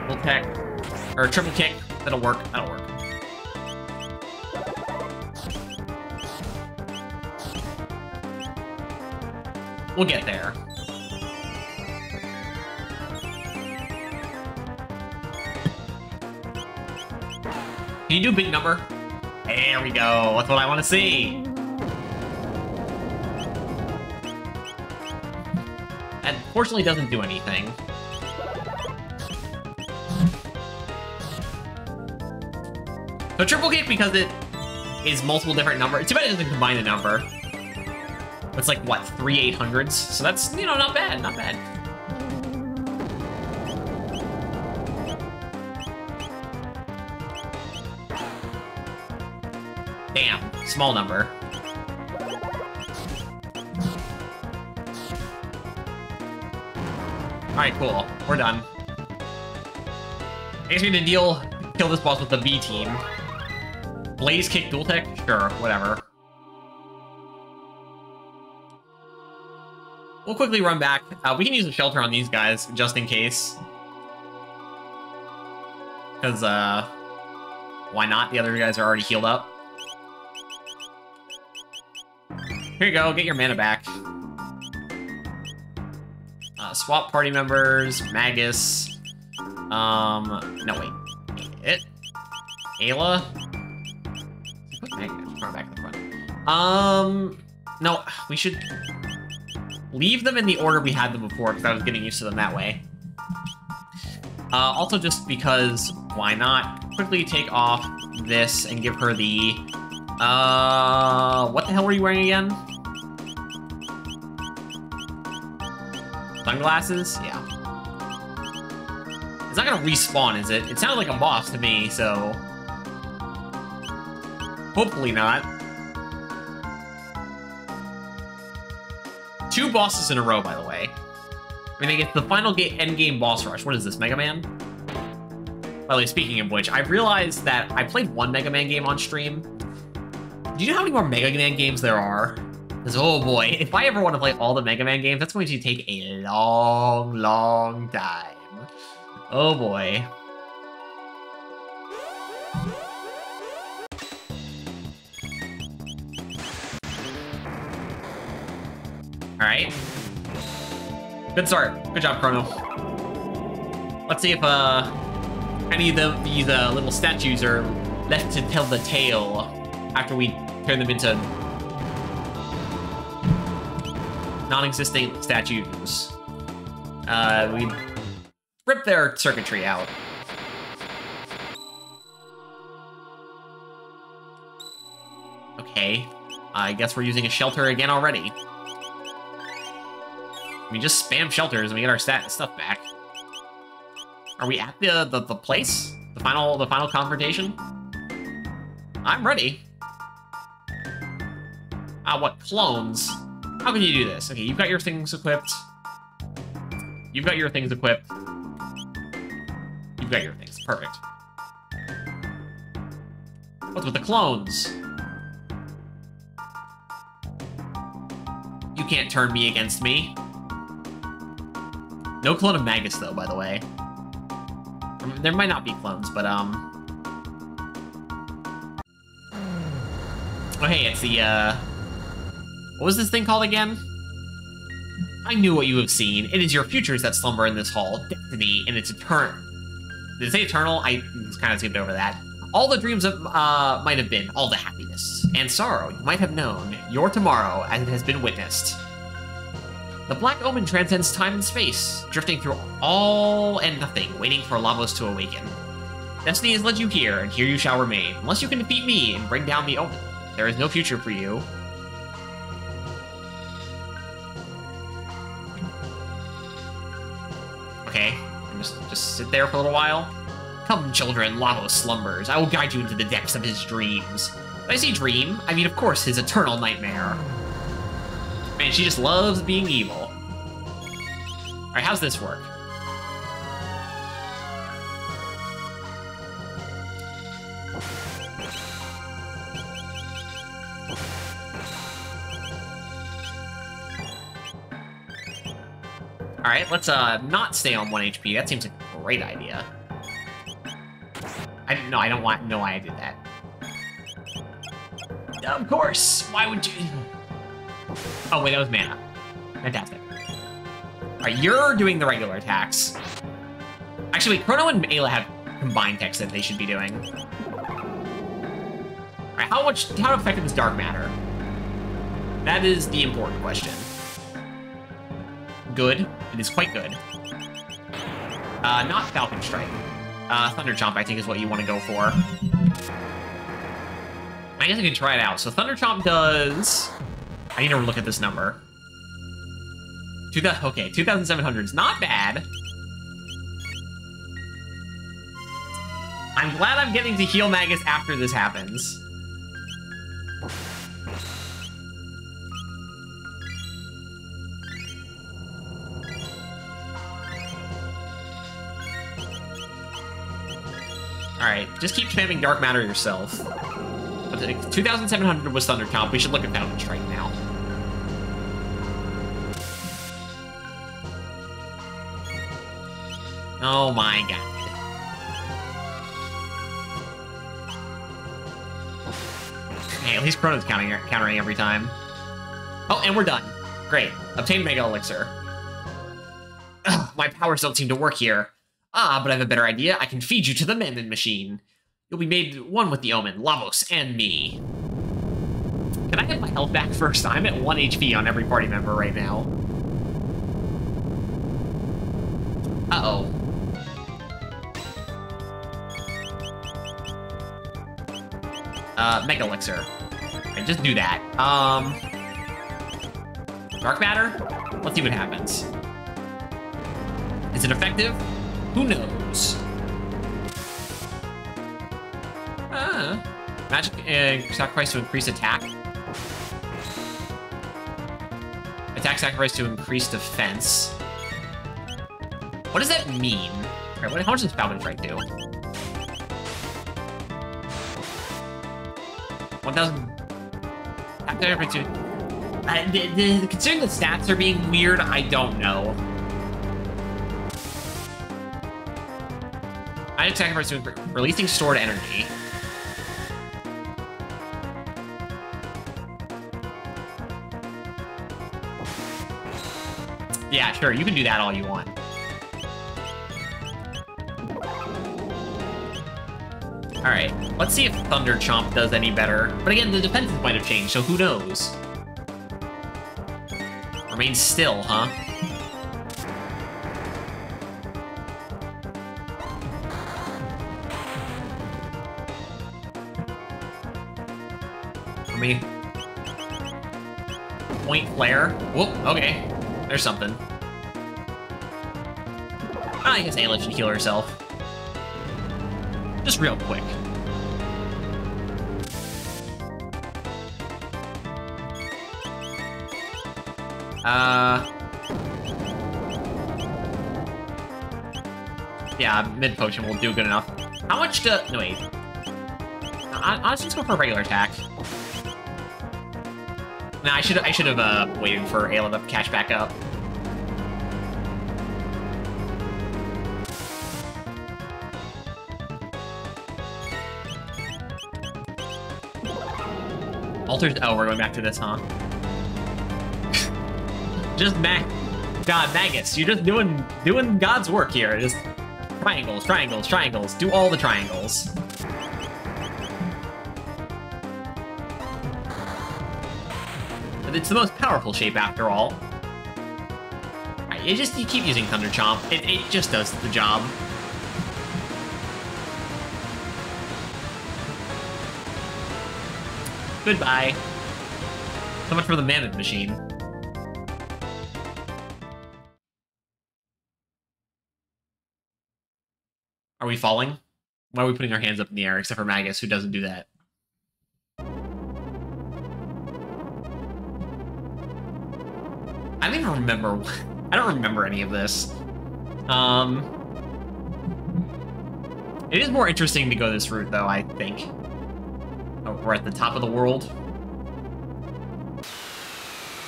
Full tech. Or triple kick. That'll work. That'll work. We'll get there. Can you do a big number? There we go. That's what I want to see. That fortunately doesn't do anything. So triple kick, because it is multiple different numbers. It's too bad it doesn't combine the number. It's like, what, 3 800s? So that's, you know, not bad, not bad. Damn, small number. Alright, cool. We're done. I guess we need to kill this boss with the B team. Blaze kick dual tech? Sure, whatever. We'll quickly run back. We can use a shelter on these guys, just in case. Because, why not? The other guys are already healed up. Here you go, get your mana back. Swap party members, Magus. No, wait. Ayla? Put Magus back in the front. No, we should leave them in the order we had them before, because I was getting used to them that way. Also, just because, why not? Quickly take off this and give her the... what the hell were you wearing again? Sunglasses? Yeah. It's not gonna respawn, is it? It sounded like a boss to me, so... hopefully not. 2 bosses in a row, by the way. I mean, it's the final endgame boss rush. What is this, Mega Man? By the way, speaking of which, I realized that I played one Mega Man game on stream. Do you know how many more Mega Man games there are? Because, oh boy, if I ever want to play all the Mega Man games, that's going to take a long, long time. Oh boy. Alright. Good start. Good job, Chrono. Let's see if any of these little statues are left to tell the tale after we turn them into non-existent statues. We rip their circuitry out. Okay, I guess we're using a shelter again already. We just spam shelters and we get our stuff back. Are we at the place? The final confrontation? I'm ready. What clones? How can you do this? Okay, you've got your things equipped. You've got your things equipped. You've got your things. Perfect. What's with the clones? You can't turn me against me. No clone of Magus, though, by the way. There might not be clones, but, Oh, hey, it's the, What was this thing called again? I knew what you have seen. It is your futures that slumber in this hall. Destiny, and it's eternal. Did it say eternal? I kind of skipped over that. All the dreams of, might have been, all the happiness and sorrow you might have known, your tomorrow as it has been witnessed. The Black Omen transcends time and space, drifting through all and nothing, waiting for Lavos to awaken. Destiny has led you here, and here you shall remain, unless you can defeat me and bring down the Omen. There is no future for you. Okay, just sit there for a little while. Come, children, Lavos slumbers. I will guide you into the depths of his dreams. Did I say dream? I mean, of course, his eternal nightmare. Man, she just loves being evil. Alright, how's this work? Alright, let's not stay on 1 HP. That seems like a great idea. I don't know why I did that. Of course! Why would you... Oh, wait, that was mana. Fantastic. Alright, you're doing the regular attacks. Actually, wait, Chrono and Ayla have combined attacks that they should be doing. Alright, how effective is Dark Matter? That is the important question. Good. It is quite good. Not Falcon Strike. Thunder Chomp, I think, is what you want to go for. I guess I can try it out. So Thunder Chomp does... I need to look at this number. Okay, 2,700 is not bad. I'm glad I'm getting to heal Magus after this happens. Alright, just keep spamming Dark Matter yourself. But 2,700 was Thunder Chomp. We should look at Fountain Strike now. Oh my god. Hey, at least Chrono's countering every time. Oh, and we're done. Great. Obtain Mega Elixir. Ugh, my powers don't seem to work here. Ah, but I have a better idea. I can feed you to the Mending Machine. You'll be made one with the Omen, Lavos, and me. Can I get my health back first? I'm at 1 HP on every party member right now. Uh-oh. Mega Elixir. Right, just do that. Dark Matter? Let's see what happens. Is it effective? Who knows? Magic sacrifice to increase attack. Attack sacrifice to increase defense. What does that mean? Right, how much does Falcon Strike do? 1,000. Considering the stats are being weird, I don't know. I attack sacrifice to releasing stored energy. Yeah, sure, you can do that all you want. Alright, let's see if Thunder Chomp does any better. But again, the defenses might have changed, so who knows? Remain still, huh? For me. Point flare. Whoop, okay. There's something. I guess Ayla should heal herself. Just real quick. Yeah, mid potion will do good enough. How much do... No, wait. Honestly, let's go for a regular attack. Nah, I should have waited for Ayla to catch back up. Altars. Oh, we're going back to this, huh? Just God, Magus, you're just doing God's work here. Just triangles, triangles, triangles. Do all the triangles. But it's the most powerful shape after all. Right, you keep using Thunder Chomp. It just does the job. Goodbye. So much for the Mammoth Machine. Are we falling? Why are we putting our hands up in the air, except for Magus, who doesn't do that? I don't even remember. I don't remember any of this. It is more interesting to go this route, though, I think. Oh, we're at the top of the world.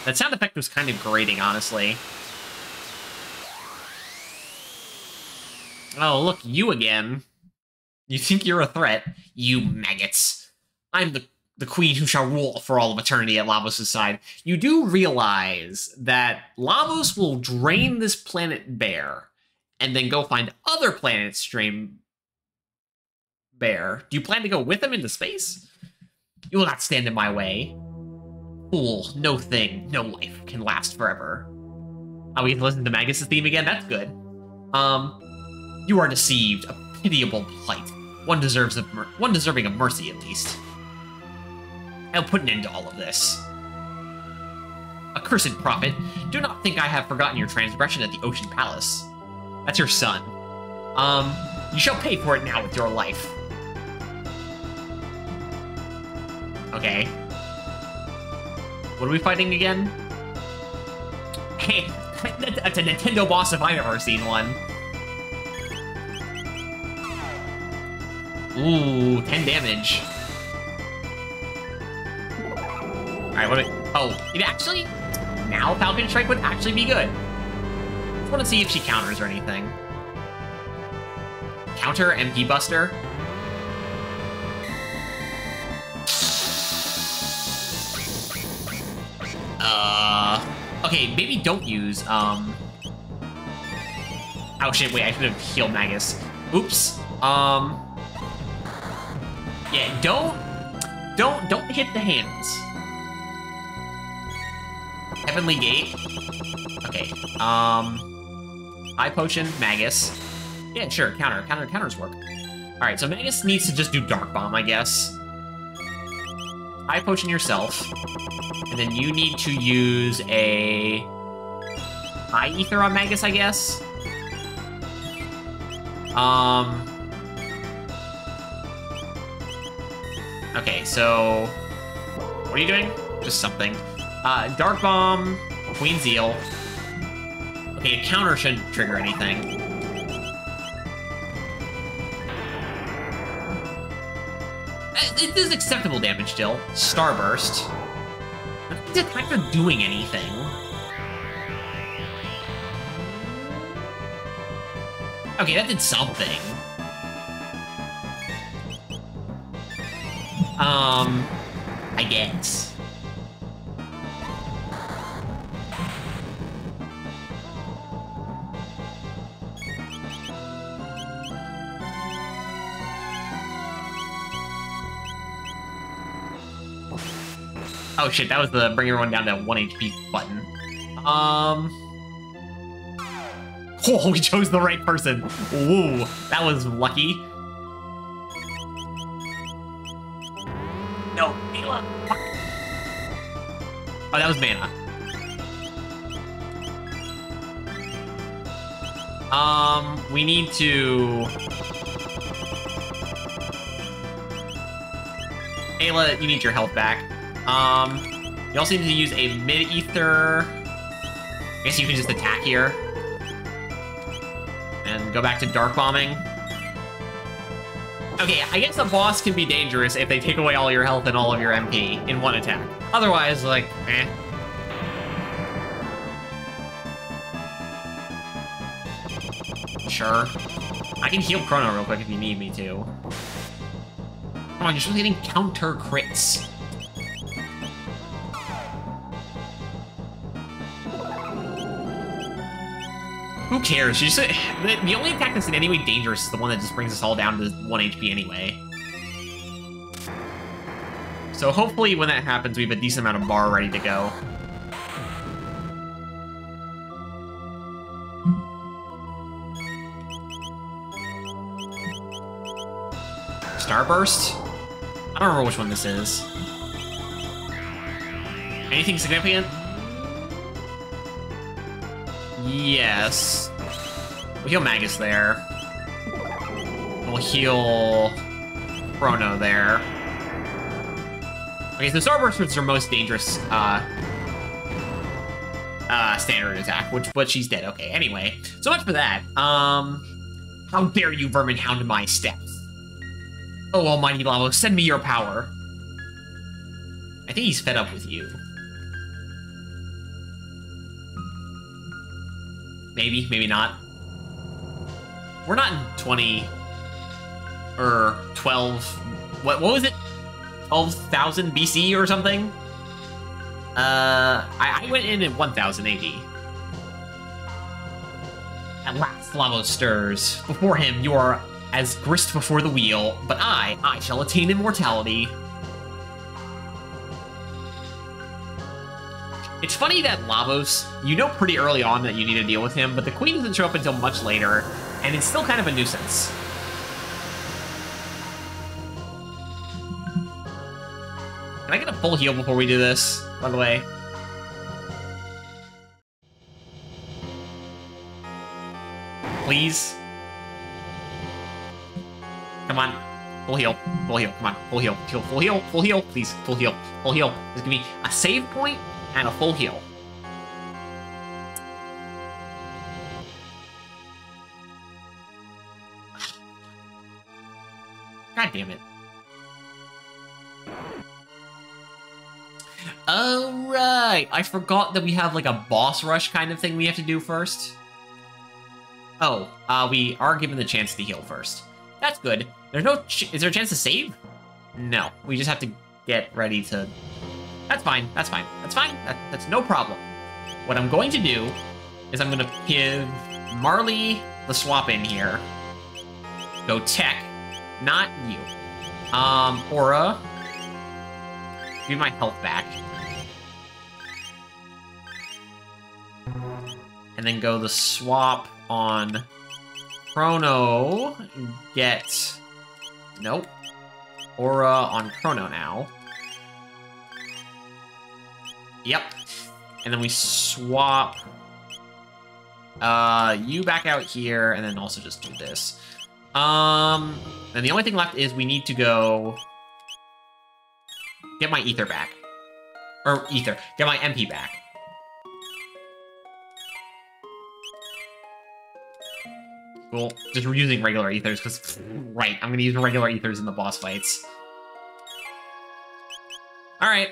That sound effect was kind of grating, honestly. Oh, look, you again. You think you're a threat? You maggots. I'm the queen who shall rule for all of eternity at Lavos' side. You do realize that Lavos will drain this planet bare, and then go find other planets drain bare. Do you plan to go with them into space? You will not stand in my way. Fool, no thing, no life can last forever. Oh, we get to listen to Magus' theme again? That's good. You are deceived, a pitiable plight. One deserving of mercy, at least. I'll put an end to all of this. Accursed prophet, do not think I have forgotten your transgression at the Ocean Palace. That's your son. You shall pay for it now with your life. Okay. What are we fighting again? Hey, that's a Nintendo boss if I've ever seen one. Ooh, 10 damage. Alright, what do we... Oh, it actually... Now Falcon Strike would actually be good. Just want to see if she counters or anything. Counter MP Buster. Okay, maybe don't use, Oh shit, wait, I should have healed Magus. Oops. Yeah, don't hit the hands. Heavenly Gate. Okay, Eye Potion, Magus. Yeah, sure, counters work. Alright, so Magus needs to just do Dark Bomb, I guess. Eye Potion yourself. And then you need to use a... Eye Ether on Magus, I guess? Okay, so... What are you doing? Just something. Dark Bomb, Queen Zeal. Okay, a counter shouldn't trigger anything. It is acceptable damage still. Starburst. I don't think the attacker doing anything. Okay, that did something. I guess. Oh shit, that was the bring everyone down to 1 HP button. Oh, we chose the right person. Ooh, that was lucky. No, Ayla. Fuck. Oh, that was mana. We need to... Ayla, you need your health back. You also need to use a mid-ether. I guess you can just attack here. And go back to dark bombing. Okay, I guess a boss can be dangerous if they take away all your health and all of your MP in one attack. Otherwise, like, eh. Sure. I can heal Chrono real quick if you need me to. Come on, you're supposed to be getting counter crits. Who cares? She's just, the only attack that's in any way dangerous is the one that just brings us all down to 1 HP anyway. So hopefully when that happens, we have a decent amount of bar ready to go. Starburst? I don't remember which one this is. Anything significant? Yes. We'll heal Magus there. We'll heal Chrono there. Okay, so Starburst was her most dangerous standard attack, but she's dead. Okay, anyway. So much for that. How dare you vermin hound my steps? Oh, almighty Lavo, send me your power. I think he's fed up with you. Maybe, maybe not. We're not in 20 or 12. What was it? 12,000 BC or something? I went in at 1000 AD. At last, Lavo stirs. Before him, you are as grist before the wheel, but I shall attain immortality. It's funny that Lavos, you know pretty early on that you need to deal with him, but the queen doesn't show up until much later, and it's still kind of a nuisance. Can I get a full heal before we do this, by the way? Please? Come on. Full heal. Full heal. Come on. Full heal. Full heal. Full heal. Please. Full heal. Full heal. Just give me a save point and a full heal. God damn it. Alright. I forgot that we have like a boss rush kind of thing we have to do first. Oh, we are given the chance to heal first. That's good. There's no... Is there a chance to save? No. We just have to get ready to... That's fine. That's fine. That's fine. That's no problem. What I'm going to do is I'm going to give Marley the swap in here. Go tech. Not you. Aura. Give me my health back. And then go the swap on Chrono. Get... Nope. Aura on Chrono now. Yep. And then we swap you back out here, and then also just do this. And the only thing left is we need to go get my ether back. Or ether. Get my MP back. Cool. Just using regular ethers, because... Right, I'm gonna use regular ethers in the boss fights. Alright.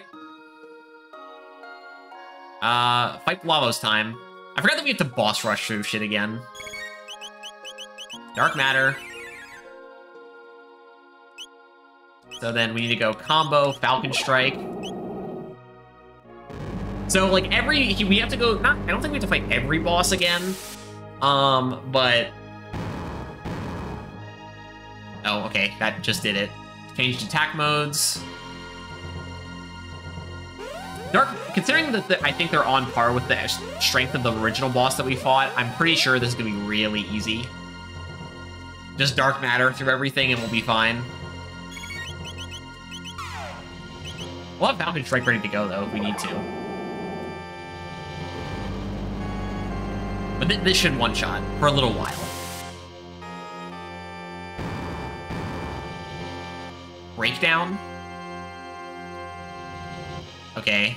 Fight Lavos time. I forgot that we have to boss rush through shit again. Dark Matter. So then we need to go combo, Falcon Strike. So, like, we have to go, I don't think we have to fight every boss again. But... Oh, okay, that just did it. Changed attack modes. Dark, considering that I think they're on par with the strength of the original boss that we fought, I'm pretty sure this is going to be really easy. Just Dark Matter through everything and we'll be fine. We'll have Falcon Strike ready to go, though, if we need to. But this should one-shot for a little while. Breakdown? Okay.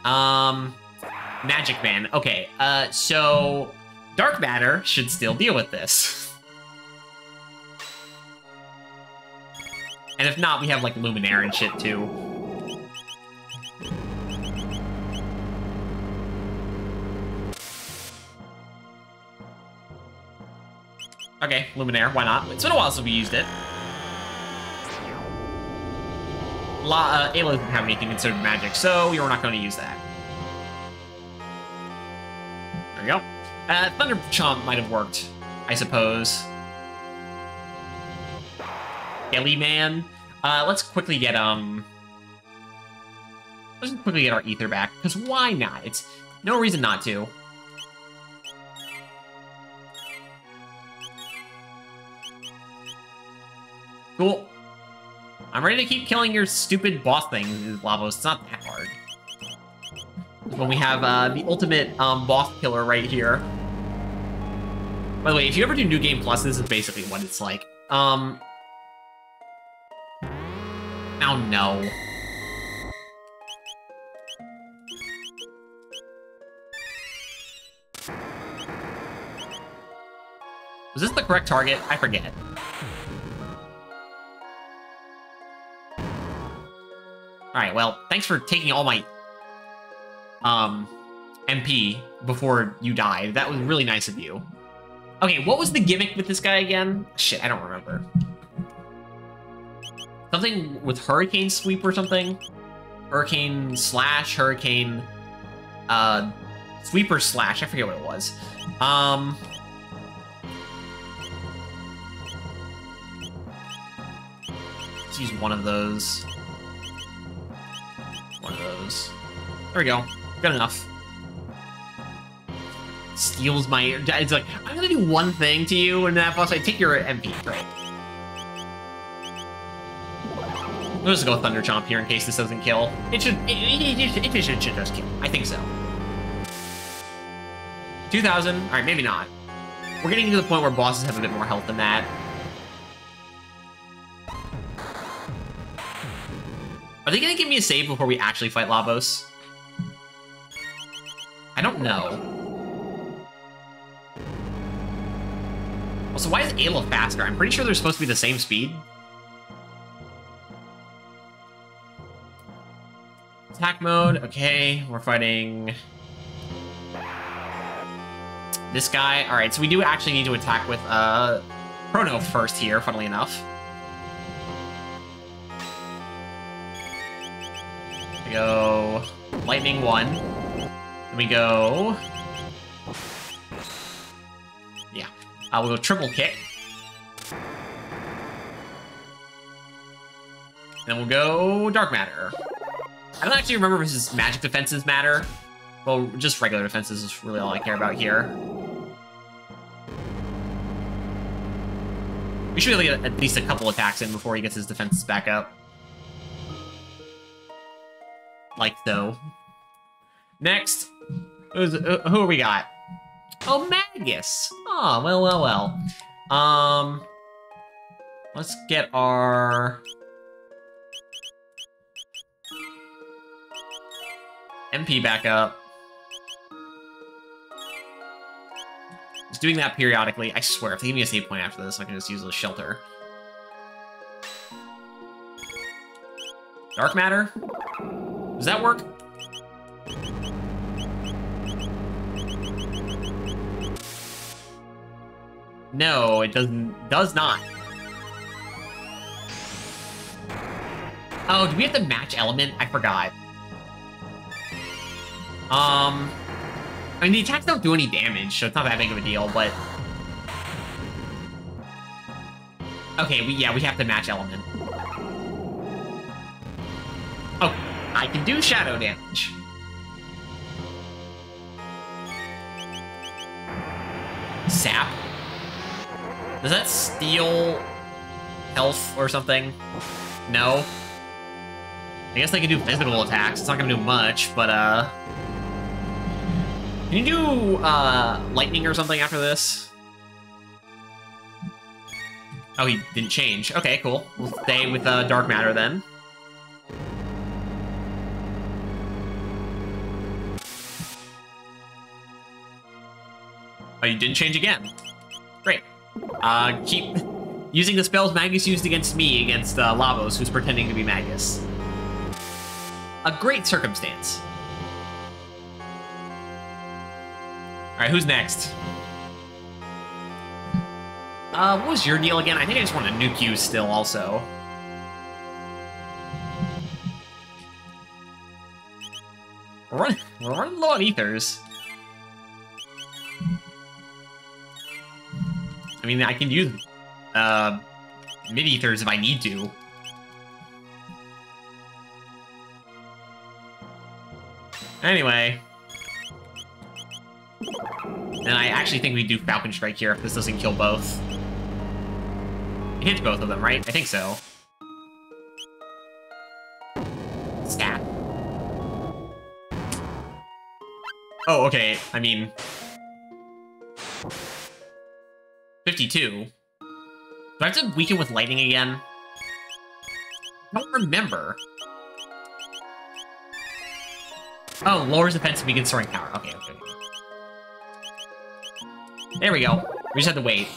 Magic Man. Okay, so Dark Matter should still deal with this. And if not, we have, like, Luminaire and shit, too. Okay, Luminaire, why not? It's been a while since we used it. Ayla doesn't have anything considered magic, so we're not going to use that. There we go. Thunder Chomp might have worked, I suppose. Illy Man. Let's quickly get our ether back, because why not? It's no reason not to. Cool. I'm ready to keep killing your stupid boss thing, Lavos. It's not that hard. When we have the ultimate boss killer right here. By the way, if you ever do New Game Plus, this is basically what it's like. Oh no. Was this the correct target? I forget. Alright, well, thanks for taking all my MP before you died. That was really nice of you. Okay, what was the gimmick with this guy again? Shit, I don't remember. Something with Hurricane Sweep or something? Hurricane Slash, Hurricane Sweeper Slash, I forget what it was. Let's use one of those. One of those. There we go. Good enough. Steals my... It's like, I'm gonna do one thing to you, and that boss, I take your MP. Great. We'll just go Thunder Chomp here in case this doesn't kill. It should... It should just kill. I think so. 2,000. Alright, maybe not. We're getting to the point where bosses have a bit more health than that. Are they gonna give me a save before we actually fight Lavos? I don't know. Also, why is Ayla faster? I'm pretty sure they're supposed to be the same speed. Attack mode, okay, we're fighting this guy. Alright, so we do actually need to attack with Chrono first here, funnily enough. We go Lightning 1. Then we go... Yeah. We'll go Triple Kick. Then we'll go Dark Matter. I don't actually remember if his magic defenses matter. Well, just regular defenses is really all I care about here. We should be able to get at least a couple attacks in before he gets his defenses back up. Like so. Next, who we got? Oh, Magus. Oh, well, well, well. Let's get our MP back up. Just doing that periodically. I swear, if they give me a save point after this, I can just use the shelter. Dark Matter? Does that work? No, it does not. Oh, do we have to match element? I forgot. I mean, the attacks don't do any damage, so it's not that big of a deal, but... Okay, we have to match element. Oh, I can do shadow damage. Sap. Does that steal health or something? No. I guess they can do physical attacks. It's not gonna do much, but can you do lightning or something after this? Oh, he didn't change. Okay, cool. We'll stay with dark matter then. Oh, you didn't change again. Great. Keep using the spells Magus used against me against Lavos, who's pretending to be Magus. A great circumstance. Alright, who's next? What was your deal again? I think I just want to nuke you still, also. We're running low on ethers. I mean, I can use mid-ethers if I need to. Anyway. And I actually think we do Falcon Strike here if this doesn't kill both. It hits both of them, right? I think so. Stat. Oh, okay. I mean... 52. Do I have to weaken with lightning again? I don't remember. Oh, lowers defense, weakens soaring power. Okay. There we go. We just have to wait.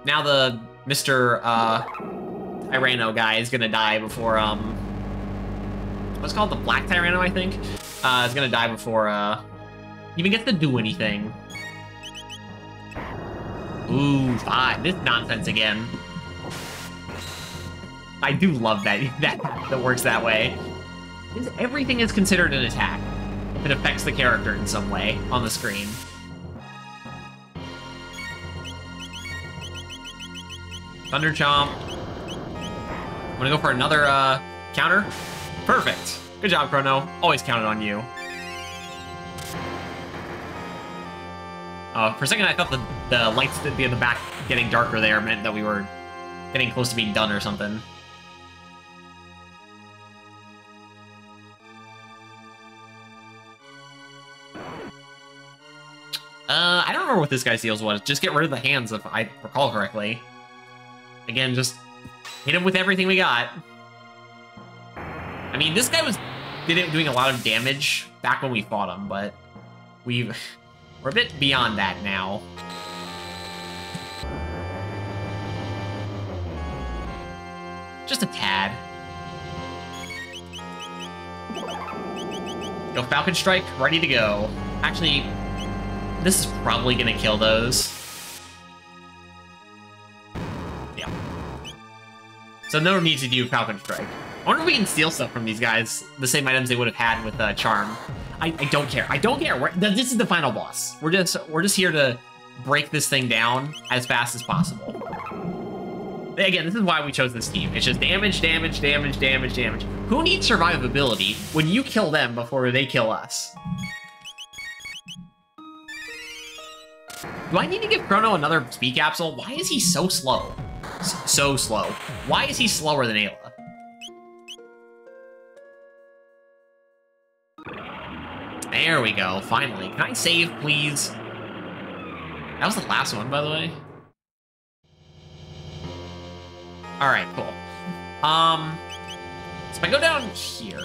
Now the Mr. Tyranno guy is gonna die before, what's it called? The Black Tyranno, I think? Is gonna die before, he even gets to do anything. Ooh, 5. This nonsense again. I do love that that works that way. Everything is considered an attack if it affects the character in some way on the screen. Thunder Chomp. I'm gonna go for another counter. Perfect. Good job, Chrono. Always counted on you. For a second, I thought the lights at the end of the back getting darker there meant that we were getting close to being done or something. I don't remember what this guy's deals was. Just get rid of the hands, if I recall correctly. Again, just hit him with everything we got. I mean, this guy was doing a lot of damage back when we fought him, but we're a bit beyond that now. Just a tad. Go Falcon Strike, ready to go. Actually, this is probably gonna kill those. Yeah. So no need to do Falcon Strike. I wonder if we can steal stuff from these guys, the same items they would have had with Charm. I don't care. I don't care. This is the final boss. We're just here to break this thing down as fast as possible. Again, this is why we chose this team. It's just damage, damage, damage, damage, damage. Who needs survivability when you kill them before they kill us? Do I need to give Chrono another speed capsule? Why is he so slow? So slow. Why is he slower than Ayla? There we go, finally. Can I save, please? That was the last one, by the way. Alright, cool. So if I go down here...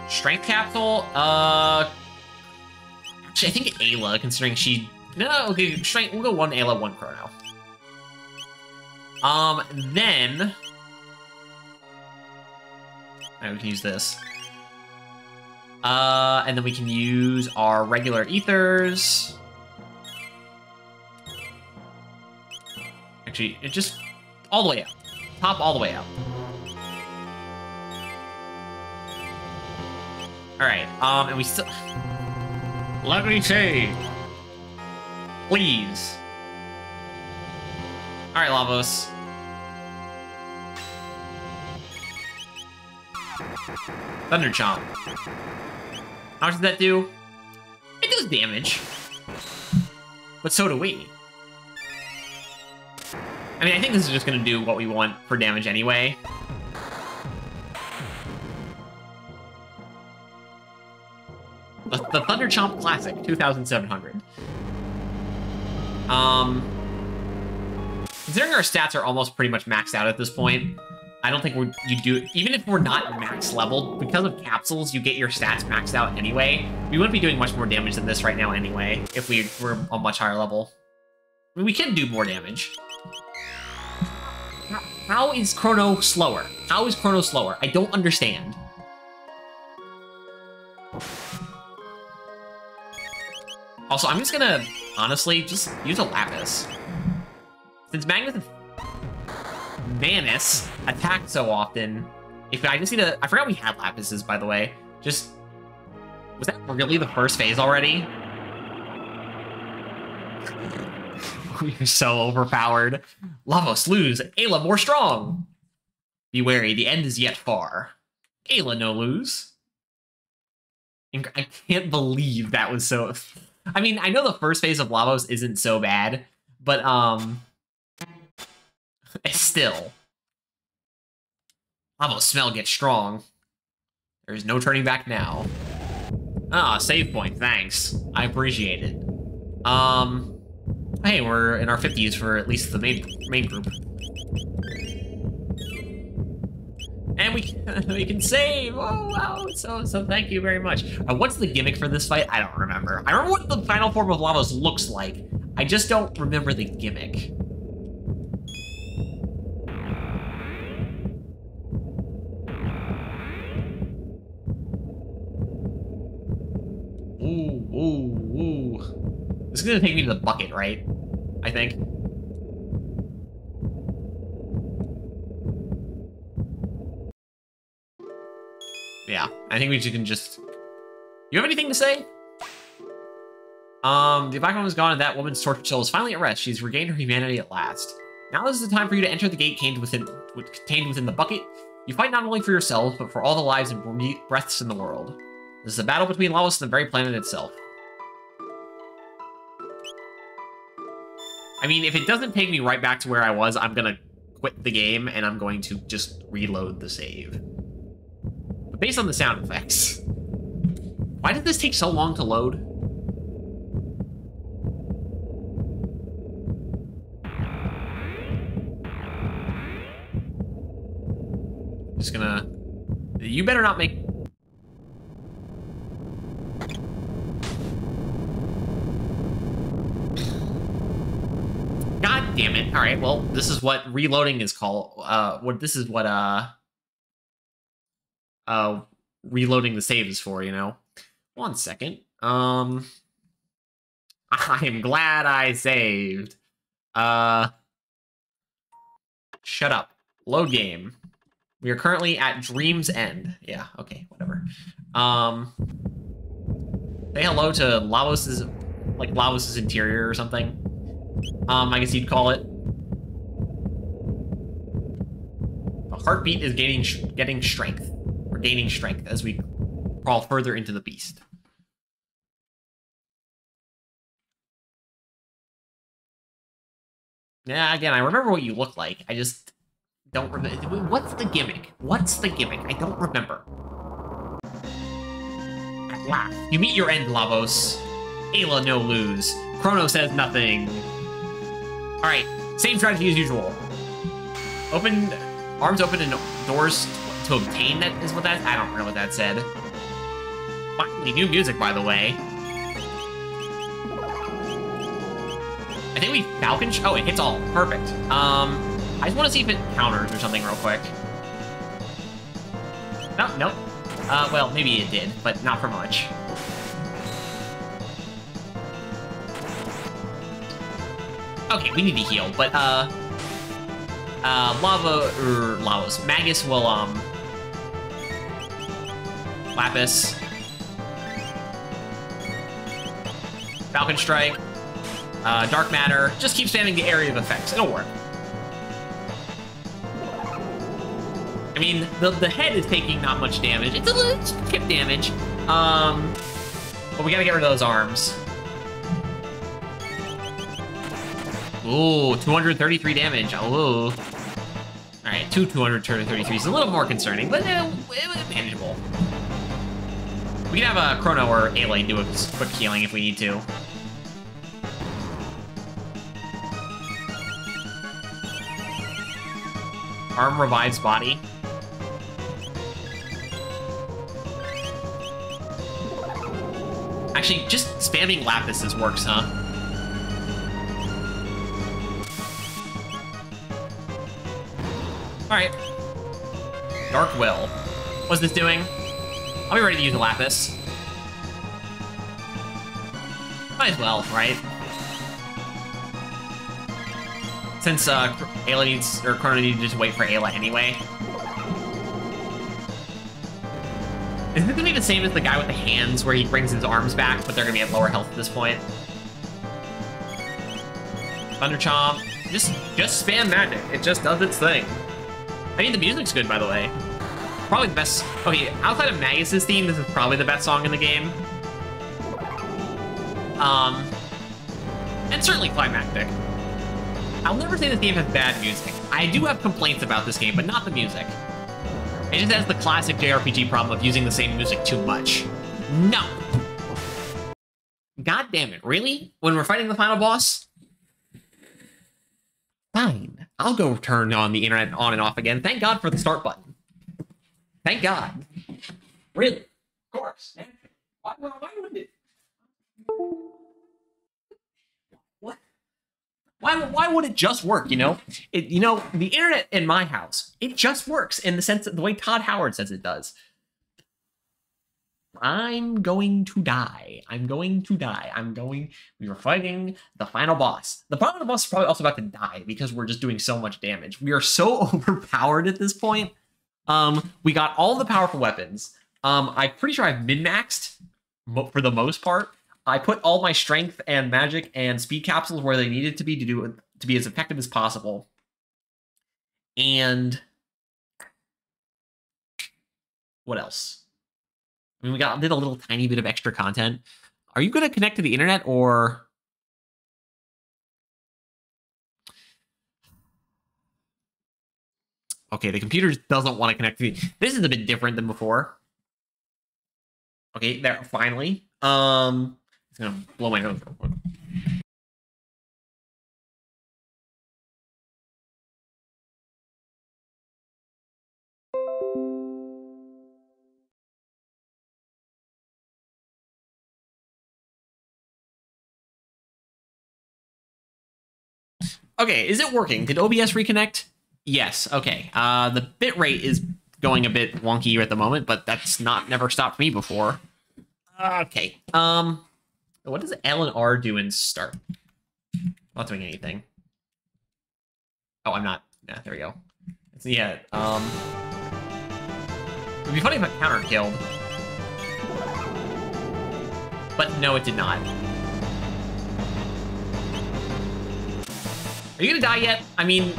Strength capsule, actually, I think Ayla, considering she... No, okay, strength, we'll go one Ayla, one Chrono. Then... Alright, we can use this. And then we can use our regular ethers. Actually, it just... all the way up. Top all the way up. Alright, and we still... Let me say, Please. All right, Lavos. Thunder Chomp. How much does that do? It does damage. But so do we. I mean, I think this is just going to do what we want for damage anyway. The Thunder Chomp Classic, 2,700. Considering our stats are almost pretty much maxed out at this point, I don't think even if we're not max leveled, because of capsules, you get your stats maxed out anyway. We wouldn't be doing much more damage than this right now anyway, if we were a much higher level. I mean, we can do more damage. How is Chrono slower? How is Chrono slower? I don't understand. Also, I'm just gonna, honestly, just use a Lapis. Since Manus attacked so often, if I just need a... I forgot we had Lapises, by the way. Was that really the first phase already? We're so overpowered. Lavos lose. Ayla more strong. Be wary, the end is yet far. Ayla no lose. I can't believe that was so... I mean, I know the first phase of Lavos isn't so bad, but, still. Lavos smell gets strong. There's no turning back now. Ah, save point, thanks. I appreciate it. Hey, we're in our 50s for at least the main group. And we can save! Oh, wow! So thank you very much. What's the gimmick for this fight? I don't remember. I remember what the final form of Lavos looks like. I just don't remember the gimmick. Ooh. This is gonna take me to the bucket, right? I think. Yeah, I think we can just... You have anything to say? The black woman is gone and that woman's torture soul is finally at rest. She's regained her humanity at last. Now is the time for you to enter the gate contained within the bucket. You fight not only for yourselves, but for all the lives and breaths in the world. This is a battle between Lavos and the very planet itself. I mean, if it doesn't take me right back to where I was, I'm gonna quit the game and I'm going to just reload the save. But based on the sound effects, why did this take so long to load? Just gonna... You better not make... God damn it. Alright, well, this is what reloading is called. This is what, reloading the save is for, you know? 1 second. I am glad I saved. Shut up. Load game. We are currently at Dream's End. Yeah, okay, whatever. Say hello to Lavos's, like, Lavos's interior or something. I guess you'd call it. The heartbeat is getting strength. We're gaining strength as we crawl further into the beast. Yeah, again, I remember what you look like. I just don't remember. What's the gimmick? What's the gimmick? I don't remember. At last, you meet your end, Lavos. Ayla no lose. Chrono says nothing. Alright, same strategy as usual. Arms open and doors to obtain, that is what that... I don't know what that said. Finally, new music, by the way. I think we Falcon... Oh, it hits all. Perfect. I just want to see if it counters or something real quick. Nope. Well, maybe it did, but not for much. Okay, we need to heal, but, Lavos. Magus will, Lapis. Falcon Strike. Dark Matter. Just keep spamming the area of effects. It'll work. I mean, the head is taking not much damage. It's a little skip damage. But we gotta get rid of those arms. Ooh, 233 damage. Ooh. Alright, 233 is a little more concerning, but manageable. We can have a Chrono or Ayla do a quick healing if we need to. Arm revives body. Actually, just spamming Lapises works, huh? Alright. Dark Will. What's this doing? I'll be ready to use a Lapis. Might as well, right? Since Ayla needs, or Chrono needed to wait for Ayla anyway. Is this gonna be the same as the guy with the hands where he brings his arms back, but they're gonna be at lower health at this point? Thunder Chomp. Just spam magic. It just does its thing. I mean, the music's good, by the way. Probably the best. Okay, outside of Magus's theme, this is probably the best song in the game. And certainly climactic. I'll never say this game has bad music. I do have complaints about this game, but not the music. It just has the classic JRPG problem of using the same music too much. No! God damn it, really? When we're fighting the final boss? Fine. I'll go turn on the internet on and off again. Thank God for the start button. Thank God. Really? Of course. Why would it? What? Why would it just work, you know? The internet in my house, it just works in the sense that the way Todd Howard says it does. I'm going to die. We were fighting the final boss. The final boss is probably also about to die because we're just doing so much damage. We are so overpowered at this point. We got all the powerful weapons. I'm pretty sure I've min-maxed for the most part. I put all my strength and magic and speed capsules where they needed to be to be as effective as possible. And what else? I mean, did a little tiny bit of extra content. Are you going to connect to the internet or? Okay, the computer doesn't want to connect to the. This is a bit different than before. Okay, there finally. It's gonna blow my nose real quick. Okay, is it working? Did OBS reconnect? Yes, okay. The bitrate is going a bit wonky at the moment, but that's never stopped me before. Okay. What does L and R do in start? I'm not doing anything. Oh, I'm not. Yeah, there we go. Yeah, it'd be funny if I counter killed. But no, it did not. Are you gonna die yet? I mean,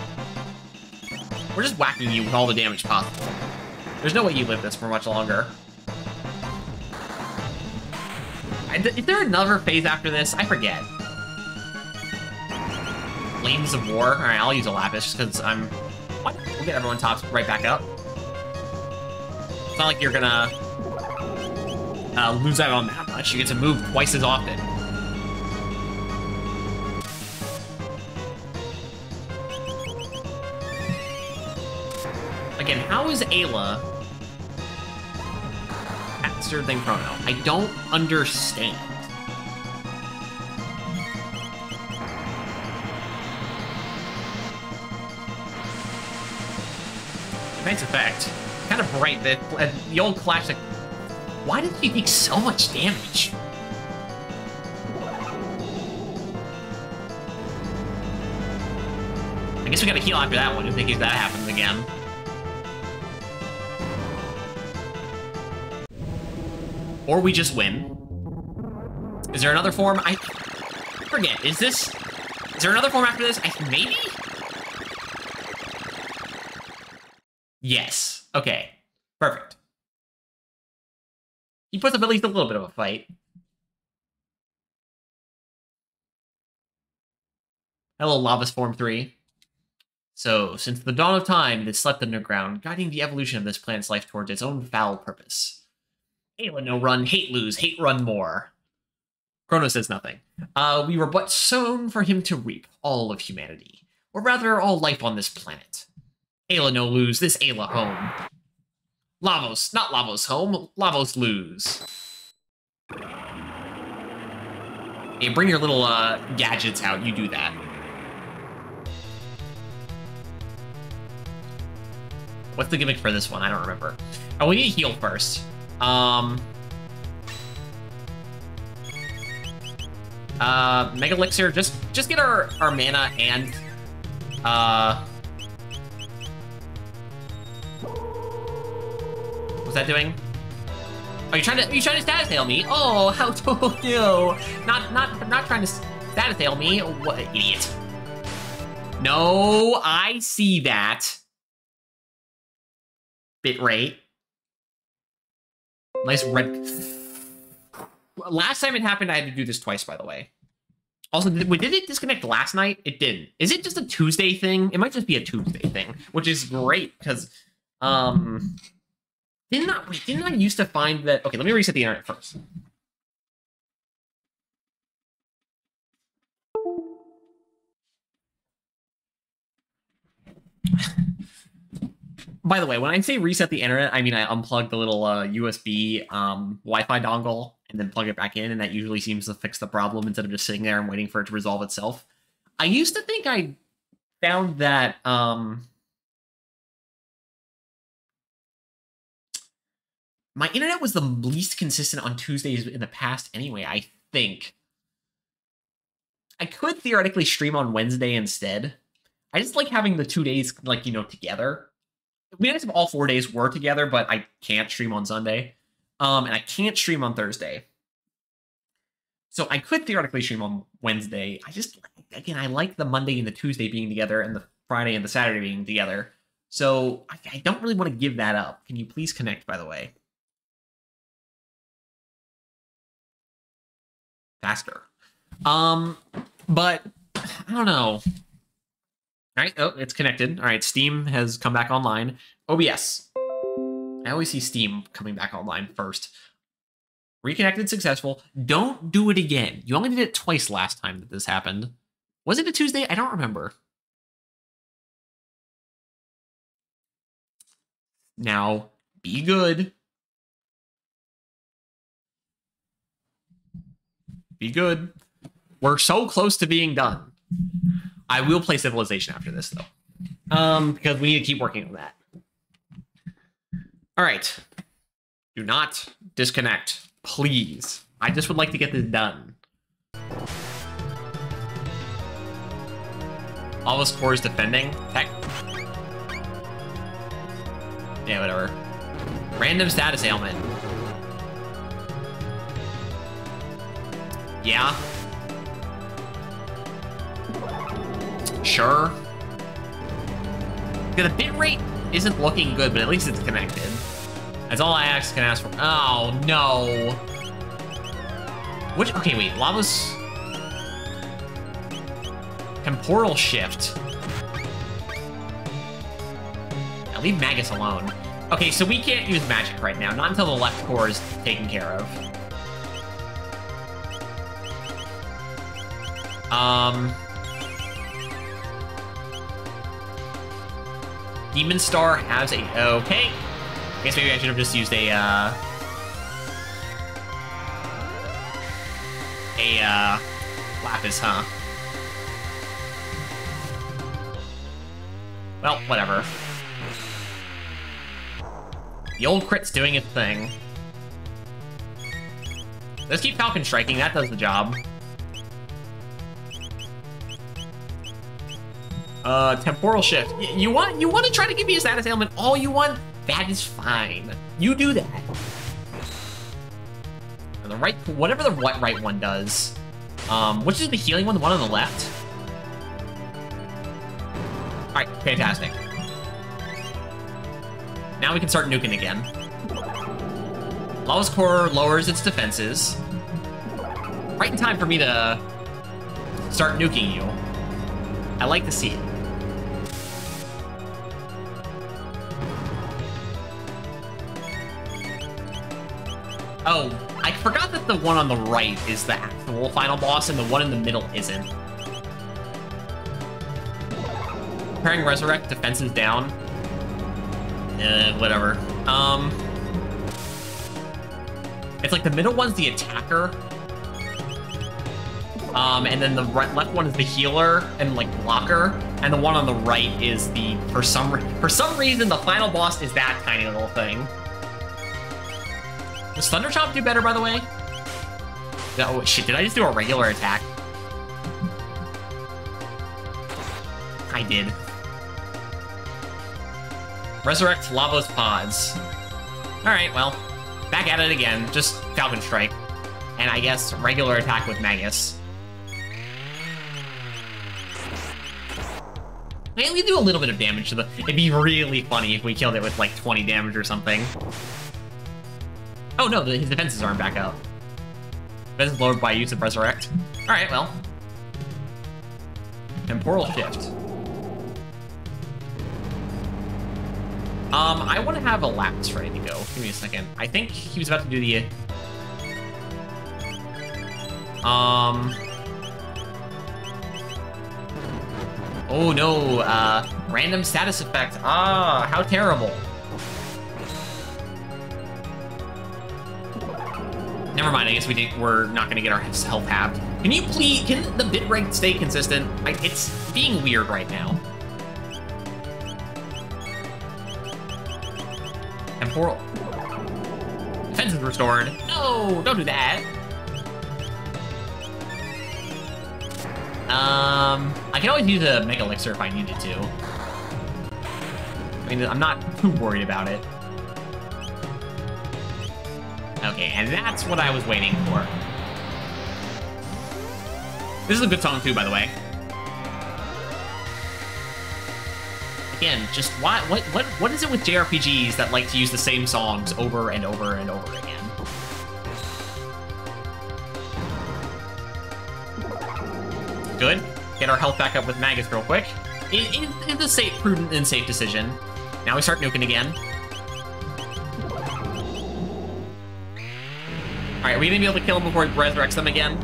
we're just whacking you with all the damage possible. There's no way you live this for much longer. Is there another phase after this? I forget. Flames of War? Alright, I'll use a Lapis just because I'm... What? We'll get everyone tops right back up. It's not like you're gonna lose out on that much. You get to move twice as often. Again, how is Ayla faster than Chrono? I don't understand. Nice effect. Kind of bright. The old classic. Why did she take so much damage? I guess we gotta heal after that one in case that happens again. Or we just win. Is there another form? forget. Is there another form after this? Maybe? Yes. Okay. Perfect. He puts up at least a little bit of a fight. Hello, Lavas Form 3. So, since the dawn of time, it has slept underground, guiding the evolution of this planet's life towards its own foul purpose. Ayla no run, hate lose, hate run more. Chrono says nothing. We were but sown for him to reap all of humanity, or rather, all life on this planet. Ayla no lose, this Ayla home. Lavos, not Lavos home, Lavos lose. Hey, bring your little gadgets out, you do that. What's the gimmick for this one? I don't remember. Oh, we need to heal first. Mega Elixir, just get our mana and what's that doing? Are you trying to status hail me? Oh, how told you? Not trying to status hail me. What an idiot. No, I see that. Bitrate. Nice red. Last time it happened, I had to do this twice, by the way. Also, did it disconnect last night? It didn't. Is it just a Tuesday thing? It might just be a Tuesday thing, which is great because, didn't I used to find that? Okay, let me reset the internet first. By the way, when I say reset the internet, I mean I unplug the little USB Wi-Fi dongle and then plug it back in, and that usually seems to fix the problem instead of just sitting there and waiting for it to resolve itself. I used to think I found that my internet was the least consistent on Tuesdays in the past anyway, I think. I could theoretically stream on Wednesday instead. I just like having the 2 days, like, you know, together. It'd be nice if all 4 days were together, but I can't stream on Sunday. And I can't stream on Thursday. So I could theoretically stream on Wednesday. I just, again, I like the Monday and the Tuesday being together and the Friday and the Saturday being together. So I don't really want to give that up. Can you please connect, by the way? Faster. But I don't know. All right, oh, it's connected. All right, Steam has come back online. OBS. I always see Steam coming back online first. Reconnected, successful. Don't do it again. You only did it twice last time that this happened. Was it a Tuesday? I don't remember. Now, be good. Be good. We're so close to being done. I will play Civilization after this, though. Because we need to keep working on that. All right. Do not disconnect, please. I just would like to get this done. All those cores defending? Heck. Yeah, whatever. Random status ailment. Yeah. Sure. The bitrate isn't looking good, but at least it's connected. That's all I can ask for. Oh, no. Which, okay, wait. Lava's temporal shift. Now leave Magus alone. Okay, so we can't use magic right now. Not until the left core is taken care of. Demon Star has a... Okay. I guess maybe I should have just used a Lapis, huh? Well, whatever. The old crit's doing its thing. Let's keep Falcon striking. That does the job. Temporal shift. You want to try to give me a status ailment all you want? That is fine. You do that. The right, whatever the right one does. Which is the healing one? The one on the left? Alright, fantastic. Now we can start nuking again. Lava's Core lowers its defenses. Right in time for me to start nuking you. I like to see it. Oh, I forgot that the one on the right is the actual final boss and the one in the middle isn't. Preparing Resurrect, defenses down. Whatever. It's like the middle one's the attacker. And then the left one is the healer and like blocker. And the one on the right is the, for some reason, the final boss is that tiny little thing. Does Thunder Chomp do better, by the way? Oh, shit, did I just do a regular attack? I did. Resurrect Lava's Pods. Alright, well, back at it again. Just Falcon Strike. And I guess regular attack with Magus. Maybe we do a little bit of damage to the... It'd be really funny if we killed it with, like, 20 damage or something. Oh, no, his defenses aren't back up. Defenses lowered by use of Resurrect. Alright, well. Temporal Shift. I want to have a Lapis ready to go. Give me a second. I think he was about to do the... Oh, no. Random status effect. Ah, how terrible. Never mind, I guess we're not gonna get our health halved. Can you please, can the bitrate stay consistent? It's being weird right now. Temporal. Defense is restored. No, don't do that. I can always use a Mega Elixir if I needed to. I mean, I'm not too worried about it. Okay, and that's what I was waiting for. This is a good song too, by the way. Again, just what is it with JRPGs that like to use the same songs over and over and over again? Good. Get our health back up with Magus real quick. It's a safe, prudent, and safe decision. Now we start nuking again. Alright, are we gonna be able to kill him before he resurrects them again?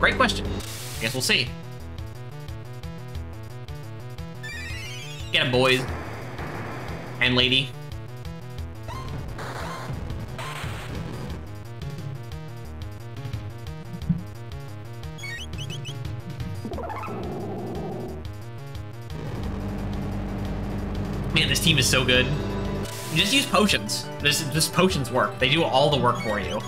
Great question. I guess we'll see. Get him, boys. And lady. Man, this team is so good. You just use potions. Just potions work. They do all the work for you.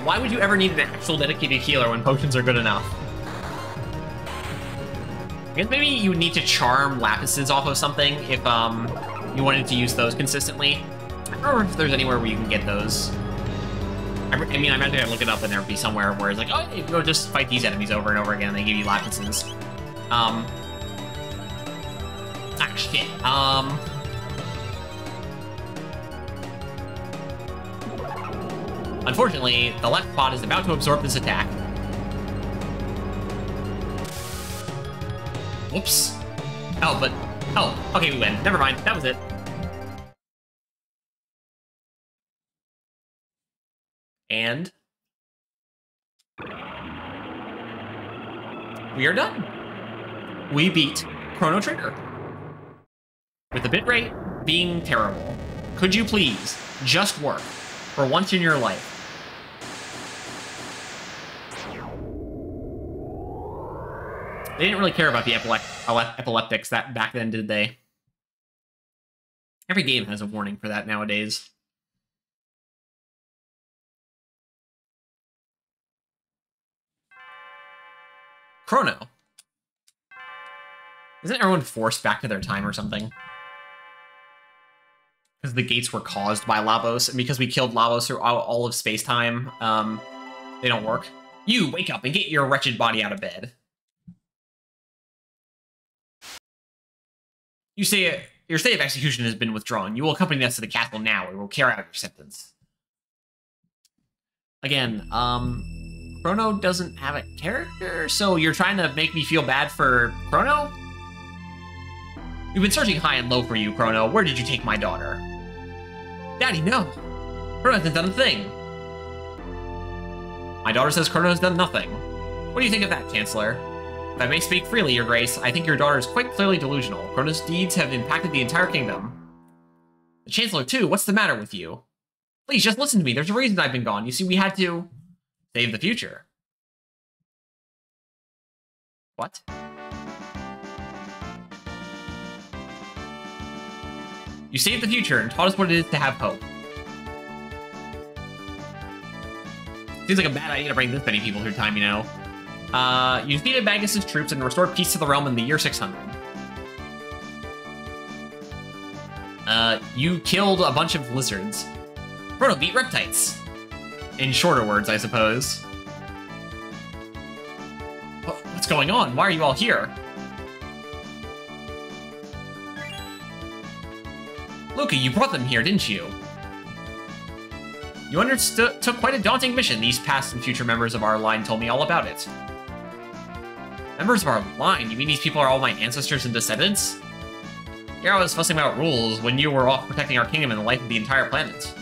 Why would you ever need an actual dedicated healer when potions are good enough? I guess maybe you would need to charm Lapises off of something if, you wanted to use those consistently. I don't remember if there's anywhere where you can get those. I mean, I imagine I'd look it up and there'd be somewhere where it's like, oh, you go just fight these enemies over and over again and they give you Lapises. Ah, shit. Unfortunately, the left pod is about to absorb this attack. Whoops. Oh, but... Oh, okay, we win. Never mind. That was it. And... we are done. We beat Chrono Trigger. With the bitrate being terrible. Could you please just work for once in your life? They didn't really care about the epileptics that back then, did they? Every game has a warning for that nowadays. Chrono. Isn't everyone forced back to their time or something? Because the gates were caused by Lavos, and because we killed Lavos through all of space-time, They don't work. You, wake up and get your wretched body out of bed. You say your stay of execution has been withdrawn. You will accompany us to the castle now, or we'll carry out your sentence. Again, Chrono doesn't have a character, so you're trying to make me feel bad for Chrono? We've been searching high and low for you, Chrono. Where did you take my daughter? Daddy, no. Chrono hasn't done a thing. My daughter says Chrono has done nothing. What do you think of that, Chancellor? If I may speak freely, Your Grace, I think your daughter is quite clearly delusional. Chrono's deeds have impacted the entire kingdom. The Chancellor, too. What's the matter with you? Please, just listen to me. There's a reason I've been gone. You see, we had to save the future. What? You saved the future and taught us what it is to have hope. Seems like a bad idea to bring this many people through time, you know. You defeated Magus' troops and restored peace to the realm in the year 600. You killed a bunch of lizards. Chrono beat reptites. In shorter words, I suppose. What's going on? Why are you all here? Luca, you brought them here, didn't you? You took quite a daunting mission. These past and future members of our line told me all about it. Members of our line? You mean these people are all my ancestors and descendants? Here I was fussing about rules when you were off protecting our kingdom and the life of the entire planet.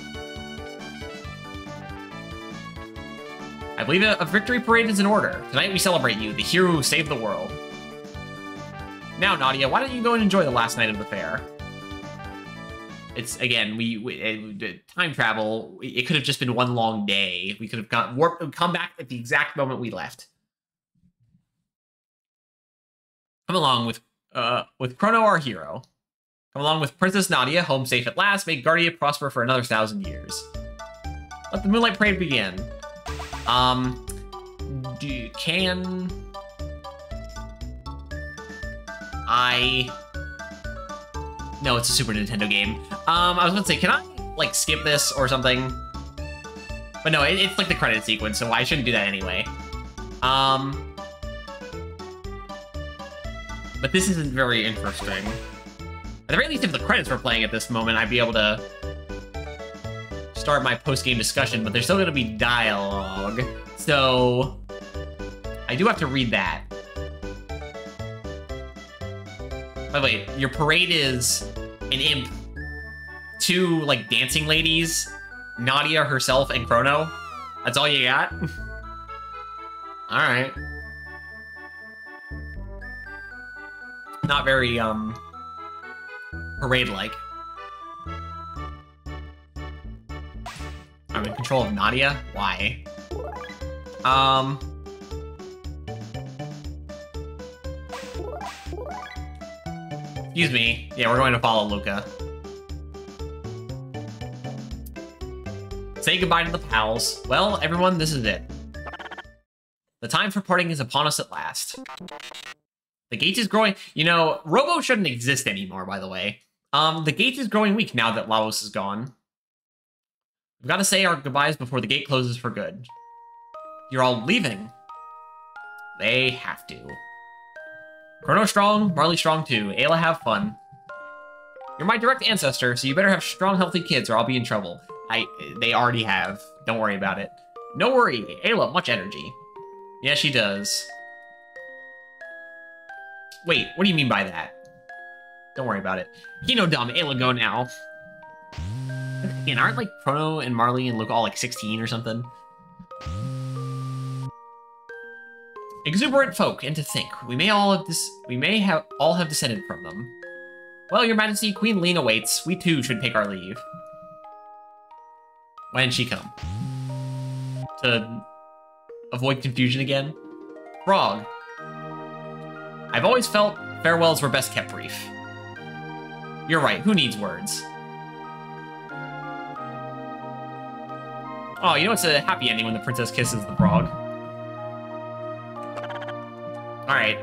I believe a victory parade is in order. Tonight we celebrate you, the hero who saved the world. Now, Nadia, why don't you go and enjoy the last night of the fair? It's, again, time travel, it could have just been one long day. We could have come back at the exact moment we left. Come along with Chrono, our hero. Come along with Princess Nadia, home safe at last. Make Guardia prosper for another 1,000 years. Let the Moonlight Parade begin. No, it's a Super Nintendo game. I was gonna say, can I, like, skip this or something? But no, it's like the credit sequence, so I shouldn't do that anyway. But this isn't very interesting. At the very least, if the credits were playing at this moment, I'd be able to start my post-game discussion, but there's still gonna be dialogue. So I do have to read that. By the way, your parade is an imp, 2, like, dancing ladies, Nadia herself, and Chrono. That's all you got? Alright. Not very, parade-like. I'm in control of Nadia? Why? Excuse me. Yeah, we're going to follow Luca. Say goodbye to the pals. Well, everyone, this is it. The time for parting is upon us at last. The gate is growing... You know, Robo shouldn't exist anymore, by the way. The gate is growing weak now that Lavos is gone. We've got to say our goodbyes before the gate closes for good. You're all leaving. They have to. Chrono strong, Marley strong too. Ayla, have fun. You're my direct ancestor, so you better have strong, healthy kids or I'll be in trouble. They already have. Don't worry about it. No worry, Ayla, much energy. Yeah, she does. Wait, what do you mean by that? Don't worry about it. Kino dumb, Ayla, go now. Again, aren't, like, Chrono and Marley and Luke all, like, 16 or something? Exuberant folk, and to think, we may all have descended from them. Well, Your Majesty, Queen Lena waits. We too should take our leave. Why didn't she come? To avoid confusion again? Frog. I've always felt farewells were best kept brief. You're right, who needs words? Oh, you know it's a happy ending when the princess kisses the frog. Alright,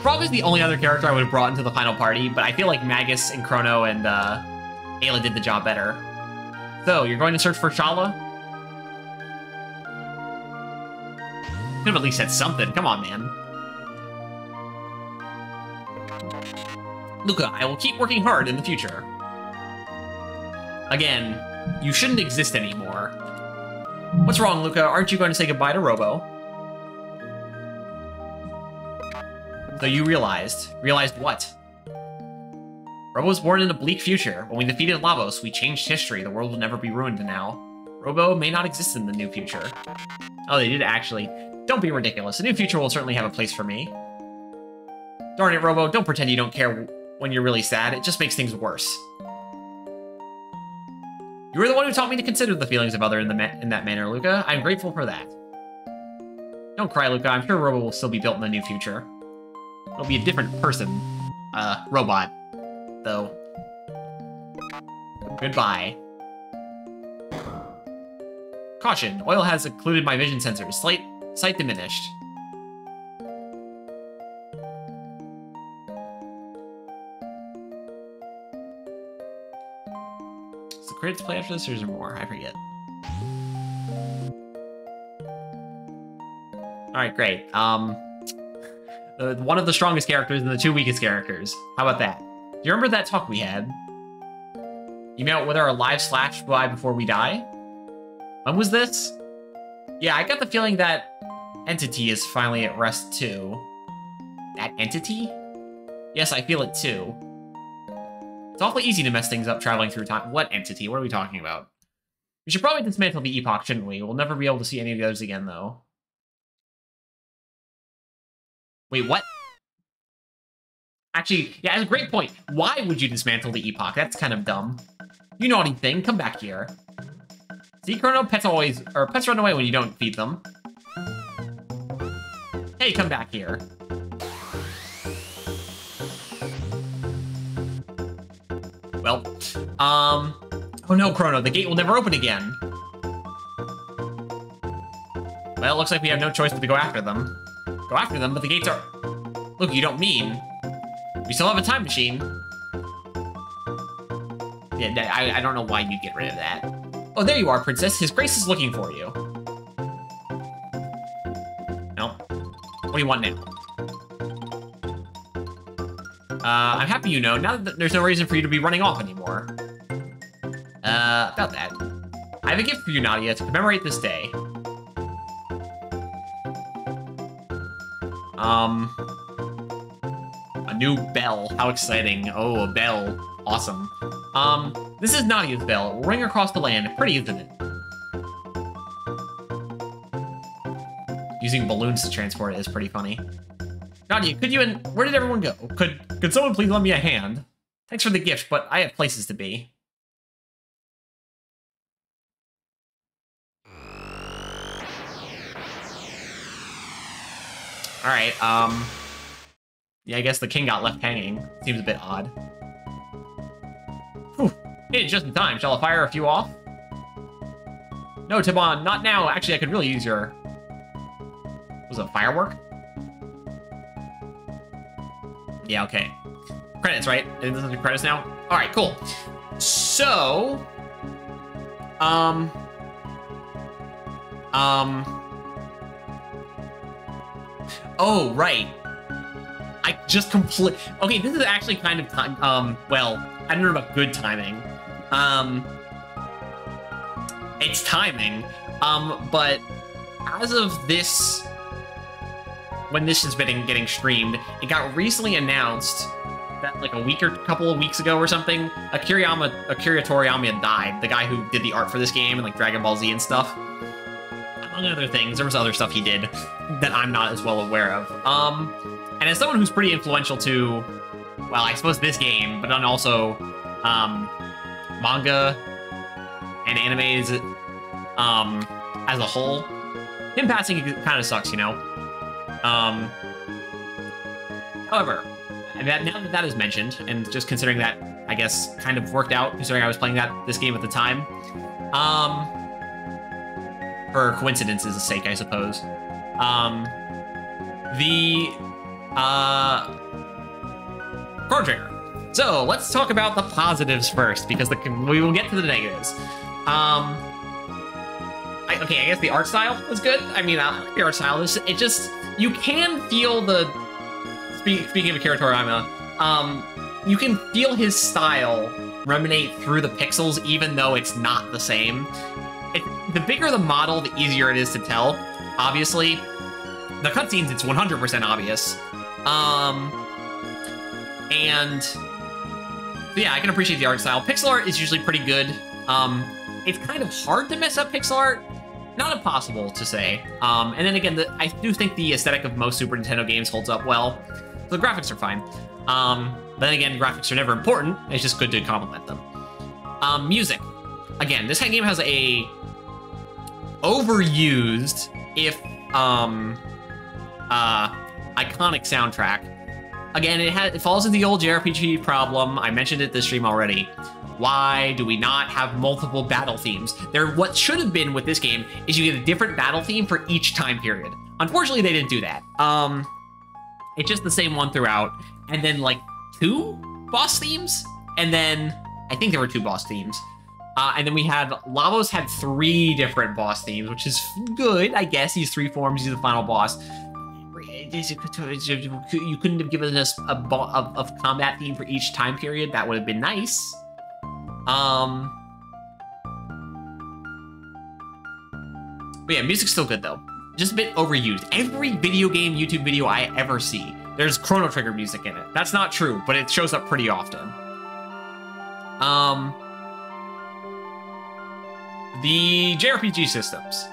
Frog is the only other character I would have brought into the final party, but I feel like Magus and Chrono and Ayla did the job better. So, you're going to search for Shala? Could have at least said something. Come on, man. Luca, I will keep working hard in the future. Again, you shouldn't exist anymore. What's wrong, Luca? Aren't you going to say goodbye to Robo? So you realized. Realized what? Robo was born in a bleak future. When we defeated Lavos, we changed history. The world will never be ruined now. Robo may not exist in the new future. Oh, they did actually. Don't be ridiculous. The new future will certainly have a place for me. Darn it, Robo. Don't pretend you don't care when you're really sad. It just makes things worse. You were the one who taught me to consider the feelings of others in that manner, Luca. I'm grateful for that. Don't cry, Luca. I'm sure Robo will still be built in the new future. It'll be a different person. Robot. Though. Goodbye. Caution. Oil has occluded my vision sensors. Sight diminished. Does the credits play after this, or is there more? I forget. Alright, great. One of the strongest characters and the two weakest characters. How about that? Do you remember that talk we had? You mean whether our lives flash by before we die? When was this? Yeah, I got the feeling that entity is finally at rest too. That entity? Yes, I feel it too. It's awfully easy to mess things up traveling through time. What entity? What are we talking about? We should probably dismantle the epoch, shouldn't we? We'll never be able to see any of the others again, though. Wait, what? Actually, yeah, that's a great point. Why would you dismantle the epoch? That's kind of dumb. You naughty thing, come back here. See, Chrono, pets run away when you don't feed them. Hey, come back here. Well, oh no, Chrono, the gate will never open again. Well, it looks like we have no choice but to go after them. Go after them, but the gates are... Look, you don't mean... We still have a time machine. Yeah, I don't know why you'd get rid of that. Oh, there you are, Princess. His Grace is looking for you. No. What do you want now? I'm happy you know. Now that there's no reason for you to be running off anymore. About that. I have a gift for you, Nadia, to commemorate this day. A new bell. How exciting. Oh, a bell. Awesome. This is Nadia's bell. It will ring across the land. Pretty, isn't it? Using balloons to transport it is pretty funny. Nadia, where did everyone go? Could someone please lend me a hand? Thanks for the gift, but I have places to be. Alright, yeah, I guess the king got left hanging. Seems a bit odd. Whew, made it just in time. Shall I fire a few off? No, Tibon, not now. Actually, I could really use your... Was it a firework? Yeah, okay. Credits, right? This is the credits now? Alright, cool. So... Oh, right. I just Okay, this is actually kind of well, I don't know about good timing. It's timing. But as of this, when this has been getting streamed, it got recently announced that like a couple of weeks ago or something, Akira Toriyama died, the guy who did the art for this game and like Dragon Ball Z and stuff. Among other things, there was other stuff he did that I'm not as well aware of. And as someone who's pretty influential to, well, I suppose this game, but then also manga and animes as a whole, him passing kind of sucks, you know? However, now that that is mentioned, and just considering that, I guess, kind of worked out, considering I was playing this game at the time, for coincidence's sake, I suppose, Chrono Trigger. So, let's talk about the positives first, because we will get to the negatives. I okay, I guess the art style was good. I mean, the art style is it just you can feel the speaking of Akira Toriyama, you can feel his style reminate through the pixels, even though it's not the same. The bigger the model, the easier it is to tell. Obviously, the cutscenes, it's 100% obvious. And so yeah, I can appreciate the art style. Pixel art is usually pretty good. It's kind of hard to mess up pixel art. Not impossible to say. And then again, I do think the aesthetic of most Super Nintendo games holds up well. So the graphics are fine. But then again, graphics are never important. It's just good to compliment them. Music. Again, this game has a overused, if iconic soundtrack. Again, it falls into the old JRPG problem. I mentioned it this stream already. Why do we not have multiple battle themes? What should have been with this game is you get a different battle theme for each time period. Unfortunately, they didn't do that. It's just the same one throughout. And then like 2 boss themes. And then I think there were 2 boss themes. And then we had Lavos had 3 different boss themes, which is good, I guess. He's 3 forms, he's the final boss. You couldn't have given us a combat theme for each time period. That would have been nice. But yeah, music's still good though. Just a bit overused. Every video game YouTube video I ever see, there's Chrono Trigger music in it. That's not true, but it shows up pretty often. The JRPG systems.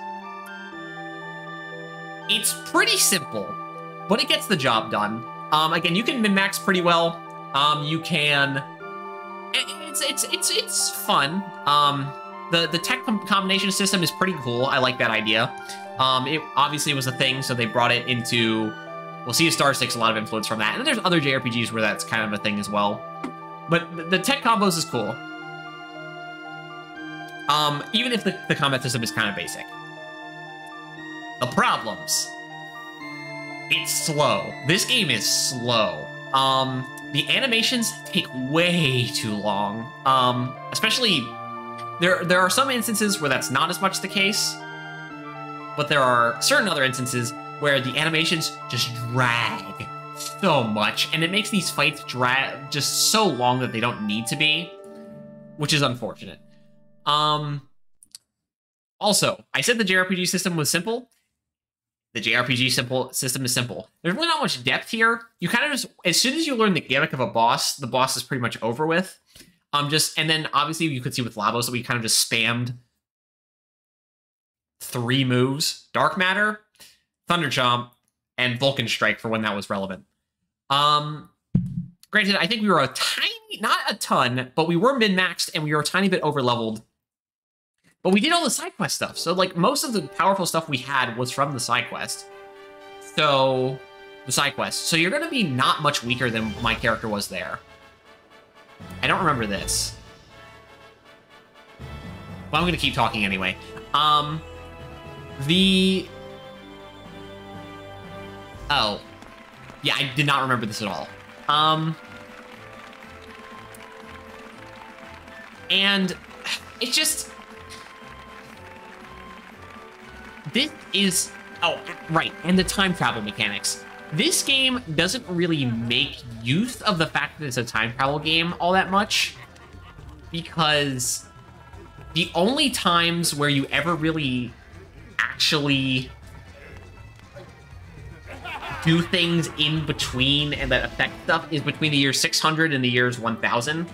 It's pretty simple, but it gets the job done. Again, you can min-max pretty well. You can. It's fun. The tech combination system is pretty cool. I like that idea. It obviously was a thing, so they brought it into. Well, Sea of Stars takes a lot of influence from that, and then there's other JRPGs where that's kind of a thing as well. But the tech combos is cool. Even if the combat system is kind of basic. The problems. It's slow. This game is slow. The animations take way too long. Especially, there are some instances where that's not as much the case, but there are certain other instances where the animations just drag so much, and it makes these fights drag just so long that they don't need to be, which is unfortunate. Also, I said the JRPG system was simple. The JRPG system is simple. There's really not much depth here. You kind of just, as soon as you learn the gimmick of a boss, the boss is pretty much over with. And then obviously you could see with Lavos that we kind of just spammed 3 moves: Dark Matter, Thunder Chomp, and Vulcan Strike for when that was relevant. Granted, I think we were a tiny, not a ton, but we were min-maxed and we were a tiny bit over-leveled. But we did all the side quest stuff, so like most of the powerful stuff we had was from the side quest. So you're gonna be not much weaker than my character was there. I don't remember this. Well, I'm gonna keep talking anyway. Oh. Yeah, I did not remember this at all. And it's just... This is... Oh, right, and the time travel mechanics. This game doesn't really make use of the fact that it's a time travel game all that much, because the only times where you ever really actually do things in between and that affect stuff is between the years 600 and the years 1000.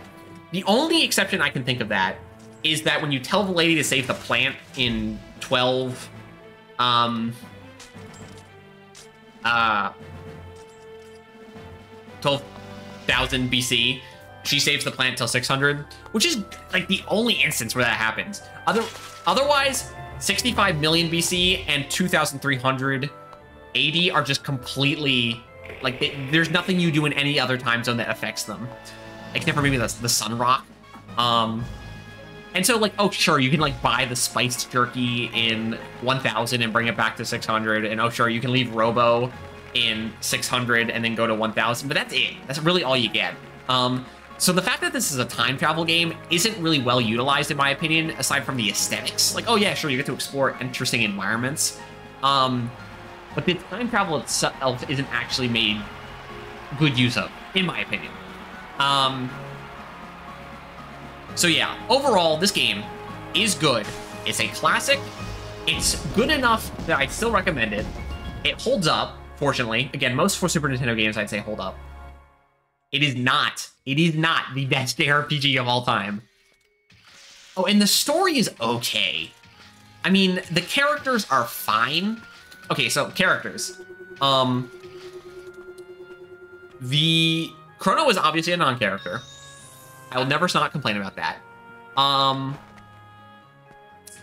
The only exception I can think of that is that when you tell the lady to save the plant in 12,000 BC, she saves the plant till 600, which is like the only instance where that happens. Otherwise, 65 million BC and 2300 AD are just completely, like, there's nothing you do in any other time zone that affects them, except for maybe the sun rock. And so, like, oh, sure, you can, like, buy the spiced jerky in 1000 and bring it back to 600, and oh, sure, you can leave Robo in 600 and then go to 1000, but that's it. That's really all you get. So the fact that this is a time travel game isn't really well utilized, in my opinion, aside from the aesthetics. Like, oh yeah, sure, you get to explore interesting environments. But the time travel itself isn't actually made good use of, in my opinion. So yeah, overall, this game is good. It's a classic. It's good enough that I'd still recommend it. It holds up, fortunately. Again, most for Super Nintendo games, I'd say hold up. It is not the best JRPG of all time. Oh, and the story is okay. I mean, the characters are fine. Okay, so characters. The Chrono is obviously a non-character. I will never not complain about that. And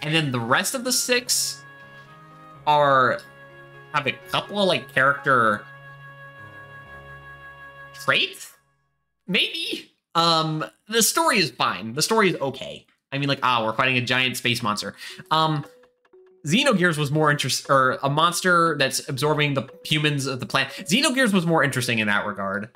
then the rest of the 6 have a couple of like character traits, maybe. The story is fine. The story is okay. I mean, like, we're fighting a giant space monster. Xenogears was more interesting, or a monster that's absorbing the humans of the planet. Xenogears was more interesting in that regard.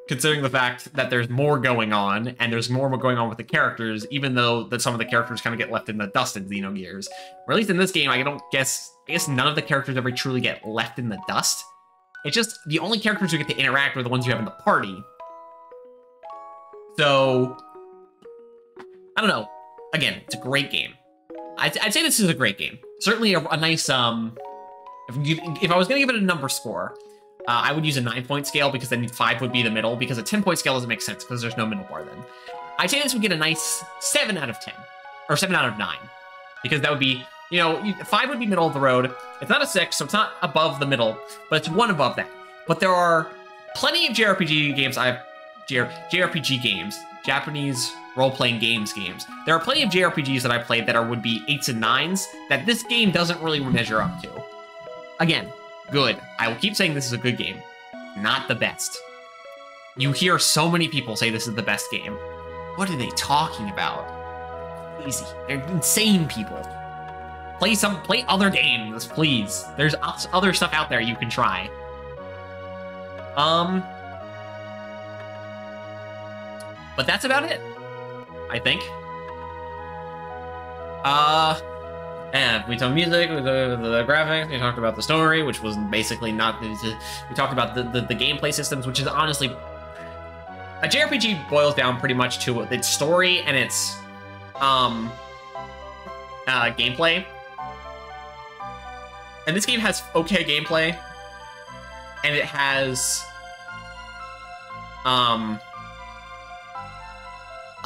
Considering the fact that there's more going on, and there's more going on with the characters, even though that some of the characters kind of get left in the dust in Xenogears. Or at least in this game, I guess none of the characters ever truly get left in the dust. It's just the only characters who get to interact are the ones you have in the party. So, I don't know. Again, it's a great game. I'd say this is a great game. Certainly a nice, if I was going to give it a number score, I would use a 9-point scale, because then 5 would be the middle, because a 10-point scale doesn't make sense because there's no middle bar then. I'd say this would get a nice 7 out of 10, or 7 out of 9, because that would be, 5 would be middle of the road. It's not a 6, so it's not above the middle, but it's 1 above that. But there are plenty of JRPG games JRPG games, Japanese role-playing games. There are plenty of JRPGs that I played that would be 8s and 9s that this game doesn't really measure up to. Again, good. I will keep saying this is a good game. Not the best. You hear so many people say this is the best game. What are they talking about? Crazy. They're insane people. Play other games, please. There's other stuff out there you can try. But that's about it, I think. And we talked music, the graphics, we talked about the story, which was basically not... We talked about the gameplay systems, which is honestly... A JRPG boils down pretty much to its story and its gameplay. And this game has okay gameplay, and it has...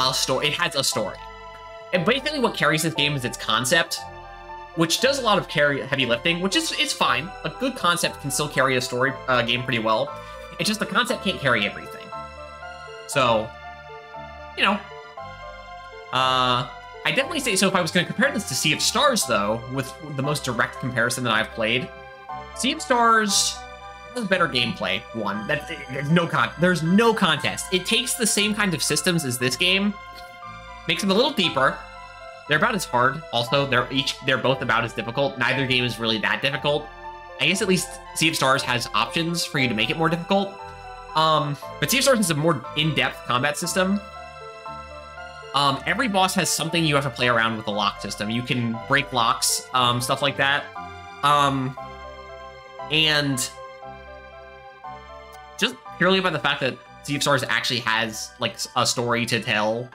a story. It has a story. And basically what carries this game is its concept, which does a lot of heavy lifting, which is fine. A good concept can still carry a story game pretty well. It's just the concept can't carry everything. So, I definitely say, so if I was going to compare this to Sea of Stars, though, with the most direct comparison that I've played, Sea of Stars has better gameplay, one. There's no contest. It takes the same kind of systems as this game, makes them a little deeper. They're about as hard. Also, they're both about as difficult. Neither game is really that difficult. I guess at least Sea of Stars has options for you to make it more difficult. But Sea of Stars is a more in-depth combat system. Every boss has something you have to play around with the lock system. You can break locks, stuff like that. And just purely by the fact that Sea of Stars actually has, like, a story to tell,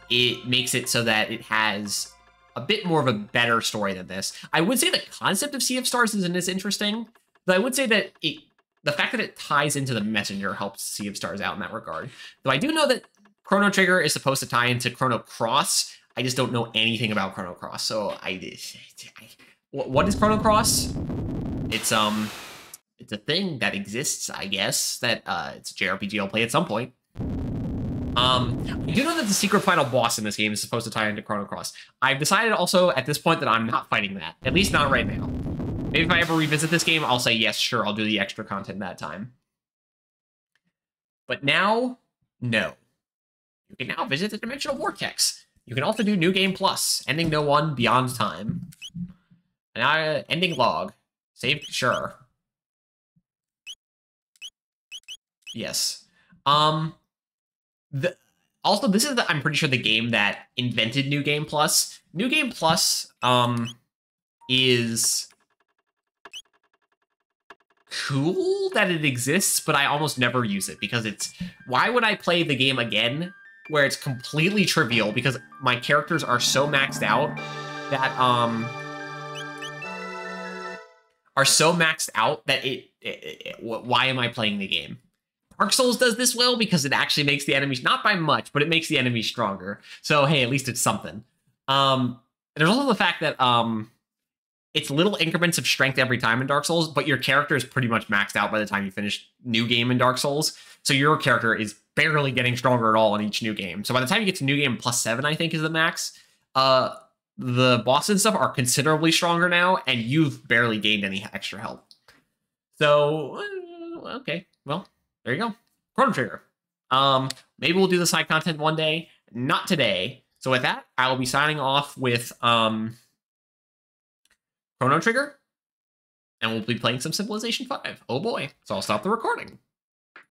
it makes it so that it has a bit more of a better story than this. I would say the concept of Sea of Stars isn't as interesting, but I would say that the fact that it ties into the Messenger helps Sea of Stars out in that regard. Though I do know that Chrono Trigger is supposed to tie into Chrono Cross. I just don't know anything about Chrono Cross, so what is Chrono Cross? It's a thing that exists, I guess, that it's a JRPG I'll play at some point. I do know that the secret final boss in this game is supposed to tie into Chrono Cross. I've decided also at this point that I'm not fighting that, at least not right now. Maybe if I ever revisit this game, I'll say, yes, sure, I'll do the extra content that time. But now, no. You can now visit the Dimensional Vortex. You can also do New Game Plus, Ending No One, Beyond Time. And ending log. Save, sure. Yes. Also, this is I'm pretty sure the game that invented New Game Plus. New Game Plus is cool that it exists, but I almost never use it because why would I play the game again where it's completely trivial because my characters are so maxed out that why am I playing the game? Dark Souls does this well because it actually makes the enemies, not by much, but it makes the enemies stronger. So hey, at least it's something. There's also the fact that it's little increments of strength every time in Dark Souls, but your character is pretty much maxed out by the time you finish New Game in Dark Souls. So your character is barely getting stronger at all in each New Game. So by the time you get to New Game +7, I think is the max, the bosses and stuff are considerably stronger now, and you've barely gained any extra health. So, okay, well, there you go. Chrono Trigger. Maybe we'll do the side content one day. Not today. So with that, I will be signing off with Chrono Trigger, and we'll be playing some Civilization 5. Oh boy. So I'll stop the recording.